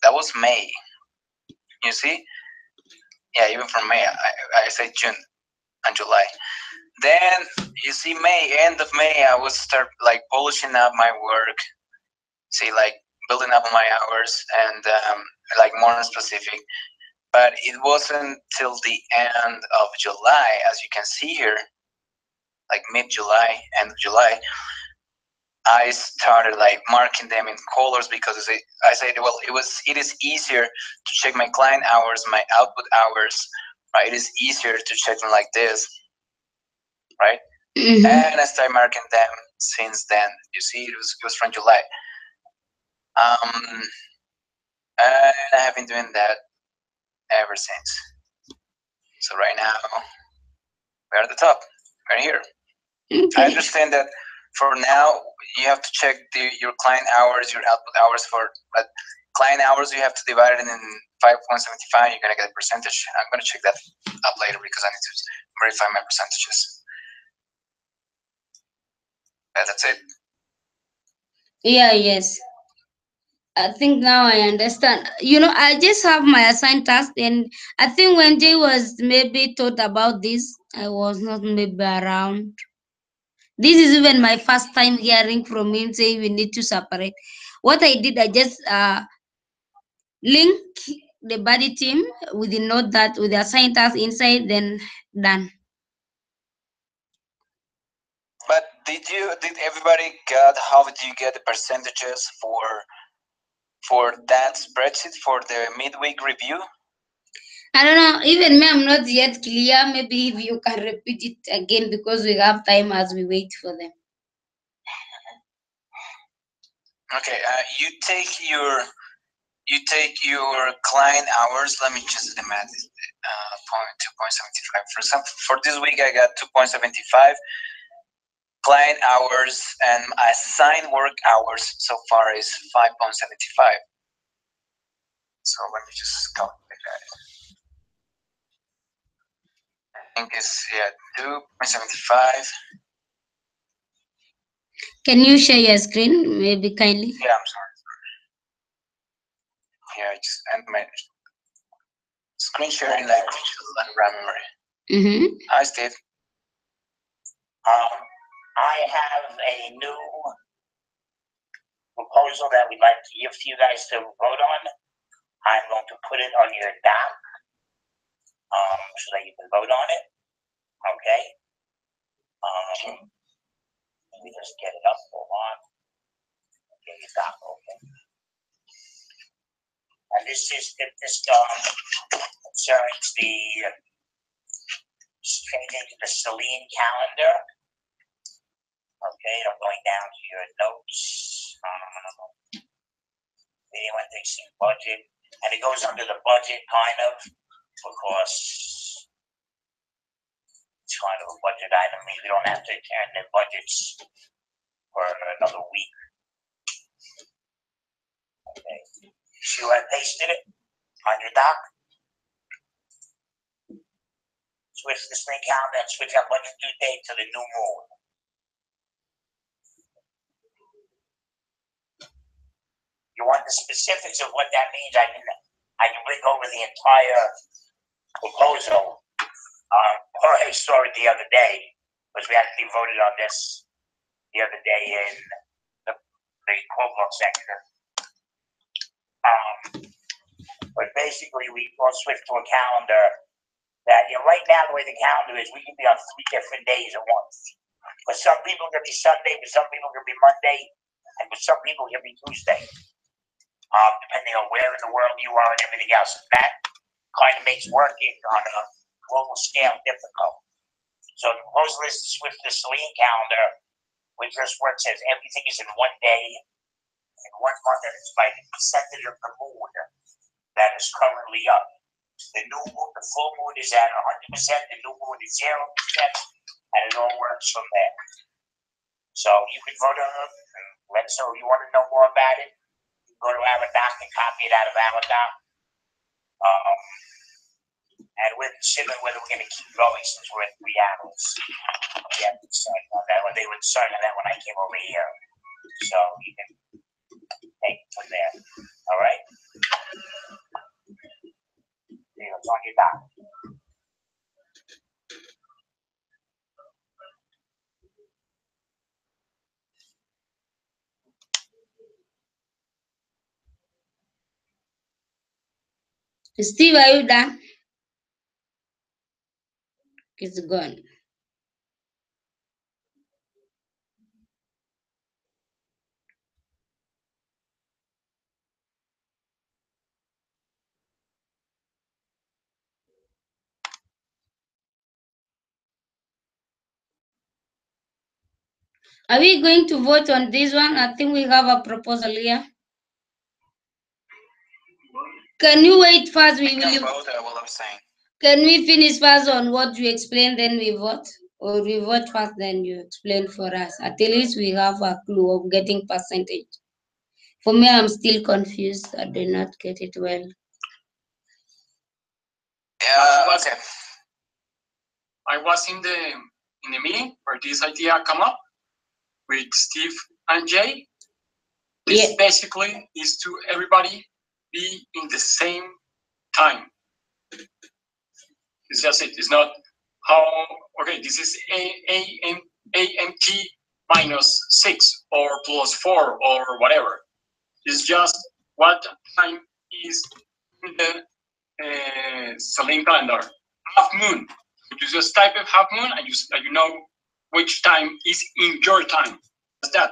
That was May. You see? Yeah, even from May, I say June and July. Then you see May, end of May, I would start like polishing up my work. See, like building up my hours and like more specific. But it wasn't till the end of July, as you can see here, like mid-July, end of July, I started like marking them in colors because I said, well, it is easier to check my client hours, my output hours, right? It is easier to check them like this, right? And I started marking them since then. You see, it was from July. And I have been doing that ever since. So right now, we're at the top, right here. I understand that for now, you have to check your client hours, your output hours but client hours, you have to divide it in 5.75, you're going to get a percentage. I'm going to check that up later because I need to verify my percentages. That's it. Yeah, yes. I think now I understand. You know, I just have my assigned task, and I think when Jay was maybe taught about this, I was not maybe around. This is even my first time hearing from him saying we need to separate. What I did, I just link the body team with the note that with the assigned task inside, then done. But did everybody get, how did you get the percentages for for that spreadsheet for the midweek review? I don't know, even me, I'm not yet clear. Maybe if you can repeat it again because we have time as we wait for them. Okay, you take your client hours. Let me just do the math. 2.75. For example, for this week I got 2.75 client hours, and assigned work hours so far is 5.75. So let me just calculate that. I think it's 2.75. Can you share your screen, maybe kindly? Yeah, I'm sorry. Yeah, I just end my screen sharing language. Remember. Hi, Steve. I have a new proposal that we'd like to give to you guys to vote on. I'm going to put it on your doc, so that you can vote on it. Okay. Let me just get it up. Hold on. Get your doc open. And this concerns the changing to the Celine calendar. Okay, I'm going down to your notes. Video indexing budget, and it goes under the budget kind of, because it's kind of a budget item. I mean, we don't have to turn the budgets for another week. Okay, see where I pasted it on your doc? Switch this link calendar and switch our budget due date to the new moon. You want the specifics of what that means? I can bring over the entire proposal. Jorge saw it the other day, because we actually voted on this the other day in the Cobalt sector. But basically, we all switched to a calendar that, right now, the way the calendar is, we can be on 3 different days at once. For some people, it could be Sunday, for some people, it could be Monday, and for some people, it could be Tuesday. Depending on where in the world you are and everything else. That kind of makes working on a global scale difficult. So the proposal is to switch to the Celine calendar, which just works as everything is in one day, in 1 month, and it's by the percentage of the moon that is currently up. The new moon, the full moon is at 100%, the new moon is 0%, and it all works from there. So you can vote on it, and let us know if you want to know more about it. Go to our doc and copy it out of our doc. And we're considering whether we're going to keep going since we're at 3 hours. We haven't decided on that, or they were deciding on that when I came over here. So you can take it from there. All right? There you go, it's on your doc. Steve, are you done? It's gone. Are we going to vote on this one? I think we have a proposal here. Can you wait first? We will vote. I will abstain. Can we finish first on what you explain, then we vote? Or we vote first, then you explain for us? At least we have a clue of getting percentage. For me, I'm still confused. I did not get it well. Okay. I was in the meeting where this idea come up with Steve and Jay. This basically is to everybody be in the same time. It's just it. It's not how, okay, this is AMT minus 6 or plus 4 or whatever. It's just what time is in the Celine calendar. Half moon. You just type of half moon and you know which time is in your time. That's that.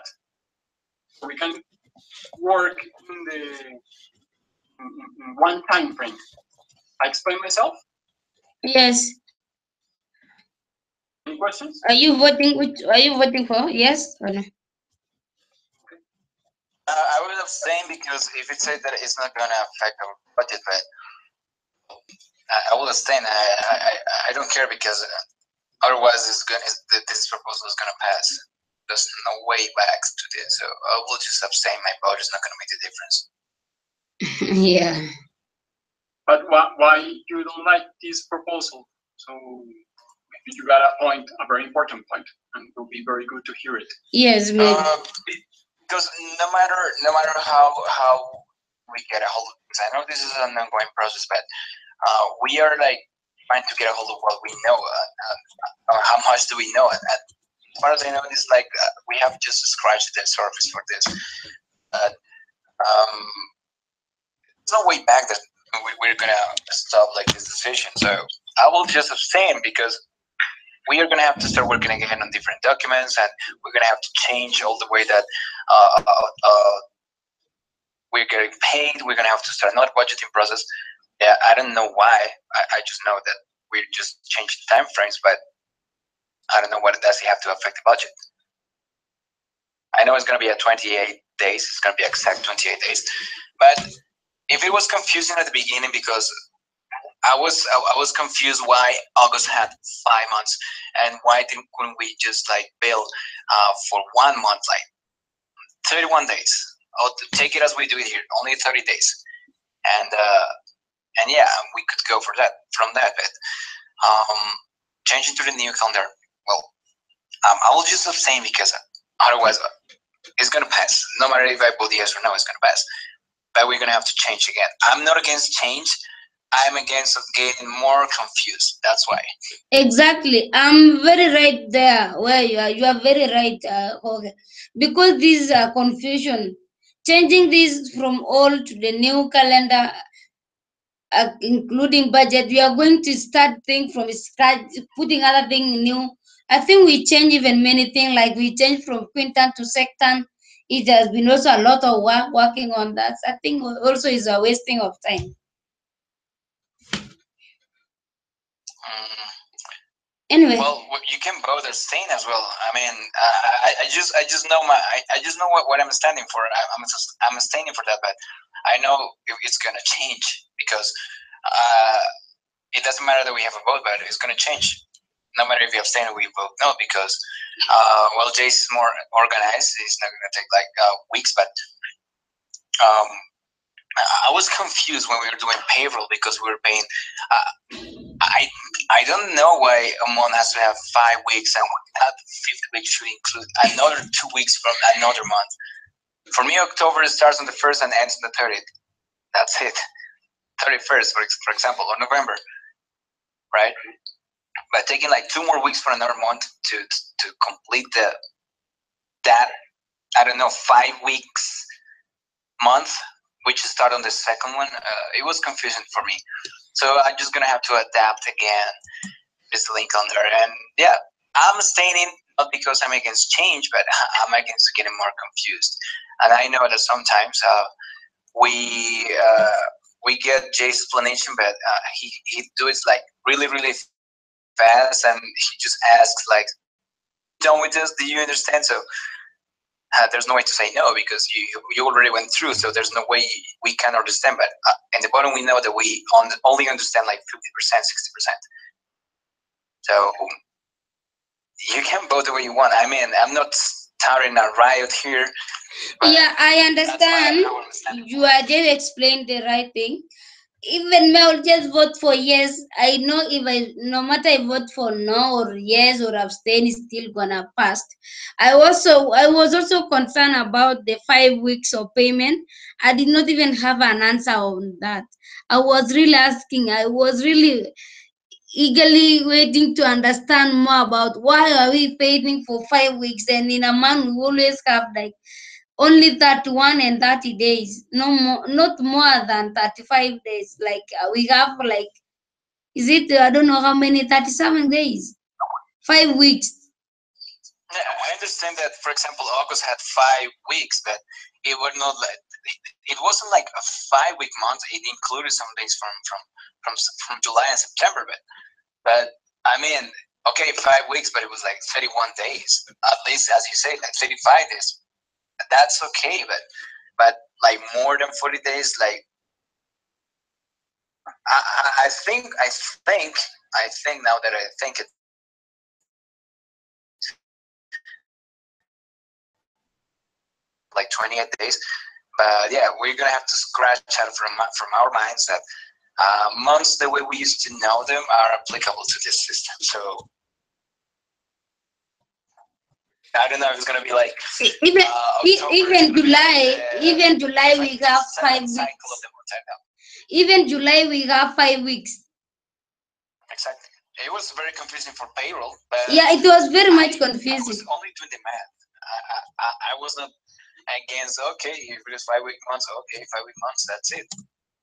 So we can work in one time frame. I explain myself. Yes. Any questions? Are you voting? Are you voting for yes or no? I would abstain because if it said that it's not gonna affect our budget, but I will abstain. I don't care because otherwise this proposal is gonna pass. There's no way back to this, so I will just abstain. My vote is not gonna make the difference. Yeah. But why you don't like this proposal? So maybe you got a point, a very important point, and it will be very good to hear it. Yes, because no matter how we get a hold of this, I know this is an ongoing process, but we are like trying to get a hold of what we know. How much do we know? And as far as I know, it's like we have just scratched the surface for this. But there's no way back that we're gonna stop like this decision. So I will just abstain because we are gonna have to start working again on different documents, and we're gonna have to change all the way that we're getting paid. We're gonna have to start another budgeting process. Yeah, I don't know why. I just know that we just changed the time frames, but I don't know what it does have to affect the budget. I know it's gonna be at 28 days. It's gonna be exact 28 days, but if it was confusing at the beginning because I was confused why August had 5 months and why couldn't we just like bill for 1 month, like 31 days. I'll take it as we do it here, only 30 days, and yeah, we could go for that from that. But changing to the new calendar, well, I will just abstain because otherwise it's gonna pass. No matter if I vote yes or no, it's gonna pass. But we're gonna have to change again. I'm not against change. I'm against getting more confused. That's why. Exactly. I'm very right there where you are. You are very right, Jorge. Because this confusion, changing this from old to the new calendar, including budget, we are going to start things from scratch, putting other things new. I think we change even many things, like we change from quintan to sextant. It has been also a lot of work working on that. I think also is a wasting of time. Anyway. Well, you can both abstain as well. I mean, I just know what I'm standing for. I'm abstaining for that, but I know it's gonna change because it doesn't matter that we have a vote, but it's gonna change. No matter if you abstain or we vote no, because well, Jace is more organized. It's not gonna take like weeks, but I was confused when we were doing payroll because we were paying. I don't know why a month has to have 5 weeks and that 5th week should include another 2 weeks from another month. For me, October starts on the 1st and ends on the 30th. That's it. 31st, for example, or November, right? But taking like 2 more weeks for another month to complete that I don't know 5 weeks month, which start on the second one, it was confusing for me. So I'm just gonna have to adapt again this link on there. And yeah, I'm abstaining not because I'm against change, but I'm against getting more confused. And I know that sometimes we get Jay's explanation, but he do it like really fast, and he just asks like, "Done with this? Do you understand?" So there's no way to say no because you already went through, so there's no way we can understand. But in the bottom, we know that we only understand like 50%, 60%. So you can vote the way you want. I mean, I'm not starting a riot here. Yeah, I understand. You are just explained the right thing. Even me, I'll just vote for yes. I know if no matter I vote for no or yes or abstain, is still gonna pass. I was also concerned about the 5 weeks of payment. I did not even have an answer on that. I was really asking. I was really eagerly waiting to understand more about why are we paying for 5 weeks, and in a month we always have like only 31 and 30 days, no more, not more than 35 days. Like we have like, is it, I don't know how many, 37 days, 5 weeks. Yeah, I understand that, for example, August had 5 weeks, but it was not like it wasn't like a 5-week month. It included some days from July and September, but I mean, okay, 5 weeks, but it was like 31 days. At least, as you say, like 35 days. That's okay, but like more than 40 days, like I think now that I think it, like 28 days. But yeah, we're gonna have to scratch out from our minds that months the way we used to know them are applicable to this system. So I don't know if it's gonna be like even October, even July, even July we have 5 weeks. Even July we have 5 weeks. Exactly. It was very confusing for payroll, but yeah, it was very much I confusing. was only doing the math. I was not against, okay, if it is 5 week months, okay, 5 week months, that's it.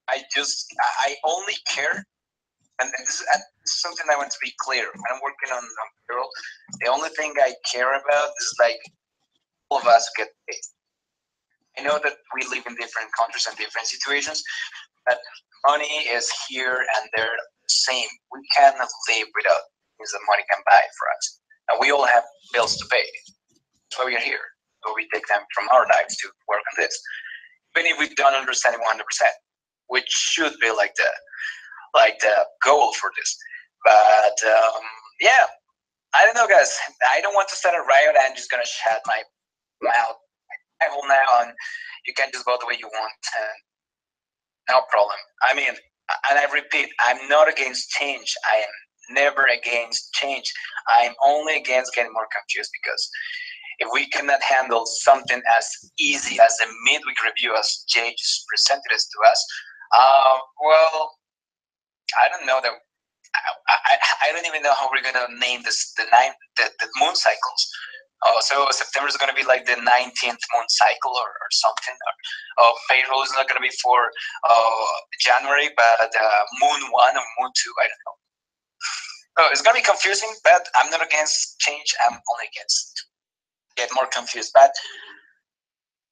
I only care, and this is something I want to be clear. When I'm working on payroll, the only thing I care about is like all of us get paid. I know that we live in different countries and different situations, but money is here and there the same. We cannot live without things that money can buy for us. And we all have bills to pay. That's why we are here. So we take them from our lives to work on this. Even if we don't understand it 100%, which should be like the goal for this. But yeah, I don't know, guys. I don't want to start a riot. I'm just gonna shut my mouth now, and you can just go the way you want. No problem. I mean, and I repeat, I'm not against change. I am never against change. I'm only against getting more confused, because if we cannot handle something as easy as a midweek review as Jay just presented it to us, well, I don't know that. I don't even know how we're gonna name this the moon cycles. So September is going to be like the 19th moon cycle or something. Or payroll is not going to be for January, but moon 1 or moon 2. I don't know. So it's going to be confusing, but I'm not against change. I'm only against get more confused. But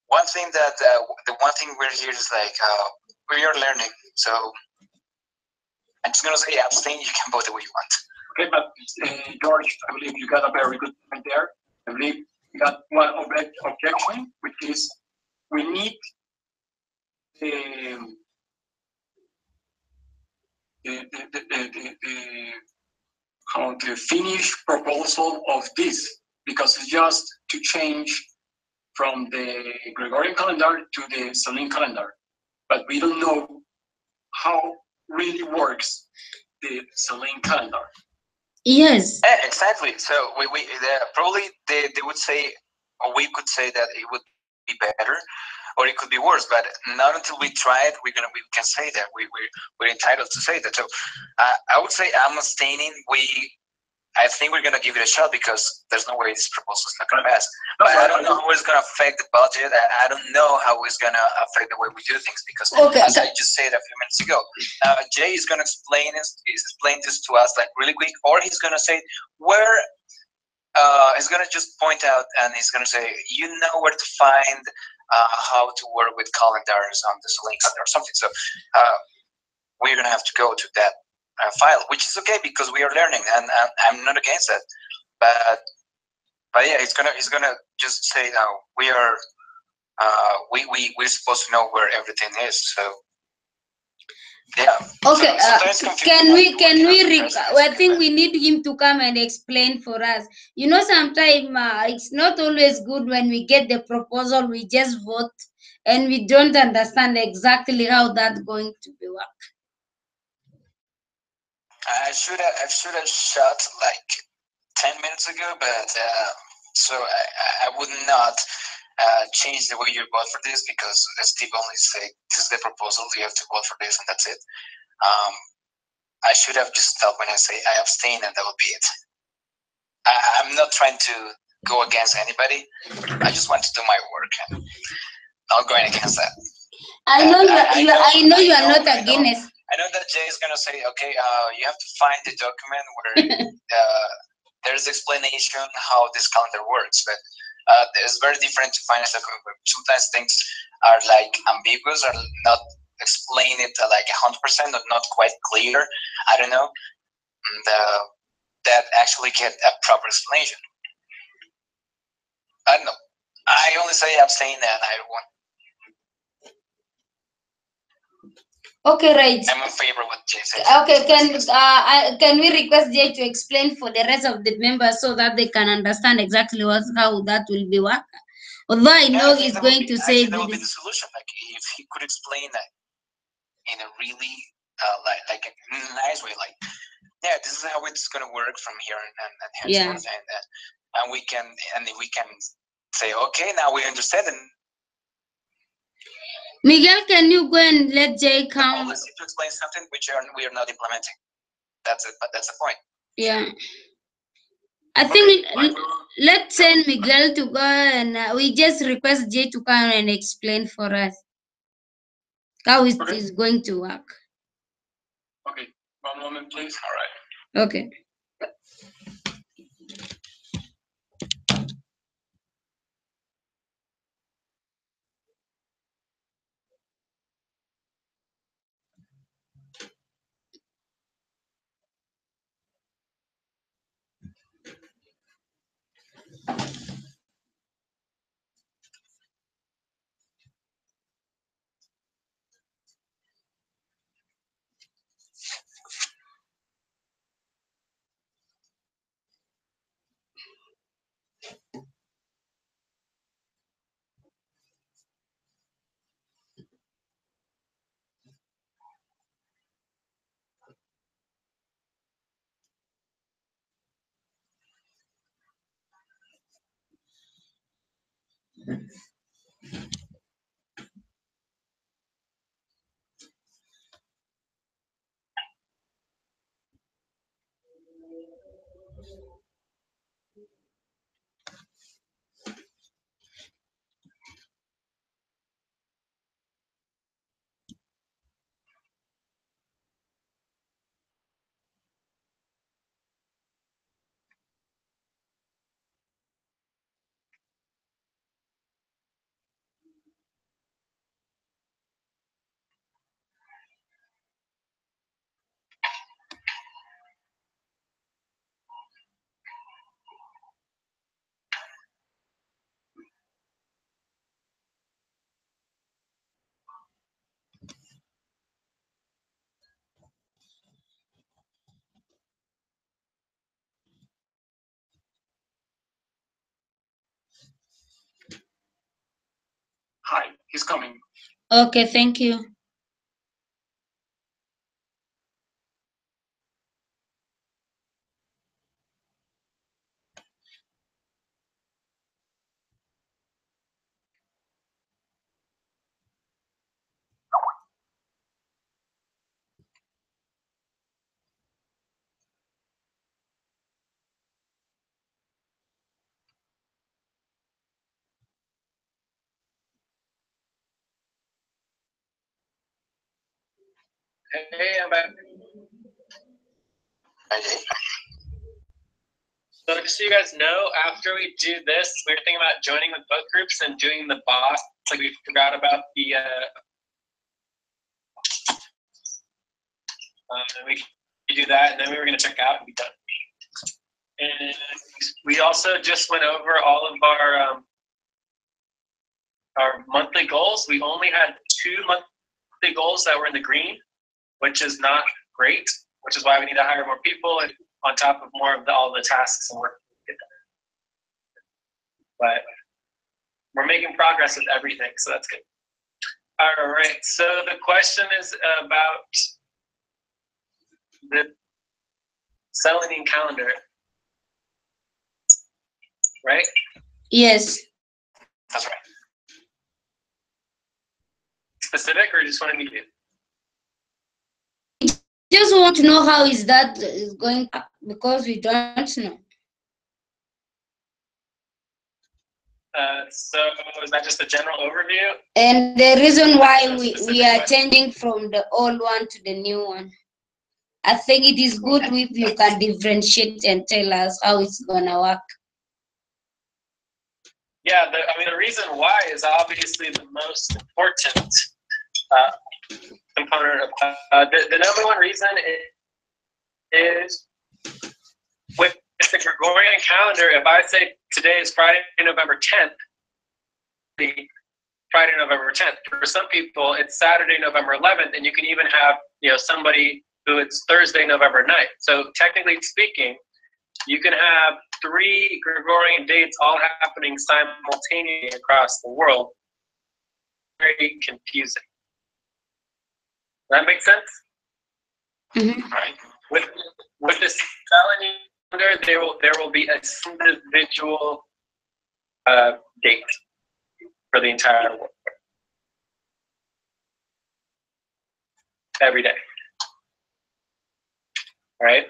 one thing that the one thing we're here is like we are learning. So I'm just going to say abstain. You can vote the way you want. Okay, but George, I believe you got a very good point there. I believe we got one objection, which is we need the finished proposal of this, because it's just to change from the Gregorian calendar to the Selene calendar, but we don't know how really works the Selene calendar. Yes. Yeah, exactly. So we probably they would say, or we could say that it would be better, or it could be worse. But not until we try it, we can say that we're entitled to say that. So I would say I'm abstaining. I think we're gonna give it a shot, because there's no way this proposal is not gonna pass. But I don't know how it's gonna affect the budget. I don't know how it's gonna affect the way we do things, because as I just said a few minutes ago, Jay is gonna explain this to us like really quick, or he's gonna say where he's gonna just point out, and he's gonna say, you know where to find how to work with calendars on the Selene calendar or something. So we're gonna have to go to that file, which is okay, because we are learning, and I'm not against that. But yeah, he's gonna just say we are we're supposed to know where everything is. So yeah. Okay. So Can we? I think we need him to come and explain for us. You know, sometimes it's not always good when we get the proposal, we just vote, and we don't understand exactly how that's going to be work. I should have shot like 10 minutes ago, but so I would not change the way you vote for this, because Steve only said this is the proposal, you have to vote for this, and that's it. I should have just stopped when I say I abstain, and that would be it. I'm not trying to go against anybody. I just want to do my work, and not going against that. I know you are not against. I know that Jay is gonna say, okay, you have to find the document where there's explanation how this calendar works, but It's very different to finance document where sometimes things are like ambiguous or not explain it like 100% or not quite clear. I don't know. And, that actually get a proper explanation. I don't know. I only say abstain and I want. Okay, right. I'm in favor with Jay said. Okay, can we request Jay to explain for the rest of the members so that they can understand exactly how that will be work? Although I know he's going to say that would be the solution. Like if he could explain that in a really like a nice way, like yeah, this is how it's gonna work from here and henceforth, and we can say okay, now we understand. And Miguel, can you go and let Jay come? Policy to explain something which we are not implementing. That's it. But that's the point. Yeah. I think let's send Miguel to go and we just request Jay to come and explain for us how it is going to work. Okay, one moment, please. All right. Okay. Hi, he's coming. Okay, thank you. Hey, I'm back. So just so you guys know, after we do this, we're thinking about joining with both groups and doing the boss. Like we forgot about the we do that, and then we were gonna check out and be done. And we also just went over all of our monthly goals. We only had 2 monthly goals that were in the green, which is not great, which is why we need to hire more people and on top of more of all the tasks and work to get done. But we're making progress with everything, so that's good. All right, so the question is about the Selenium calendar, right? Yes. That's right. Specific, or just wanted me to? Just want to know how is that is going because we don't know. So is that just a general overview? And the reason why we are changing from the old one to the new one. I think it is good if you can differentiate and tell us how it's gonna work. Yeah, I mean, the reason why is obviously the most important component of the number one reason is with the Gregorian calendar. If I say today is Friday, November 10th, Friday, November 10th. For some people, it's Saturday, November 11th, and you can even have somebody who it's Thursday, November 9th. So technically speaking, you can have 3 Gregorian dates all happening simultaneously across the world. Very confusing. That makes sense? Mm-hmm. Right. With the calendar, there will be a individual date for the entire world. Every day. All right?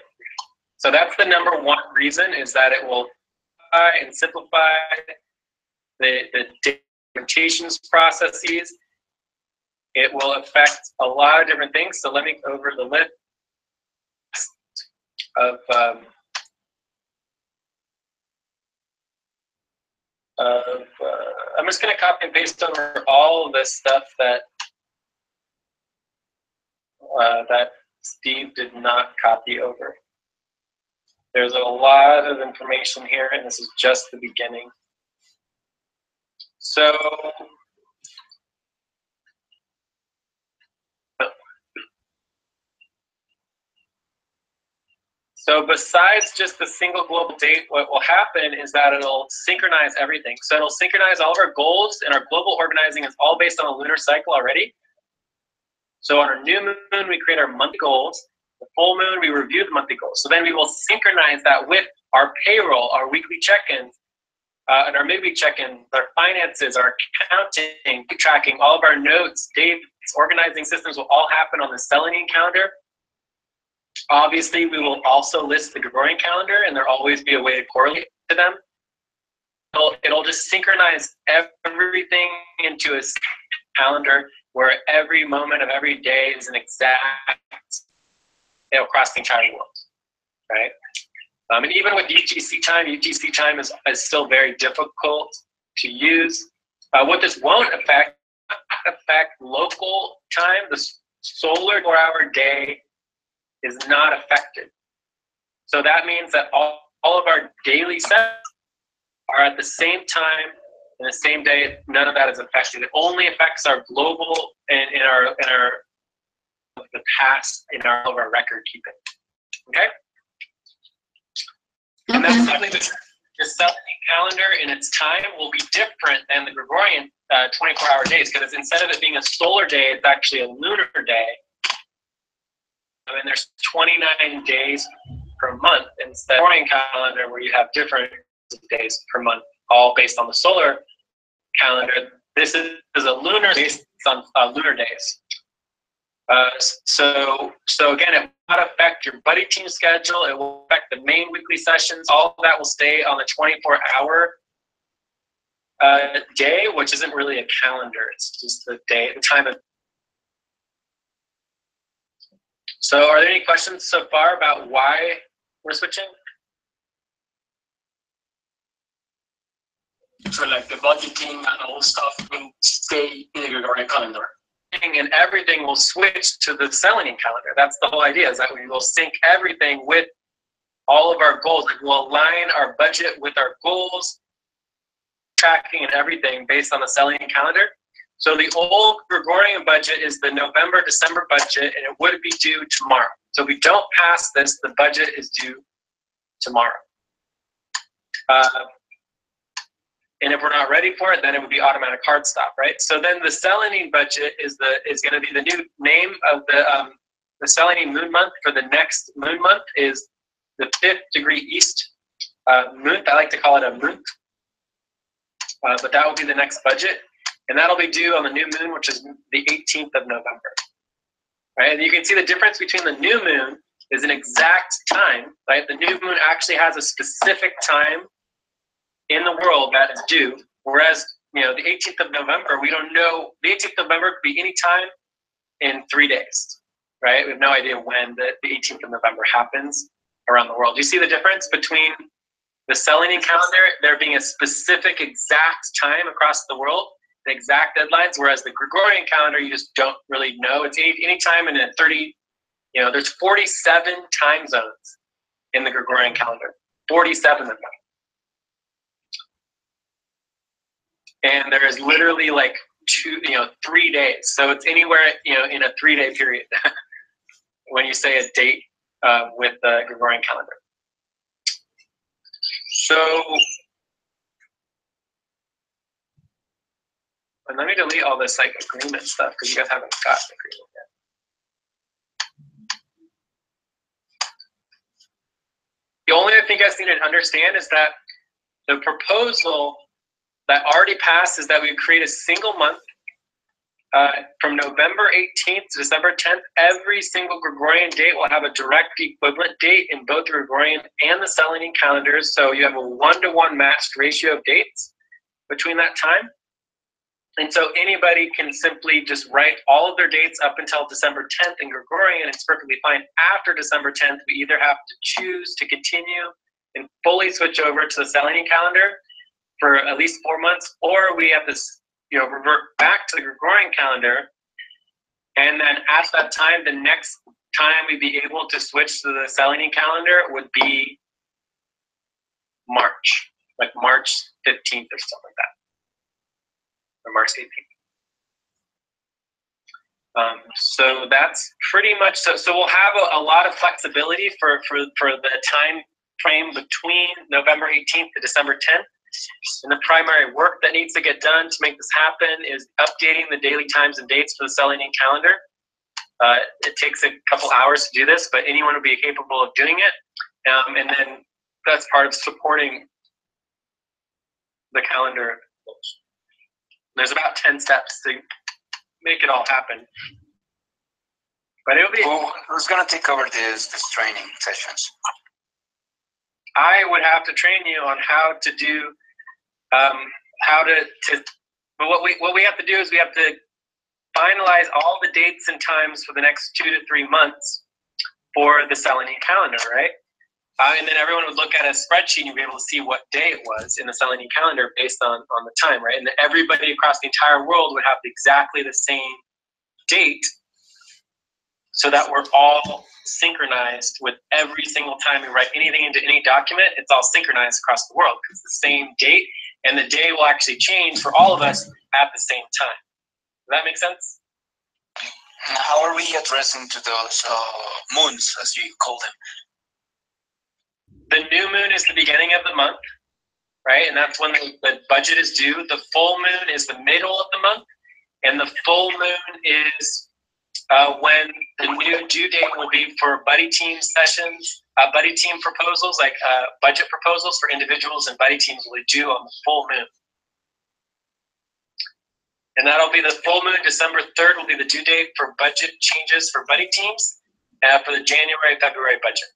So that's the number one reason, is that it will simplify the documentations processes. It will affect a lot of different things. So let me go over the list of I'm just going to copy and paste over all of this stuff that that Steve did not copy over. There's a lot of information here, and this is just the beginning. So besides just the single global date, what will happen is that it'll synchronize everything. So it'll synchronize all of our goals, and our global organizing is all based on a lunar cycle already. So on our new moon, we create our monthly goals. The full moon, we review the monthly goals. So then we will synchronize that with our payroll, our weekly check-ins, and our midweek check-ins, our finances, our accounting, tracking, all of our notes, dates, organizing systems will all happen on the Selenium calendar. Obviously, we will also list the Gregorian calendar, and there'll always be a way to correlate to them. It'll just synchronize everything into a calendar where every moment of every day is an exact, across the entire world, right? And even with UTC time is still very difficult to use. What this won't affect local time. The solar 4-hour day is not affected. So that means that all of our daily sets are at the same time in the same day. None of that is affected. It only affects our global and in our the past in all of our record keeping. Okay. And that's something that the Selenium calendar in its time will be different than the Gregorian 24-hour days, because instead of it being a solar day, it's actually a lunar day. I mean, there's 29 days per month instead of the Gregorian calendar, where you have different days per month, all based on the solar calendar. This is a lunar based on lunar days. So again, it will not affect your buddy team schedule. It will affect the main weekly sessions. All of that will stay on the 24-hour day, which isn't really a calendar. It's just the day, the time of. So are there any questions so far about why we're switching? So like the budgeting and all stuff will stay in the Gregorian calendar. And everything will switch to the Selenium calendar. That's the whole idea, is that we will sync everything with all of our goals. Like we'll align our budget with our goals, tracking and everything based on the Selenium calendar. So the old Gregorian budget is the November-December budget, and it would be due tomorrow. So if we don't pass this, the budget is due tomorrow. And if we're not ready for it, then it would be automatic hard stop, right? So then the Selenium budget is going to be the new name of the Selenium moon month for the next moon month is the 5th degree east month. I like to call it a month, but that will be the next budget, and that'll be due on the new moon, which is the 18th of November, right? And you can see the difference between the new moon is an exact time, right? The new moon actually has a specific time in the world that is due, whereas the 18th of November, we don't know. The 18th of November could be any time in 3 days, right? We have no idea when the 18th of November happens around the world. Do you see the difference between The Selenium calendar, there being a specific exact time across the world, the exact deadlines, whereas the Gregorian calendar, you just don't really know. It's any time in a 30, there's 47 time zones in the Gregorian calendar, 47 of them. And there is literally like 3 days. So it's anywhere, in a 3-day period when you say a date with the Gregorian calendar. So, and let me delete all this like agreement stuff because you guys haven't got the agreement yet. The only thing you guys need to understand is that the proposal that already passed is that we create a single month from November 18th to December 10th. Every single Gregorian date will have a direct equivalent date in both the Gregorian and the Selenium calendars. So you have a 1-to-1 matched ratio of dates between that time. And so anybody can simply just write all of their dates up until December 10th in Gregorian. It's perfectly fine. After December 10th, we either have to choose to continue and fully switch over to the Selenium calendar for at least 4 months, or we have to revert back to the Gregorian calendar. And then at that time, the next time we'd be able to switch to the Selenium calendar would be March, like March 15th or something like that. Or March 18th. So that's pretty much so we'll have a lot of flexibility for the time frame between November 18th to December 10th. And the primary work that needs to get done to make this happen is updating the daily times and dates for the Selenium calendar. It takes a couple hours to do this, but anyone would be capable of doing it. And then that's part of supporting the calendar. There's about 10 steps to make it all happen. But it'll be. Who's gonna take over this training sessions? I would have to train you on how to do, but what we have to do is we have to finalize all the dates and times for the next 2 to 3 months for the Selenium calendar, right? And then everyone would look at a spreadsheet and you'd be able to see what day it was in the Selenium calendar based on the time, right? And then everybody across the entire world would have exactly the same date so that we're all synchronized with every single time we write anything into any document. It's all synchronized across the world because it's the same date, and the day will actually change for all of us at the same time. Does that make sense? How are we addressing to those moons, as you call them? The new moon is the beginning of the month, right? And that's when the budget is due. The full moon is the middle of the month, and the full moon is when the new due date will be for buddy team sessions, buddy team proposals, like budget proposals for individuals and buddy teams will be due on the full moon. And that'll be the full moon. December 3rd will be the due date for budget changes for buddy teams for the January-February budget.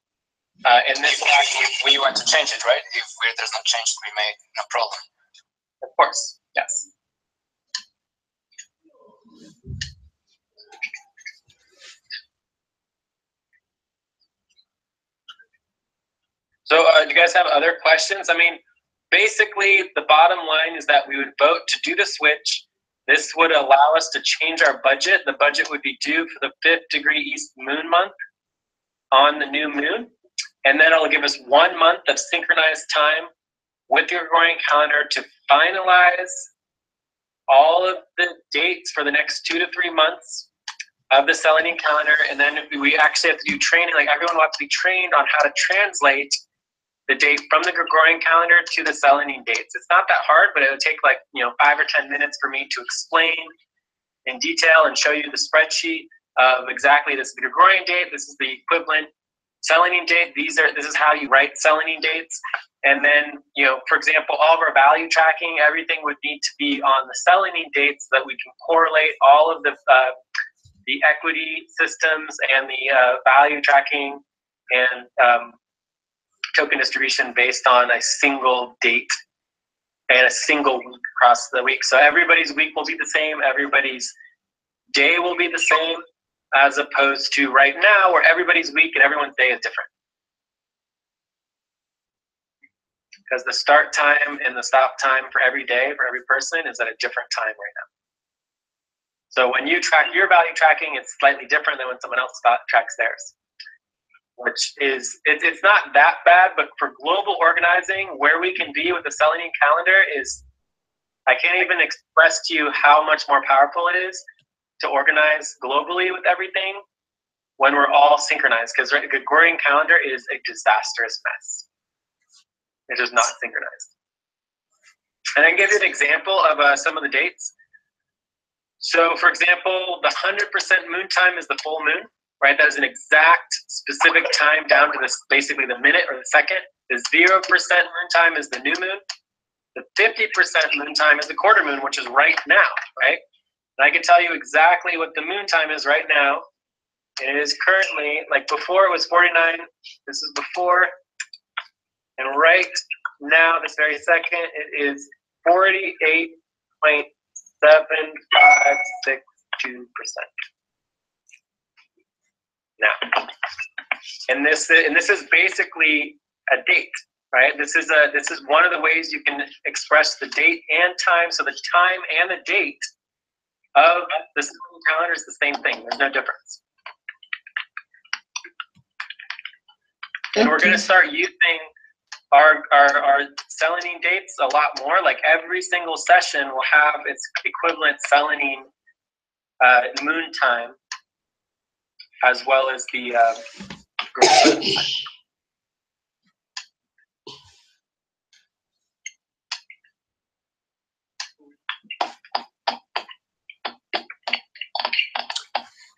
And this if we want to change it, right? If there's no change to be made, no problem. Of course, yes. So do you guys have other questions? I mean, basically the bottom line is that we would vote to do the switch. This would allow us to change our budget. The budget would be due for the 5th degree east moon month on the new moon. And then it'll give us 1 month of synchronized time with the Gregorian calendar to finalize all of the dates for the next 2 to 3 months of the Selenium calendar. And then we actually have to do training, like everyone will have to be trained on how to translate the date from the Gregorian calendar to the Selenium dates. It's not that hard, but it would take like 5 or 10 minutes for me to explain in detail and show you the spreadsheet of exactly this is the Gregorian date, this is the equivalent Selenium date. This is how you write Selenium dates. And then, for example, all of our value tracking, everything would need to be on the Selenium dates so that we can correlate all of the equity systems and the value tracking and token distribution based on a single date and a single week across the week. So everybody's week will be the same, everybody's day will be the same, as opposed to right now where everybody's week and everyone's day is different. because the start time and the stop time for every day for every person is at a different time right now. So when you track your value tracking, it's slightly different than when someone else tracks theirs. Which is, it's not that bad, but for global organizing, where we can be with the Selenium calendar is, I can't even express to you how much more powerful it is to organize globally with everything when we're all synchronized, because the Gregorian calendar is a disastrous mess. It is not synchronized. And I can give you an example of some of the dates. So for example, the 100% moon time is the full moon, right? That is an exact specific time down to this, basically the minute or the second. The 0% moon time is the new moon. The 50% moon time is the quarter moon, which is right now, right? And I can tell you exactly what the moon time is right now. It is currently, like before it was 49, this is before, and right now, this very second, it is 48.7562%. Now, and this is basically a date, right? This is one of the ways you can express the date and time. So the time and the date of the calendar is the same thing. There's no difference. And we're going to start using our Selenium dates a lot more. Like every single session will have its equivalent Selenium moon time, as well as the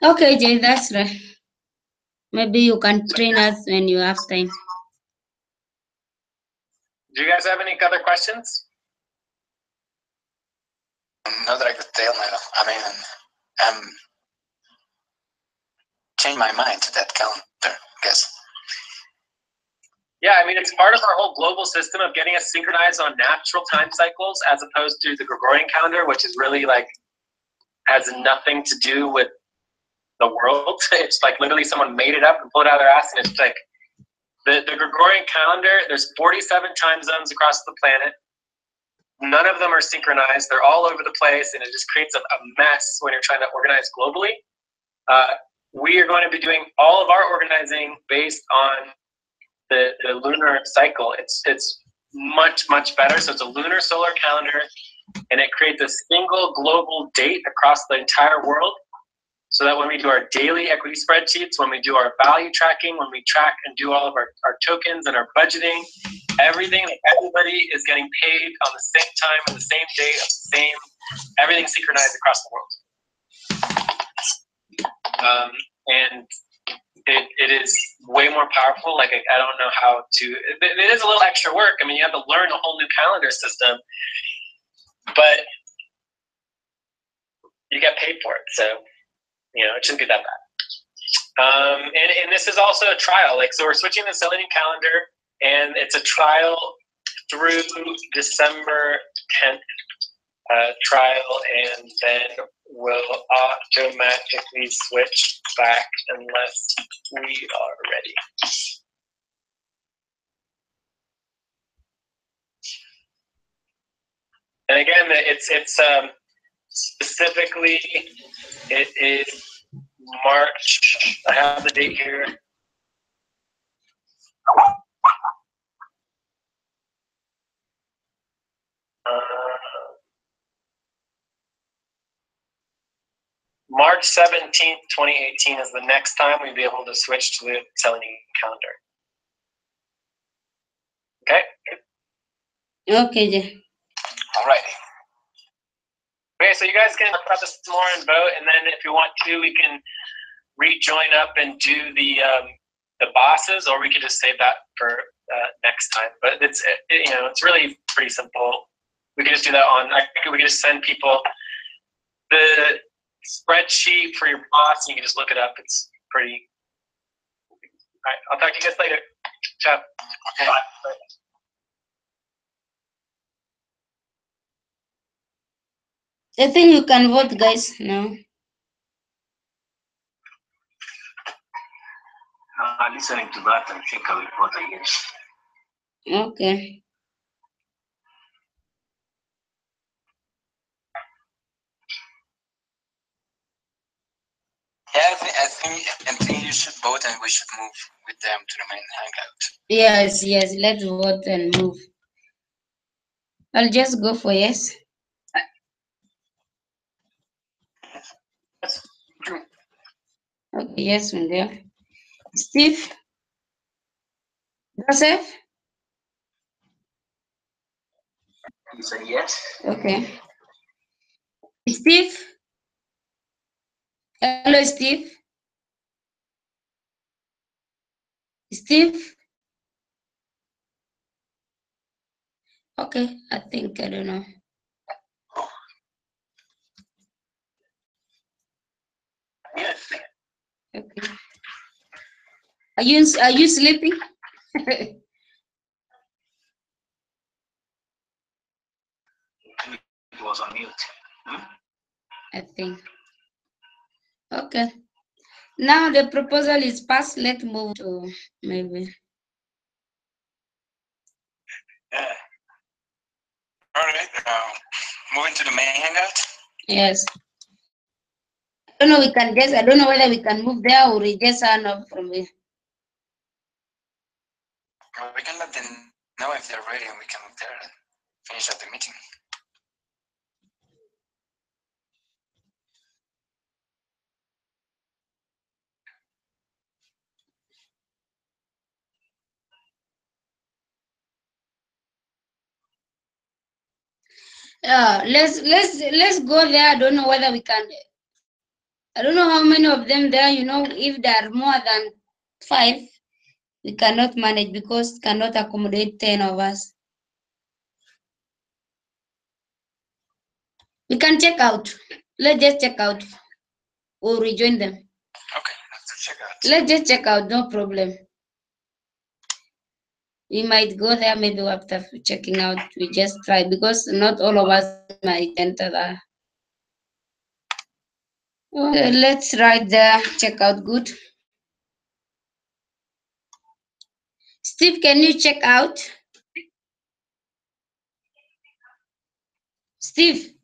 Okay, Jay, that's right. Maybe you can train us when you have time. Do you guys have any other questions? Not that I could tell now. I mean, change my mind to that calendar, I guess. Yeah, I mean, it's part of our whole global system of getting us synchronized on natural time cycles as opposed to the Gregorian calendar, which is really like, has nothing to do with the world. It's like literally someone made it up and pulled it out of their ass, and it's like, the Gregorian calendar, there's 47 time zones across the planet. None of them are synchronized. They're all over the place, and it just creates a mess when you're trying to organize globally. We are going to be doing all of our organizing based on the lunar cycle. It's much, much better. So it's a lunar solar calendar, and it creates a single global date across the entire world. So that when we do our daily equity spreadsheets, when we do our value tracking, when we track and do all of our tokens and our budgeting, everything, everybody is getting paid on the same time, on the same date, on the same, everything synchronized across the world. And it is way more powerful. Like, I don't know how to, it is a little extra work. I mean, you have to learn a whole new calendar system, but you get paid for it. So, you know, it shouldn't be that bad. And this is also a trial. Like, so we're switching the Selenium calendar, and it's a trial through December 10th trial, and then we'll automatically switch back unless we are ready. And again, it's specifically, it is March. I have the date here. March 17th, 2018 is the next time we'll be able to switch to the Selenium calendar. Okay? Okay, Jay. Alrighty. Okay, so you guys can talk about this more and vote, and then if you want to, we can rejoin up and do the bosses, or we could just save that for next time. But it's you know, it's really pretty simple. We can just do that on. We can just send people the spreadsheet for your boss, and you can just look it up. It's pretty. All right, I'll talk to you guys later. Ciao. Okay. Bye. I think you can vote, guys, now. Listening to that, I think I will vote against. Okay. I think you should vote and we should move with them to the main hangout. Yes, yes, let's vote and move. I'll just go for yes. Yes. Thank you. Okay, yes, from there. Steve? Joseph? He said yes. Okay. Steve? Hello, Steve? Steve? Okay, I think, I don't know. Yes. Okay. Are you sleeping? It was on mute. I think. Okay. Now the proposal is passed. Let's move to maybe. Yeah. All right. Moving to the main hangout. Yes. I don't know. I don't know whether we can move there or we just sign up from here. We can let them know if they're ready, and we can move there and finish up the meeting. Let's go there. I don't know whether we can. I don't know how many of them there. You know, if there are more than 5, we cannot manage because cannot accommodate 10 of us. We can check out. Let's just check out or rejoin them. Okay, let's check out. Let's just check out. No problem. We might go there maybe after checking out. We just try because not all of us might enter that. Okay, let's write there. Check out. Good. Steve, can you check out? Steve.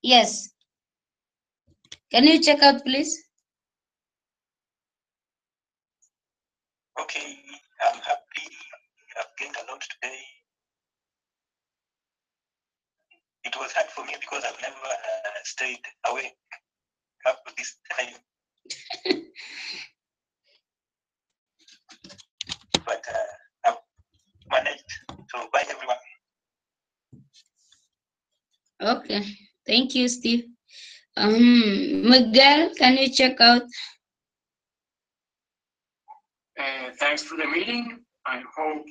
Yes. Can you check out, please? Okay, I'm happy. I've gained a lot today. It was hard for me because I've never stayed awake up to this time. But I've managed. So bye, everyone. Okay. Thank you, Steve. Miguel, can you check out? Thanks for the meeting. I hope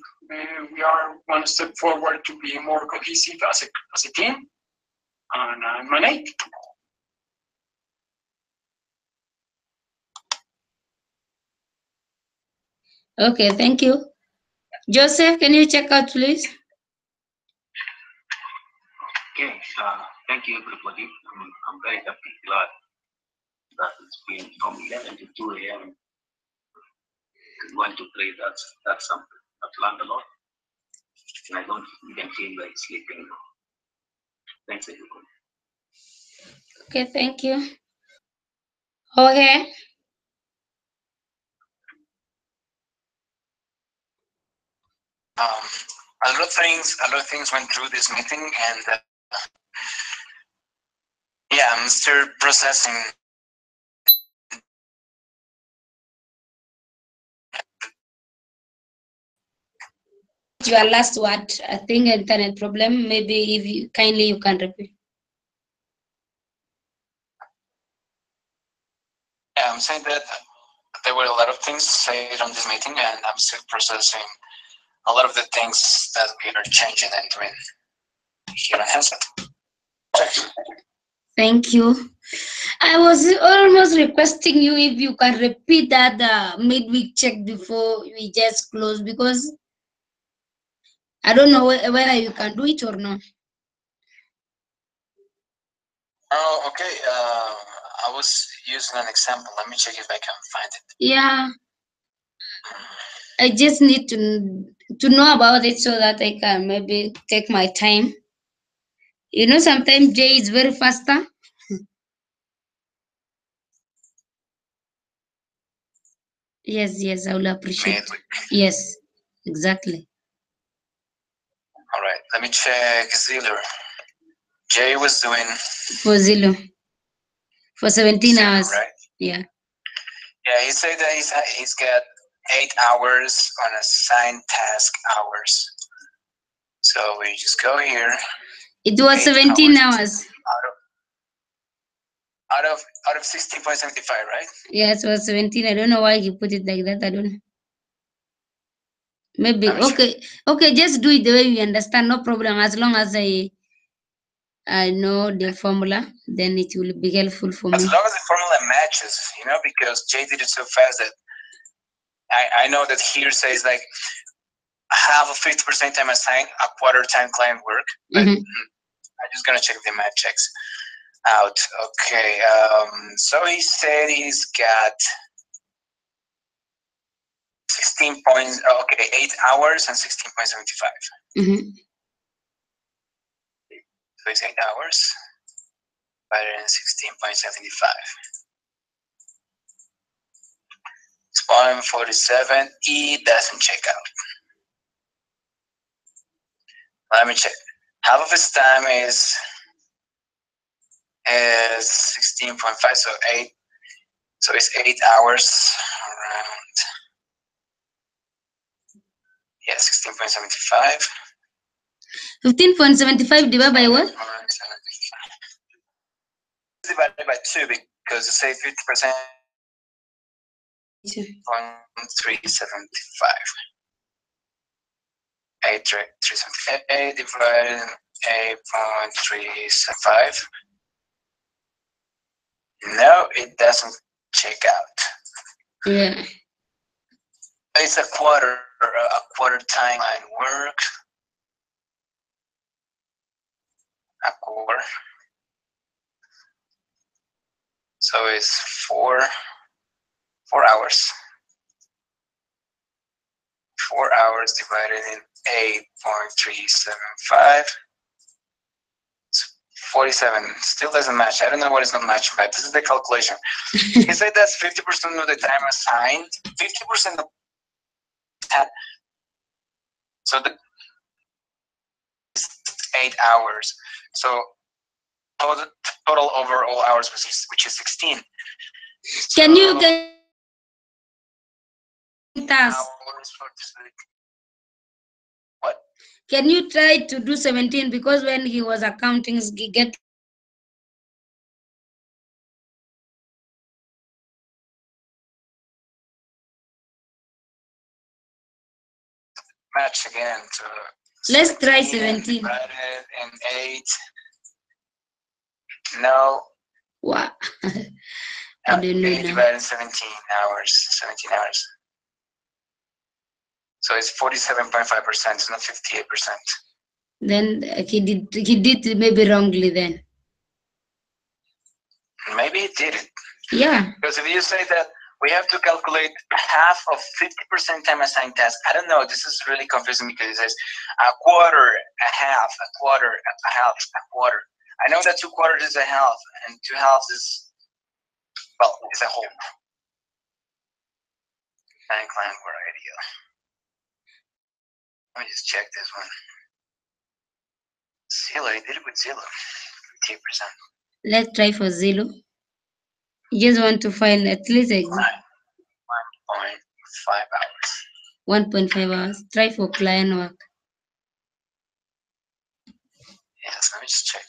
we are one step forward to be more cohesive as a team. And I'm Manate. Okay, thank you. Joseph, can you check out, please? Okay. Thank you, everybody. I'm very happy, glad that it's been from 11 to 2 a.m. Going to pray. That's something. I've learned a lot, and I don't even feel like sleeping. Thanks, everybody. Okay, thank you. Okay. A lot of things went through this meeting, and yeah, I'm still processing. Your last word, I think internet problem. Maybe if you kindly you can repeat. Yeah, I'm saying that there were a lot of things said on this meeting, and I'm still processing a lot of the things that we are changing and doing here in Hanset. Thank you. I was almost requesting you if you can repeat that midweek check before we just close because I don't know whether you can do it or not. Oh, okay. I was using an example. Let me check if I can find it. Yeah. I just need to know about it so that I can maybe take my time. You know, sometimes Jay is very faster. Yes, I will appreciate. Midweek. Yes, exactly. All right, let me check Ziller. Jay was doing For Zillow. For 17 Ziller, hours. right? Yeah. Yeah, he said that he's got 8 hours on assigned task hours. So we just go here. It was 8 17 hours. Out of 16.75, right? Yes, it was 17. I don't know why he put it like that. I don't know. Maybe Let me check. okay, just do it the way you understand, no problem. As long as I know the formula, then it will be helpful for As me. long as the formula matches, because Jay did it so fast that I know that here says like half of 50% time assigned, a quarter time client work. But I'm just gonna check if the math checks out. Okay, so he said he's got 16 points. Okay, 8 hours and 16.75. So it's 8 hours, but in 16.75. It's 0.47. It doesn't check out. Let me check. Half of his time is 16.5, so 8. So it's 8 hours around. Yeah, 16.75. 15.75 divided by what? Divided by 2 because you say 50%. 0.375. 8.375 divided 8.375. No, it doesn't check out. Yeah. It's a quarter time line work. A quarter. So it's 4 hours. 4 hours divided in 8.375. 47 still doesn't match. I don't know what is not matching, but this is the calculation. He said that's 50% of the time assigned, 50% of that. So the 8 hours. So total overall hours, which is 16. Can you task? What? Can you try to do 17? Because when he was accounting, he get Match again. So let's try 17. Divided in 8. No. Wow. I don't know 8 now. divided 17 hours. 17 hours. So it's 47.5%. It's not 58%. Then he did maybe wrongly then. Maybe he did it. Yeah. Because if you say that we have to calculate half of 50% time assigned task, I don't know. This is really confusing because it says a quarter, a half, a quarter, a half, a quarter. I know that 2 quarters is a half, and 2 halves is, well, it's a whole. Bank line were ideal. Let me just check this one. Zillow, I did it with Zillow. 58%. Let's try for Zillow. You just want to find at least 1.5 hours. 1.5 hours. Try for client work. Yes, let me just check.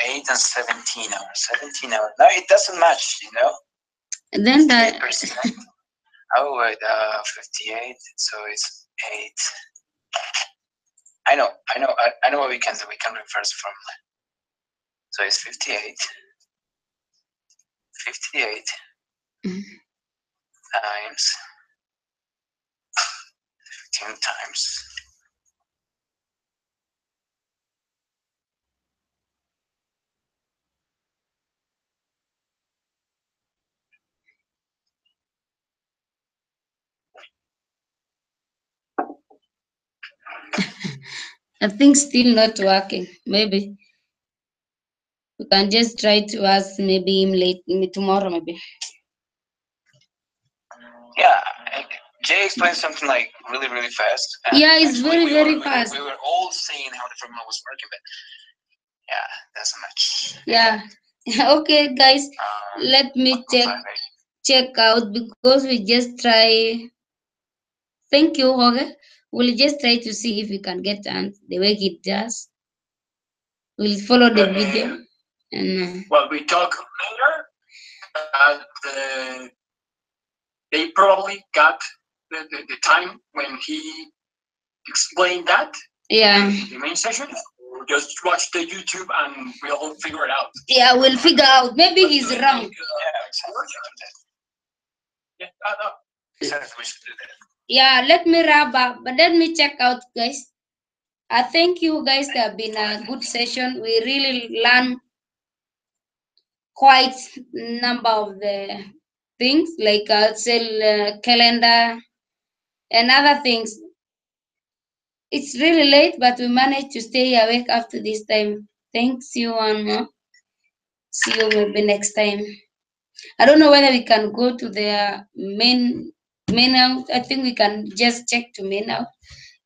8 and 17 hours. 17 hours. No, it doesn't match, And then that 58%. Oh, wait, 58. So it's 8. I know what we can do. We can reverse from. So it's 58. 58 times 15 times. I think still not working. Maybe we can just try to ask maybe him late tomorrow maybe. Yeah, and Jay explained something like really, really fast. And Yeah, it's actually, very, we very were, fast. We were all seeing how the formula was working, but yeah, that's much. Yeah. Okay, guys, let me check out because we just try. Thank you, Jorge. We'll just try to see if we can get on the way it does. We'll follow the video. And Well, we talk later. They probably got the time when he explained that. yeah. The main session. We'll just watch the YouTube and we'll figure it out. Yeah, we'll figure out. Maybe he's wrong. Yeah, let me wrap up, but let me check out, guys. I thank you guys. Have been a good session. We really learned quite number of the things like cell calendar and other things. It's really late, but we managed to stay awake after this time. Thanks you, and see you maybe next time. I don't know whether we can go to the main out. I think we can just check to main out.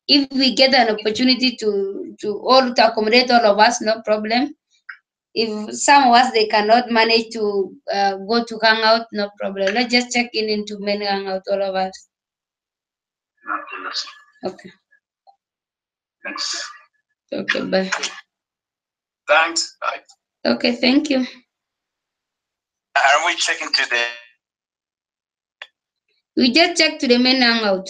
If we get an opportunity to accommodate all of us, no problem. If some of us they cannot manage to go to hangout, no problem. Let's just check into main hangout, all of us. Okay. Thanks. Okay, bye. Thanks. Bye. Okay, thank you. Are we checking to the? We just checked to the main hangout.